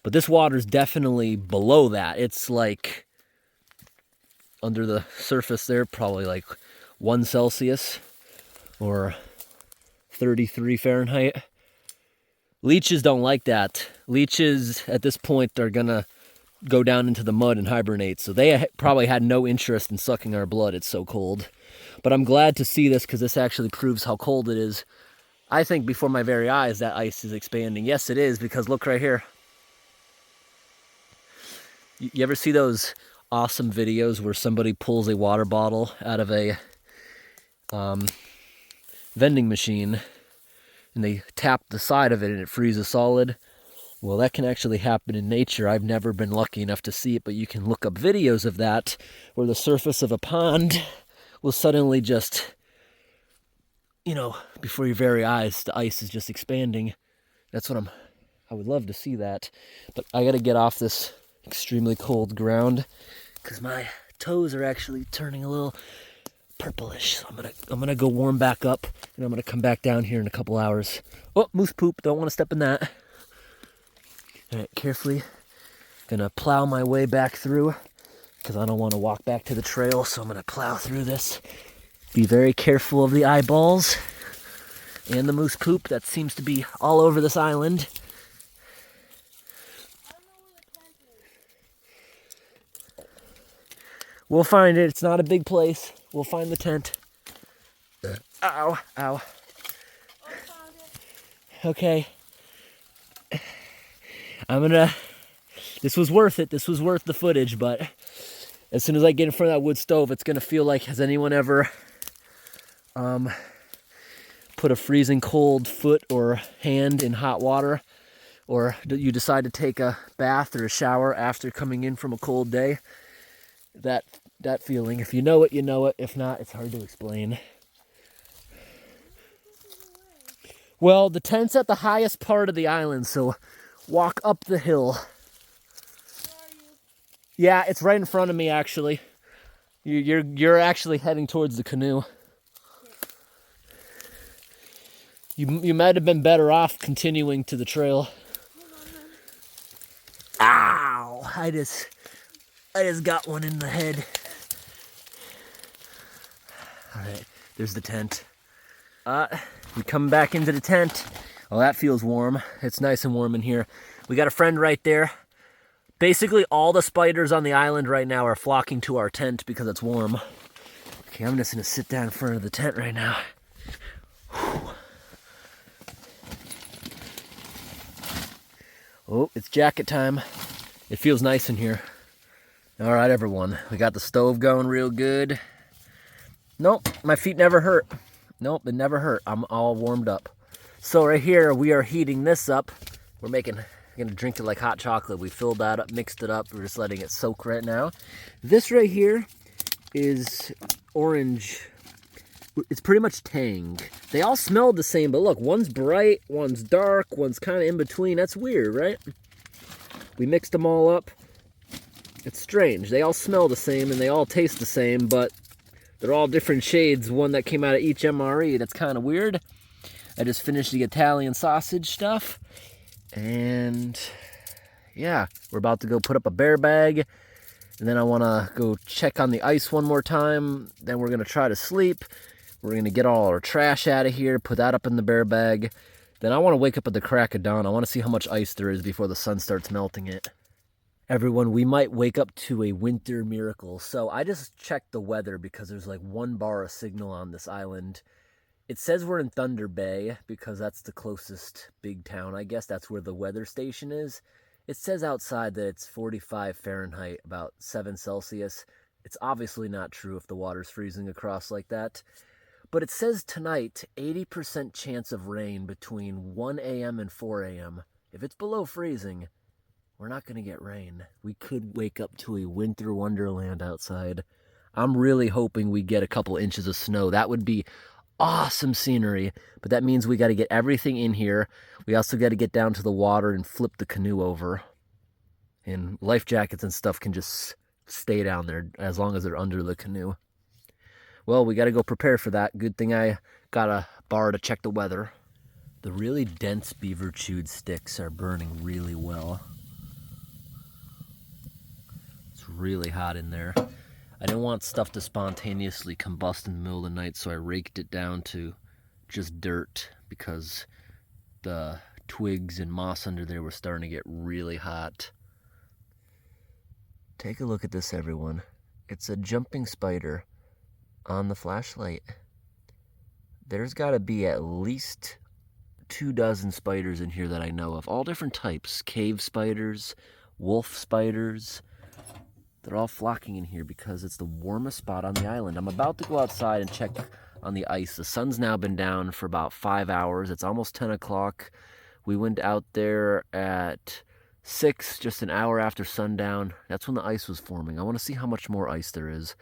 But this water's definitely below that. It's like under the surface there, probably like 1 Celsius or 33 Fahrenheit. Leeches don't like that. Leeches at this point are gonna go down into the mud and hibernate. So they probably had no interest in sucking our blood. It's so cold. But I'm glad to see this because this actually proves how cold it is. I think before my very eyes that ice is expanding. Yes, it is, because look right here. You ever see those awesome videos where somebody pulls a water bottle out of a vending machine and they tap the side of it and it freezes solid? Well, that can actually happen in nature. I've never been lucky enough to see it, but you can look up videos of that where the surface of a pond will suddenly just, you know, before your very eyes, the ice is just expanding. That's what I would love to see that. But I got to get off this extremely cold ground because my toes are actually turning a little purplish. So I'm gonna go warm back up and I'm gonna come back down here in a couple hours. Oh, moose poop, don't want to step in that. All right, carefully gonna plow my way back through because I don't want to walk back to the trail, so I'm gonna plow through this. Be very careful of the eyeballs and the moose poop that seems to be all over this island. We'll find it. It's not a big place. We'll find the tent. Ow, ow. Okay. This was worth it. This was worth the footage, but as soon as I get in front of that wood stove, it's gonna feel like, has anyone ever put a freezing cold foot or hand in hot water? Or you decide to take a bath or a shower after coming in from a cold day? That feeling, if you know it, you know it. If not, it's hard to explain. Well, the tent's at the highest part of the island, so walk up the hill. Where are you? Yeah, it's right in front of me, actually. You're actually heading towards the canoe. You might have been better off continuing to the trail. Ow! I just got one in the head. right, there's the tent. We come back into the tent. Oh, that feels warm. It's nice and warm in here. We got a friend right there. Basically, all the spiders on the island right now are flocking to our tent because it's warm. Okay, I'm just gonna sit down in front of the tent right now. Whew. Oh, it's jacket time. It feels nice in here. All right, everyone. We got the stove going real good. Nope, my feet never hurt. Nope, it never hurt. I'm all warmed up. So right here, we are heating this up. We're gonna drink it like hot chocolate. We filled that up, mixed it up. We're just letting it soak right now. This right here is orange. It's pretty much Tang. They all smell the same, but look, one's bright, one's dark, one's kind of in between. That's weird, right? We mixed them all up. It's strange. They all smell the same and they all taste the same, but they're all different shades, one that came out of each MRE. That's kind of weird. I just finished the Italian sausage stuff. And yeah, we're about to go put up a bear bag. And then I want to go check on the ice one more time. Then we're going to try to sleep. We're going to get all our trash out of here, put that up in the bear bag. Then I want to wake up at the crack of dawn. I want to see how much ice there is before the sun starts melting it. Everyone, we might wake up to a winter miracle. So I just checked the weather because there's like 1 bar of signal on this island. It says we're in Thunder Bay because that's the closest big town. I guess that's where the weather station is. It says outside that it's 45 Fahrenheit, about 7 Celsius. It's obviously not true if the water's freezing across like that. But it says tonight, 80% chance of rain between 1 a.m. and 4 a.m. If it's below freezing, we're not going to get rain. We could wake up to a winter wonderland outside. I'm really hoping we get a couple inches of snow. That would be awesome scenery, but that means we got to get everything in here. We also got to get down to the water and flip the canoe over. And life jackets and stuff can just stay down there as long as they're under the canoe. Well, we got to go prepare for that. Good thing I got a bar to check the weather. The really dense beaver chewed sticks are burning really well. It's really hot in there. I didn't want stuff to spontaneously combust in the middle of the night, so I raked it down to just dirt because the twigs and moss under there were starting to get really hot. Take a look at this, everyone. It's a jumping spider on the flashlight. There's got to be at least 24 spiders in here that I know of. All different types. Cave spiders, wolf spiders. They're all flocking in here because it's the warmest spot on the island. I'm about to go outside and check on the ice. The sun's now been down for about 5 hours. It's almost 10 o'clock. We went out there at 6, just an hour after sundown. That's when the ice was forming. I want to see how much more ice there is.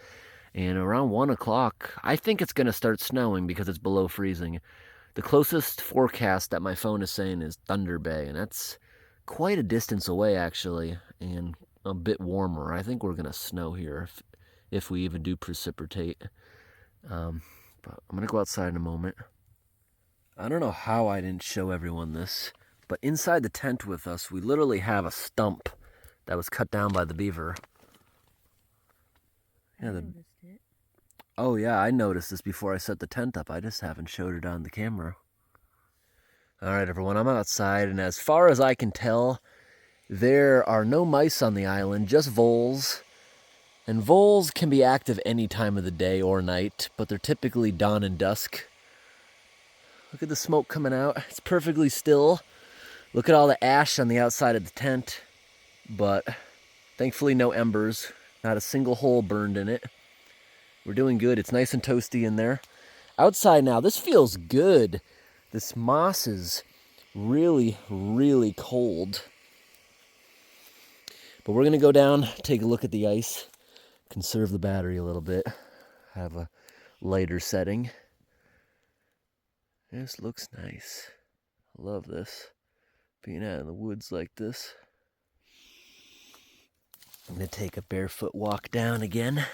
And around 1 o'clock, I think it's going to start snowing because it's below freezing. The closest forecast that my phone is saying is Thunder Bay, and that's quite a distance away, actually, and a bit warmer. I think we're going to snow here if we even do precipitate. But I'm going to go outside in a moment. I don't know how I didn't show everyone this, but inside the tent with us, we literally have a stump that was cut down by the beaver. Yeah, Oh yeah, I noticed this before I set the tent up. I just haven't showed it on the camera. All right, everyone, I'm outside, and as far as I can tell, there are no mice on the island, just voles. And voles can be active any time of the day or night, but they're typically dawn and dusk. Look at the smoke coming out. It's perfectly still. Look at all the ash on the outside of the tent. But thankfully no embers. Not a single hole burned in it. We're doing good. It's nice and toasty in there. Outside now, this feels good. This moss is really, really cold. But we're going to go down, take a look at the ice, conserve the battery a little bit, have a lighter setting. This looks nice. I love this. Being out in the woods like this. I'm going to take a barefoot walk down again.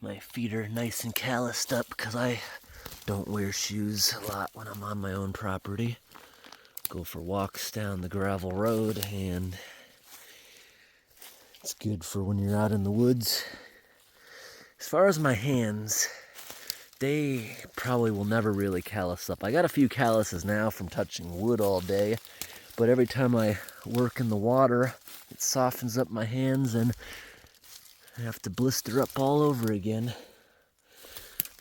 My feet are nice and calloused up because I don't wear shoes a lot when I'm on my own property. Go for walks down the gravel road, and it's good for when you're out in the woods. As far as my hands, they probably will never really callus up. I got a few calluses now from touching wood all day, but every time I work in the water, it softens up my hands and I have to blister up all over again.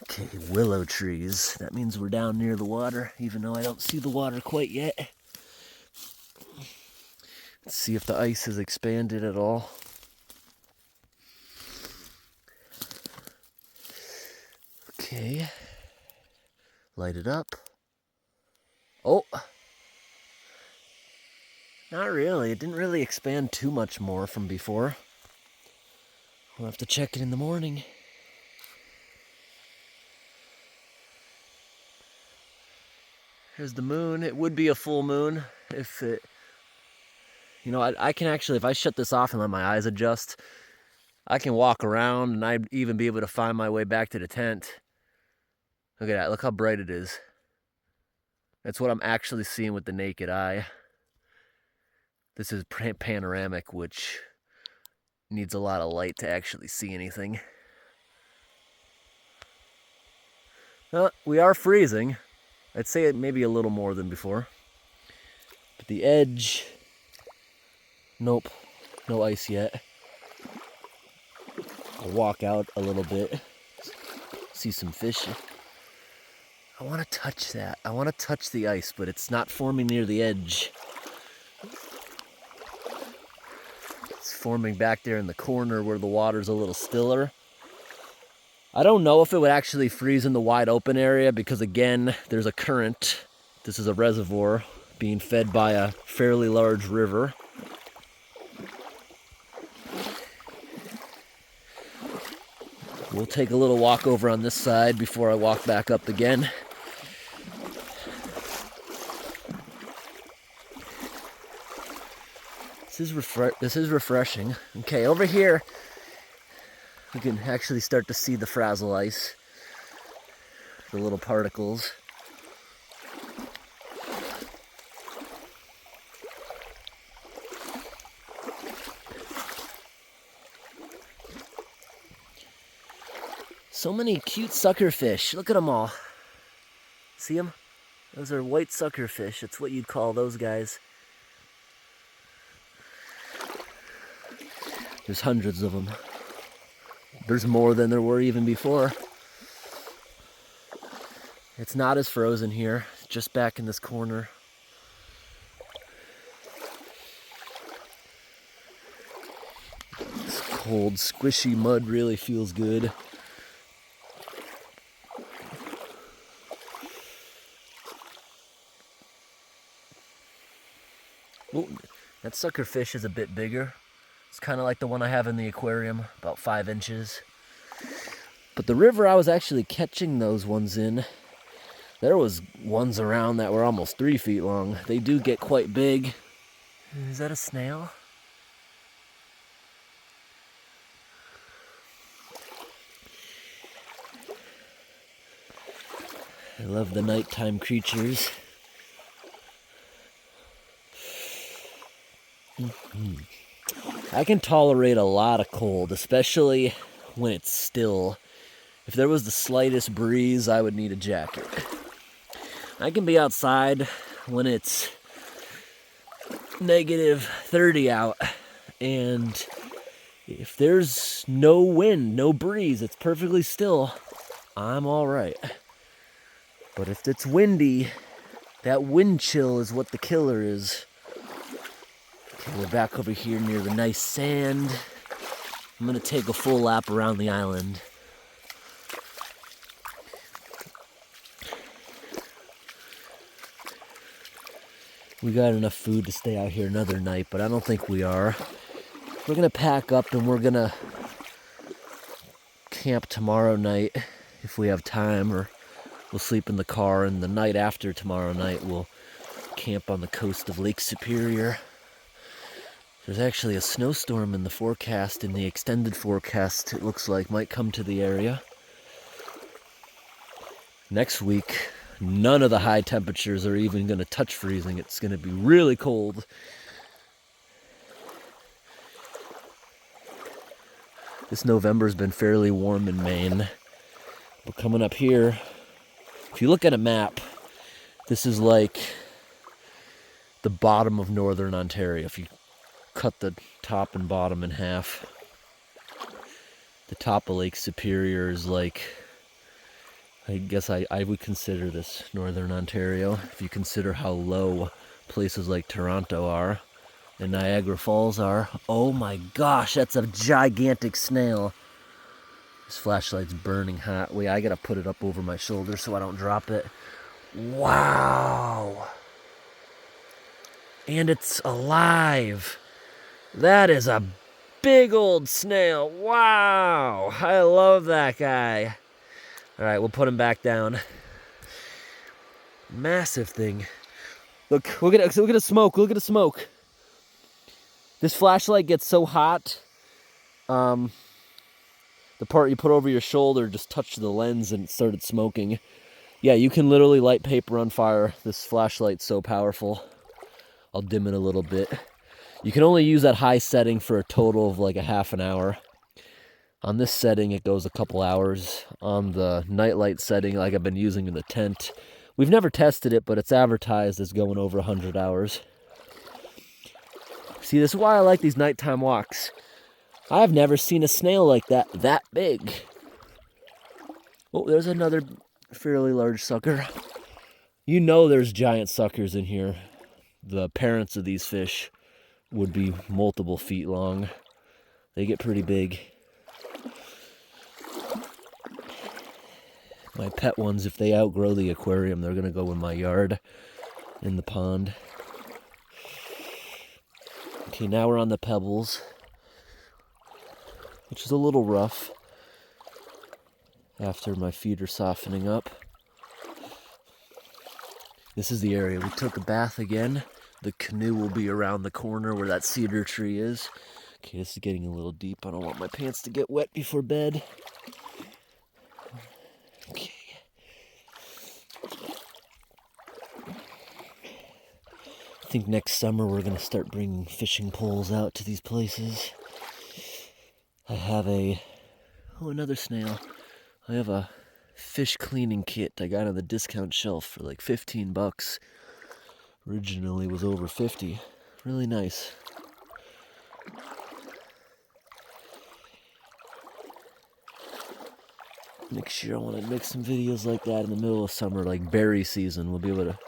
Okay, willow trees. That means we're down near the water, even though I don't see the water quite yet. Let's see if the ice has expanded at all. Okay. Light it up. Oh! Not really. It didn't really expand too much more from before. We'll have to check it in the morning. Here's the moon. It would be a full moon if it... You know, I can actually, if I shut this off and let my eyes adjust, I can walk around and I'd even be able to find my way back to the tent. Look at that. Look how bright it is. That's what I'm actually seeing with the naked eye. This is panoramic, which needs a lot of light to actually see anything. We are freezing. I'd say it maybe a little more than before. But the edge, nope, no ice yet. I'll walk out a little bit, see some fish. I want to touch that. I want to touch the ice, but it's not forming near the edge. It's forming back there in the corner where the water's a little stiller. I don't know if it would actually freeze in the wide open area because, again, there's a current. This is a reservoir being fed by a fairly large river. We'll take a little walk over on this side before I walk back up again. This is refreshing. Okay, over here, we can actually start to see the frazzle ice, the little particles. So many cute suckerfish. Look at them all. See them? Those are white suckerfish. It's what you'd call those guys. There's hundreds of them. There's more than there were even before. It's not as frozen here, just back in this corner. This cold, squishy mud really feels good. Ooh, that suckerfish is a bit bigger. It's kind of like the one I have in the aquarium, about 5 inches. But the river I was actually catching those ones in, there was ones around that were almost 3 feet long. They do get quite big. Is that a snail? I love the nighttime creatures. I can tolerate a lot of cold, especially when it's still. If there was the slightest breeze, I would need a jacket. I can be outside when it's negative 30 out, and if there's no wind, no breeze, it's perfectly still, I'm all right. But if it's windy, that wind chill is what the killer is. Okay, we're back over here near the nice sand. I'm gonna take a full lap around the island. We got enough food to stay out here another night, but I don't think we are. We're gonna pack up and we're gonna camp tomorrow night if we have time, or we'll sleep in the car, and the night after tomorrow night we'll camp on the coast of Lake Superior. There's actually a snowstorm in the forecast, in the extended forecast, it looks like, might come to the area. Next week, none of the high temperatures are even going to touch freezing. It's going to be really cold. This November's been fairly warm in Maine. But coming up here, if you look at a map, this is like the bottom of northern Ontario. If you cut the top and bottom in half, the top of Lake Superior is like, I guess I would consider this northern Ontario. If you consider how low places like Toronto are and Niagara Falls are. Oh my gosh, that's a gigantic snail. This flashlight's burning hot. Wait, I gotta put it up over my shoulder so I don't drop it. Wow. And it's alive. That is a big old snail. Wow. I love that guy. All right, we'll put him back down. Massive thing. Look, look at the smoke. Look at the smoke. This flashlight gets so hot. The part you put over your shoulder just touched the lens and it started smoking. Yeah, you can literally light paper on fire. This flashlight's so powerful. I'll dim it a little bit. You can only use that high setting for a total of like a half an hour. On this setting, it goes a couple hours. On the nightlight setting, like I've been using in the tent, we've never tested it, but it's advertised as going over 100 hours. See, this is why I like these nighttime walks. I've never seen a snail like that big. Oh, there's another fairly large sucker. You know there's giant suckers in here. The parents of these fish would be multiple feet long. They get pretty big. My pet ones, if they outgrow the aquarium, they're gonna go in my yard, in the pond. Okay, now we're on the pebbles, which is a little rough after my feet are softening up. This is the area we took a bath again. The canoe will be around the corner where that cedar tree is. Okay, this is getting a little deep. I don't want my pants to get wet before bed. Okay. I think next summer we're going to start bringing fishing poles out to these places. I have another snail. I have a fish cleaning kit I got on the discount shelf for like 15 bucks. Originally was over 50. Really nice. Next year I want to make some videos like that in the middle of summer, like berry season. We'll be able to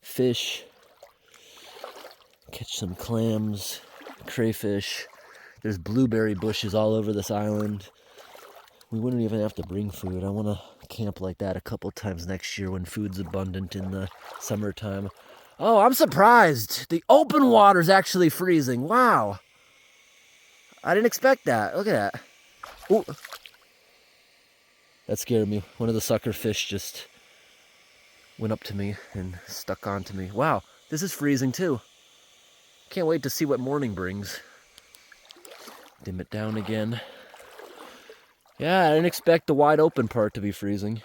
fish, catch some clams, crayfish. There's blueberry bushes all over this island. We wouldn't even have to bring food. I want to camp like that a couple times next year when food's abundant in the summertime. Oh, I'm surprised. The open water's actually freezing. Wow. I didn't expect that. Look at that. Ooh. That scared me. One of the sucker fish just went up to me and stuck onto me. Wow, this is freezing too. Can't wait to see what morning brings. Dim it down again. Yeah, I didn't expect the wide open part to be freezing.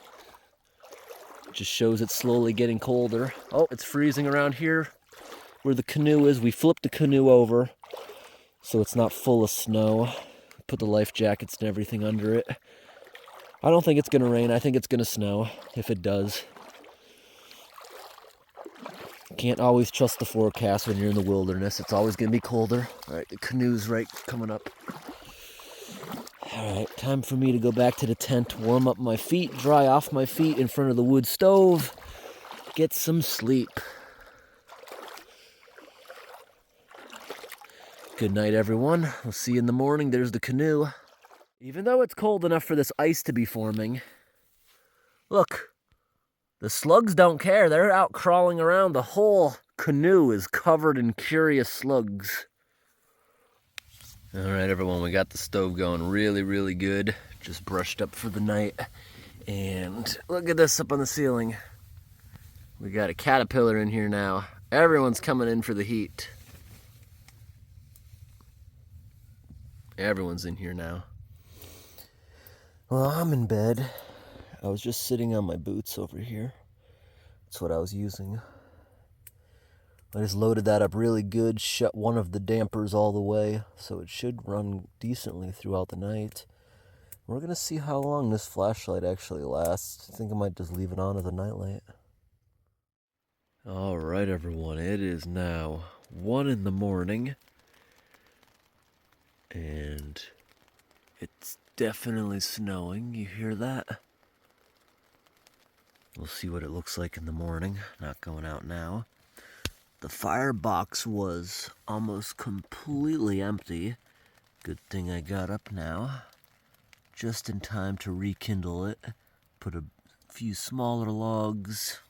Just shows it's slowly getting colder. Oh, it's freezing around here where the canoe is. We flipped the canoe over so it's not full of snow. Put the life jackets and everything under it. I don't think it's going to rain. I think it's going to snow if it does. Can't always trust the forecast when you're in the wilderness. It's always going to be colder. All right, the canoe's right coming up. All right, time for me to go back to the tent, warm up my feet, dry off my feet in front of the wood stove, get some sleep. Good night, everyone. We'll see you in the morning. There's the canoe. Even though it's cold enough for this ice to be forming, look, the slugs don't care. They're out crawling around. The whole canoe is covered in curious slugs. All right, everyone, we got the stove going really, really good. Just brushed up for the night. And look at this up on the ceiling. We got a caterpillar in here now. Everyone's coming in for the heat. Everyone's in here now. Well, I'm in bed. I was just sitting on my boots over here. That's what I was using. I just loaded that up really good, shut one of the dampers all the way, so it should run decently throughout the night. We're gonna see how long this flashlight actually lasts. I think I might just leave it on as a nightlight. All right, everyone, it is now 1 in the morning, and it's definitely snowing. You hear that? We'll see what it looks like in the morning. Not going out now. The firebox was almost completely empty. Good thing I got up now, just in time to rekindle it. Put a few smaller logs,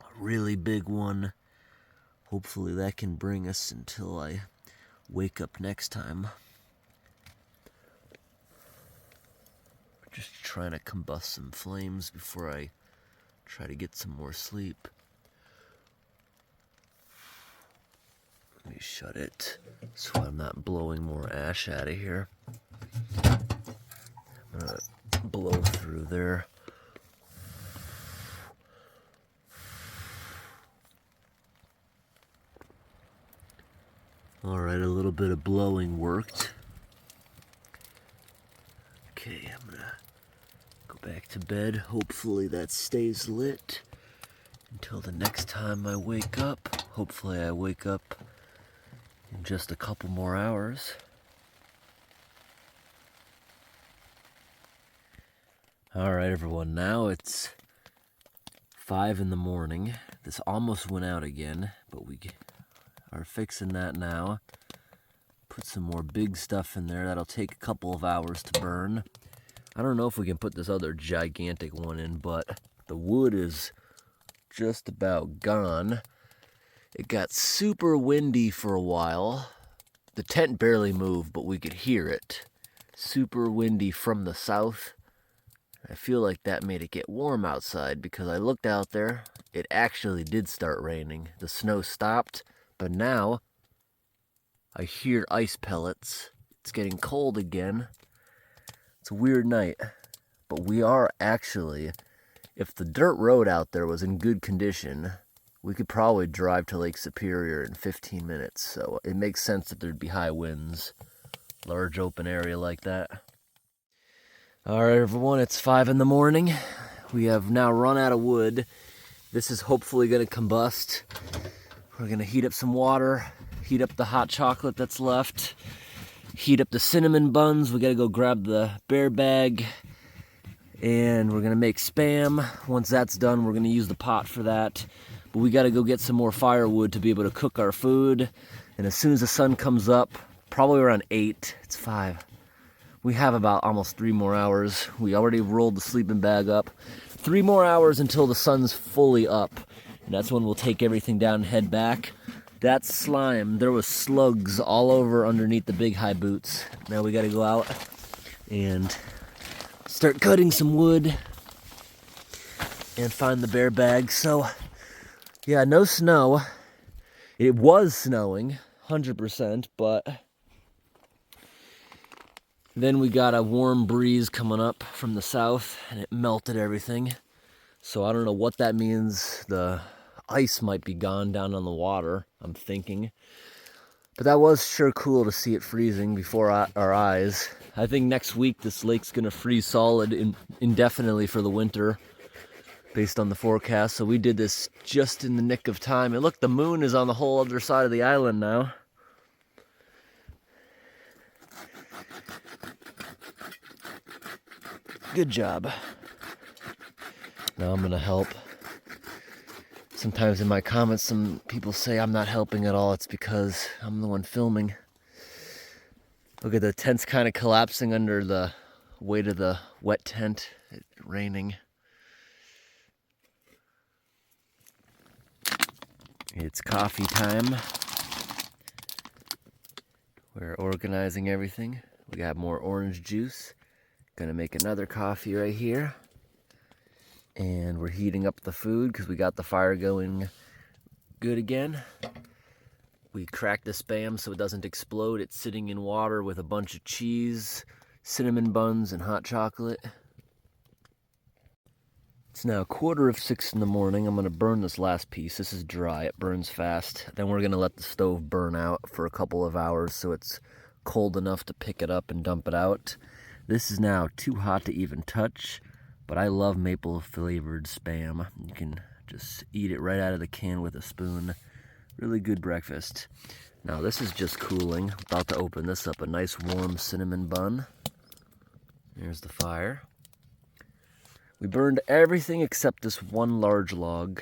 a really big one. Hopefully that can bring us until I wake up next time. Just trying to combust some flames before I try to get some more sleep. Let me shut it so I'm not blowing more ash out of here. I'm gonna blow through there. Alright, a little bit of blowing worked. Okay, I'm gonna go back to bed. Hopefully that stays lit until the next time I wake up. Hopefully I wake up in just a couple more hours. Alright, everyone, now it's 5 in the morning. This almost went out again, but we are fixing that now. Put some more big stuff in there. That'll take a couple of hours to burn. I don't know if we can put this other gigantic one in, but the wood is just about gone. It got super windy for a while. The tent barely moved, but we could hear it. Super windy from the south. I feel like that made it get warm outside because I looked out there. It actually did start raining. The snow stopped, but now I hear ice pellets. It's getting cold again. It's a weird night, but we are actually, if the dirt road out there was in good condition, we could probably drive to Lake Superior in 15 minutes. So it makes sense that there'd be high winds, large open area like that. All right, everyone, it's 5 in the morning. We have now run out of wood. This is hopefully gonna combust. We're gonna heat up some water, heat up the hot chocolate that's left, heat up the cinnamon buns. We gotta go grab the bear bag, and we're gonna make Spam. Once that's done, we're gonna use the pot for that. But we gotta go get some more firewood to be able to cook our food. And as soon as the sun comes up, probably around 8, it's 5. We have about almost 3 more hours. We already rolled the sleeping bag up. 3 more hours until the sun's fully up. And that's when we'll take everything down and head back. That slime, there was slugs all over underneath the big high boots. Now we gotta go out and start cutting some wood and find the bear bag. So, yeah, no snow. It was snowing, 100%, but then we got a warm breeze coming up from the south, and it melted everything. So I don't know what that means. The ice might be gone down on the water, I'm thinking. But that was sure cool to see it freezing before our eyes. I think next week this lake's gonna freeze solid indefinitely for the winter, based on the forecast. So we did this just in the nick of time. And look, the moon is on the whole other side of the island now. Good job. Now I'm gonna help. Sometimes in my comments, some people say I'm not helping at all. It's because I'm the one filming. Look at the tent's kind of collapsing under the weight of the wet tent. It's raining. It's coffee time. We're organizing everything. We got more orange juice. Gonna make another coffee right here. And we're heating up the food because we got the fire going good again. We cracked the Spam so it doesn't explode. It's sitting in water with a bunch of cheese, cinnamon buns, and hot chocolate. It's now 5:45 in the morning. I'm gonna burn this last piece. This is dry, it burns fast. Then we're gonna let the stove burn out for a couple of hours so it's cold enough to pick it up and dump it out. This is now too hot to even touch, but I love maple flavored Spam. You can just eat it right out of the can with a spoon. Really good breakfast. Now this is just cooling. About to open this up, a nice warm cinnamon bun. There's the fire. We burned everything except this one large log.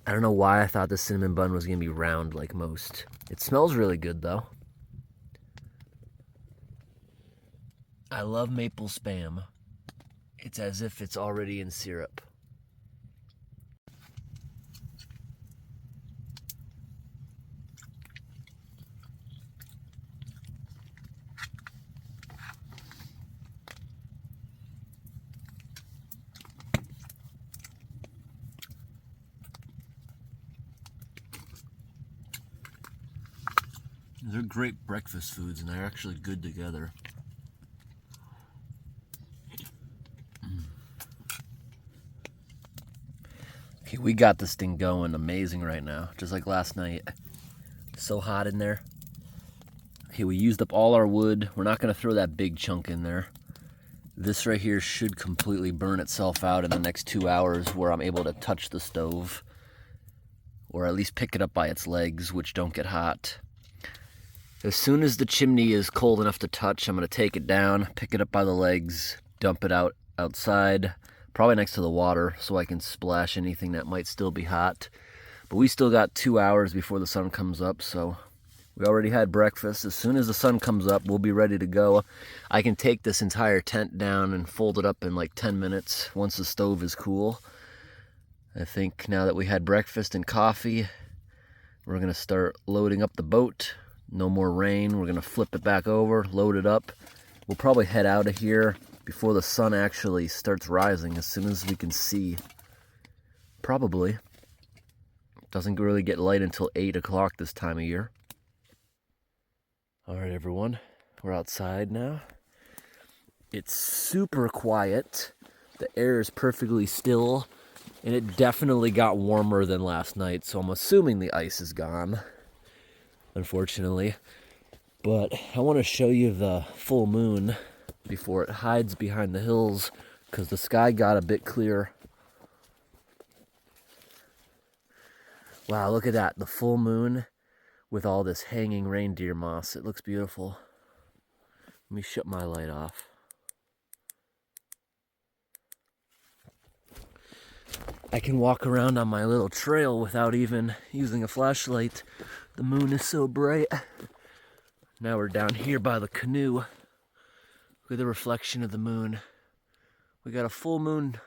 I don't know why I thought the cinnamon bun was gonna be round like most. It smells really good though. I love maple Spam. It's as if it's already in syrup. They're great breakfast foods and they're actually good together. Okay, we got this thing going amazing right now, just like last night. So hot in there. Okay, we used up all our wood. We're not gonna throw that big chunk in there. This right here should completely burn itself out in the next 2 hours where I'm able to touch the stove, or at least pick it up by its legs, which don't get hot. As soon as the chimney is cold enough to touch, I'm gonna take it down, pick it up by the legs, dump it outside, probably next to the water, so I can splash anything that might still be hot. But we still got 2 hours before the sun comes up, so we already had breakfast. As soon as the sun comes up, we'll be ready to go. I can take this entire tent down and fold it up in like 10 minutes once the stove is cool. I think now that we had breakfast and coffee, we're gonna start loading up the boat. No more rain. We're gonna flip it back over, load it up. We'll probably head out of here before the sun actually starts rising, as soon as we can see. Probably. It doesn't really get light until 8 o'clock this time of year. All right, everyone, we're outside now. It's super quiet. The air is perfectly still, and it definitely got warmer than last night, so I'm assuming the ice is gone, unfortunately. But I want to show you the full moon before it hides behind the hills, because the sky got a bit clear. Wow, look at that, the full moon with all this hanging reindeer moss. It looks beautiful. Let me shut my light off. I can walk around on my little trail without even using a flashlight. The moon is so bright. Now we're down here by the canoe. Look at the reflection of the moon. We got a full moon.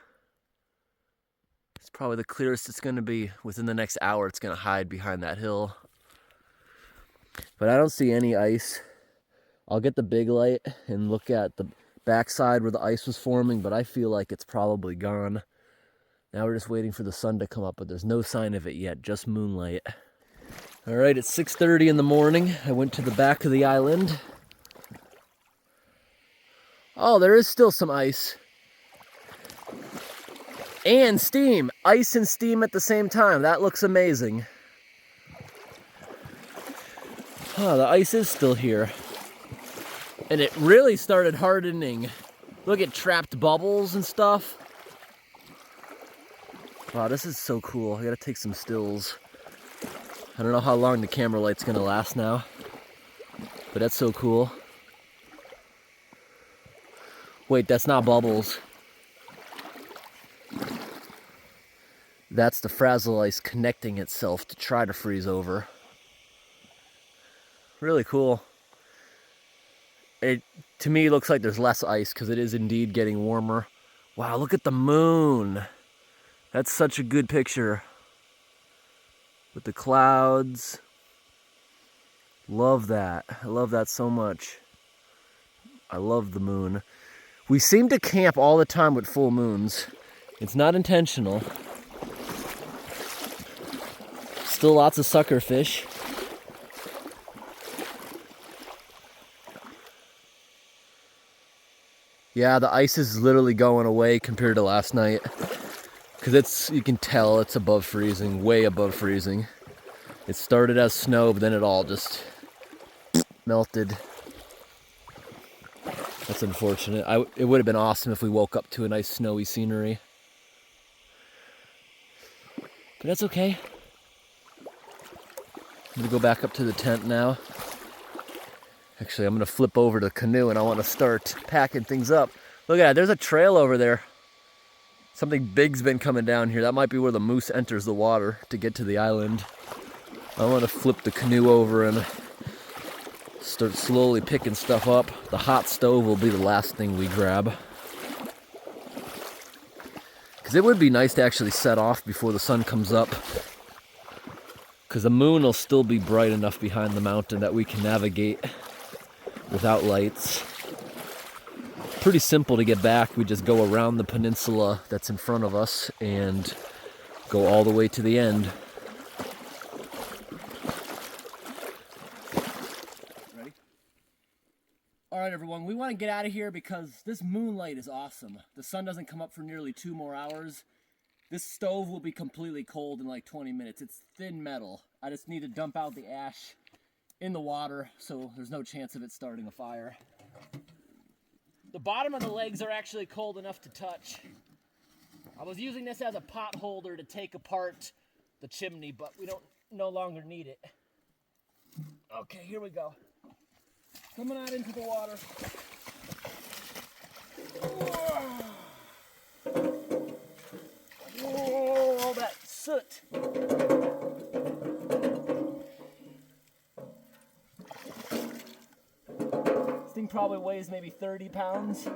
It's probably the clearest it's gonna be. Within the next hour, it's gonna hide behind that hill. But I don't see any ice. I'll get the big light and look at the backside where the ice was forming, but I feel like it's probably gone. Now we're just waiting for the sun to come up, but there's no sign of it yet, just moonlight. All right, it's 6:30 in the morning. I went to the back of the island. Oh, there is still some ice. And steam. Ice and steam at the same time. That looks amazing. Oh, the ice is still here. And it really started hardening. Look at trapped bubbles and stuff. Wow, this is so cool. I gotta take some stills. I don't know how long the camera light's gonna last now, but that's so cool. Wait, that's not bubbles. That's the frazzle ice connecting itself to try to freeze over. Really cool. It, to me, looks like there's less ice because it is indeed getting warmer. Wow, look at the moon. That's such a good picture. With the clouds. Love that. I love that so much. I love the moon. We seem to camp all the time with full moons. It's not intentional. Still lots of sucker fish. Yeah, the ice is literally going away compared to last night. Because you can tell it's above freezing, way above freezing. It started as snow, but then it all just melted. That's unfortunate. It would have been awesome if we woke up to a nice snowy scenery. But that's okay. I'm gonna go back up to the tent now. Actually, I'm gonna flip over to the canoe and I wanna start packing things up. Look at that, there's a trail over there. Something big's been coming down here. That might be where the moose enters the water to get to the island. I wanna flip the canoe over and start slowly picking stuff up. The hot stove will be the last thing we grab. Because it would be nice to actually set off before the sun comes up. Because the moon will still be bright enough behind the mountain that we can navigate without lights. Pretty simple to get back. We just go around the peninsula that's in front of us and go all the way to the end. Ready? All right, everyone, we want to get out of here because this moonlight is awesome. The sun doesn't come up for nearly 2 more hours. This stove will be completely cold in like 20 minutes. It's thin metal. I just need to dump out the ash in the water so there's no chance of it starting a fire. The bottom of the legs are actually cold enough to touch. I was using this as a pot holder to take apart the chimney, but we don't no longer need it. Okay, here we go. Coming out into the water. Whoa, all that soot. This thing probably weighs maybe 30 pounds.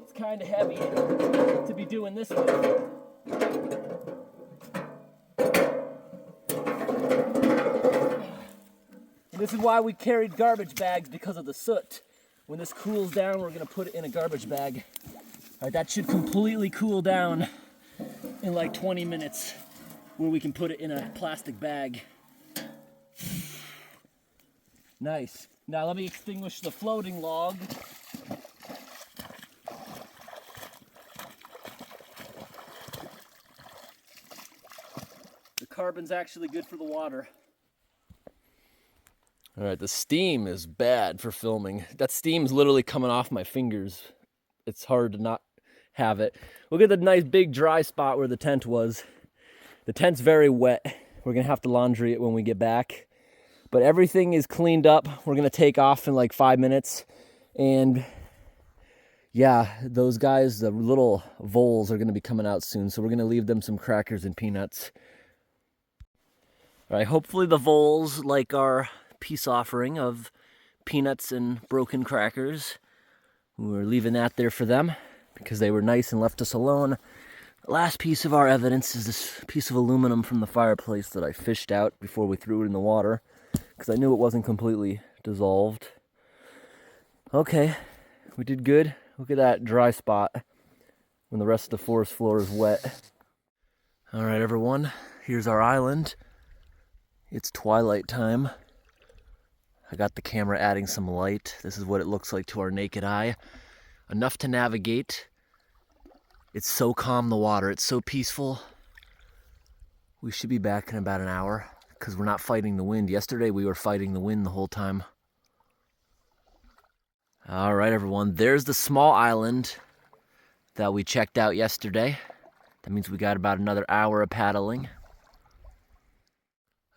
It's kind of heavy to be doing this with. And this is why we carried garbage bags, because of the soot. When this cools down, we're gonna put it in a garbage bag. All right, that should completely cool down in like 20 minutes, where we can put it in a plastic bag. Nice. Now let me extinguish the floating log. The carbon's actually good for the water. All right, the steam is bad for filming. That steam's literally coming off my fingers. It's hard to not have it. Look at the nice big dry spot where the tent was. The tent's very wet. We're gonna have to laundry it when we get back. But everything is cleaned up. We're gonna take off in like 5 minutes. And yeah, those guys, the little voles, are gonna be coming out soon. So we're gonna leave them some crackers and peanuts. All right, hopefully the voles like our peace offering of peanuts and broken crackers. We're leaving that there for them because they were nice and left us alone. The last piece of our evidence is this piece of aluminum from the fireplace that I fished out before we threw it in the water because I knew it wasn't completely dissolved. Okay, we did good. Look at that dry spot when the rest of the forest floor is wet. All right, everyone, here's our island. It's twilight time. I got the camera adding some light. This is what it looks like to our naked eye. Enough to navigate. It's so calm, the water. It's so peaceful. We should be back in about an hour because we're not fighting the wind. Yesterday we were fighting the wind the whole time. All right, everyone. There's the small island that we checked out yesterday. That means we got about another hour of paddling.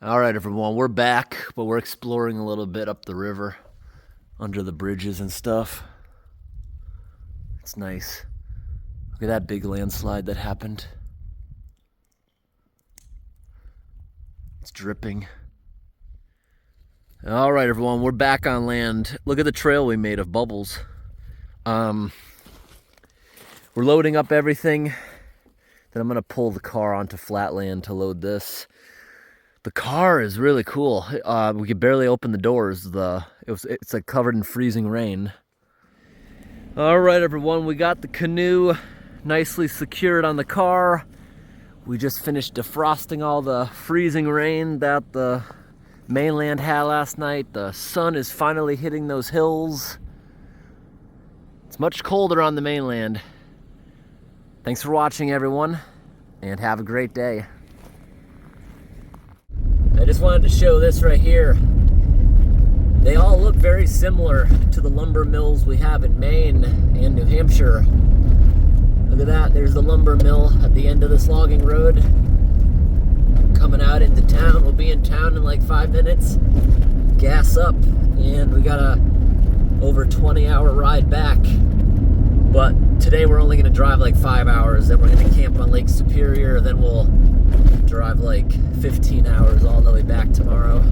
All right, everyone, we're back, but we're exploring a little bit up the river, under the bridges and stuff. It's nice. Look at that big landslide that happened. It's dripping. All right, everyone, we're back on land. Look at the trail we made of bubbles. We're loading up everything. Then I'm gonna pull the car onto flat land to load this. The car is really cool. We could barely open the doors. It's like covered in freezing rain. All right, everyone, we got the canoe nicely secured on the car. We just finished defrosting all the freezing rain that the mainland had last night. The sun is finally hitting those hills. It's much colder on the mainland. Thanks for watching, everyone, and have a great day. I just wanted to show this right here. They all look very similar to the lumber mills we have in Maine and New Hampshire. Look at that, there's the lumber mill at the end of this logging road. Coming out into town. We'll be in town in like 5 minutes. Gas up, and we got a over 20-hour ride back. But today we're only going to drive like 5 hours. Then we're going to camp on Lake Superior. Then we'll drive like 15 hours all the way back tomorrow.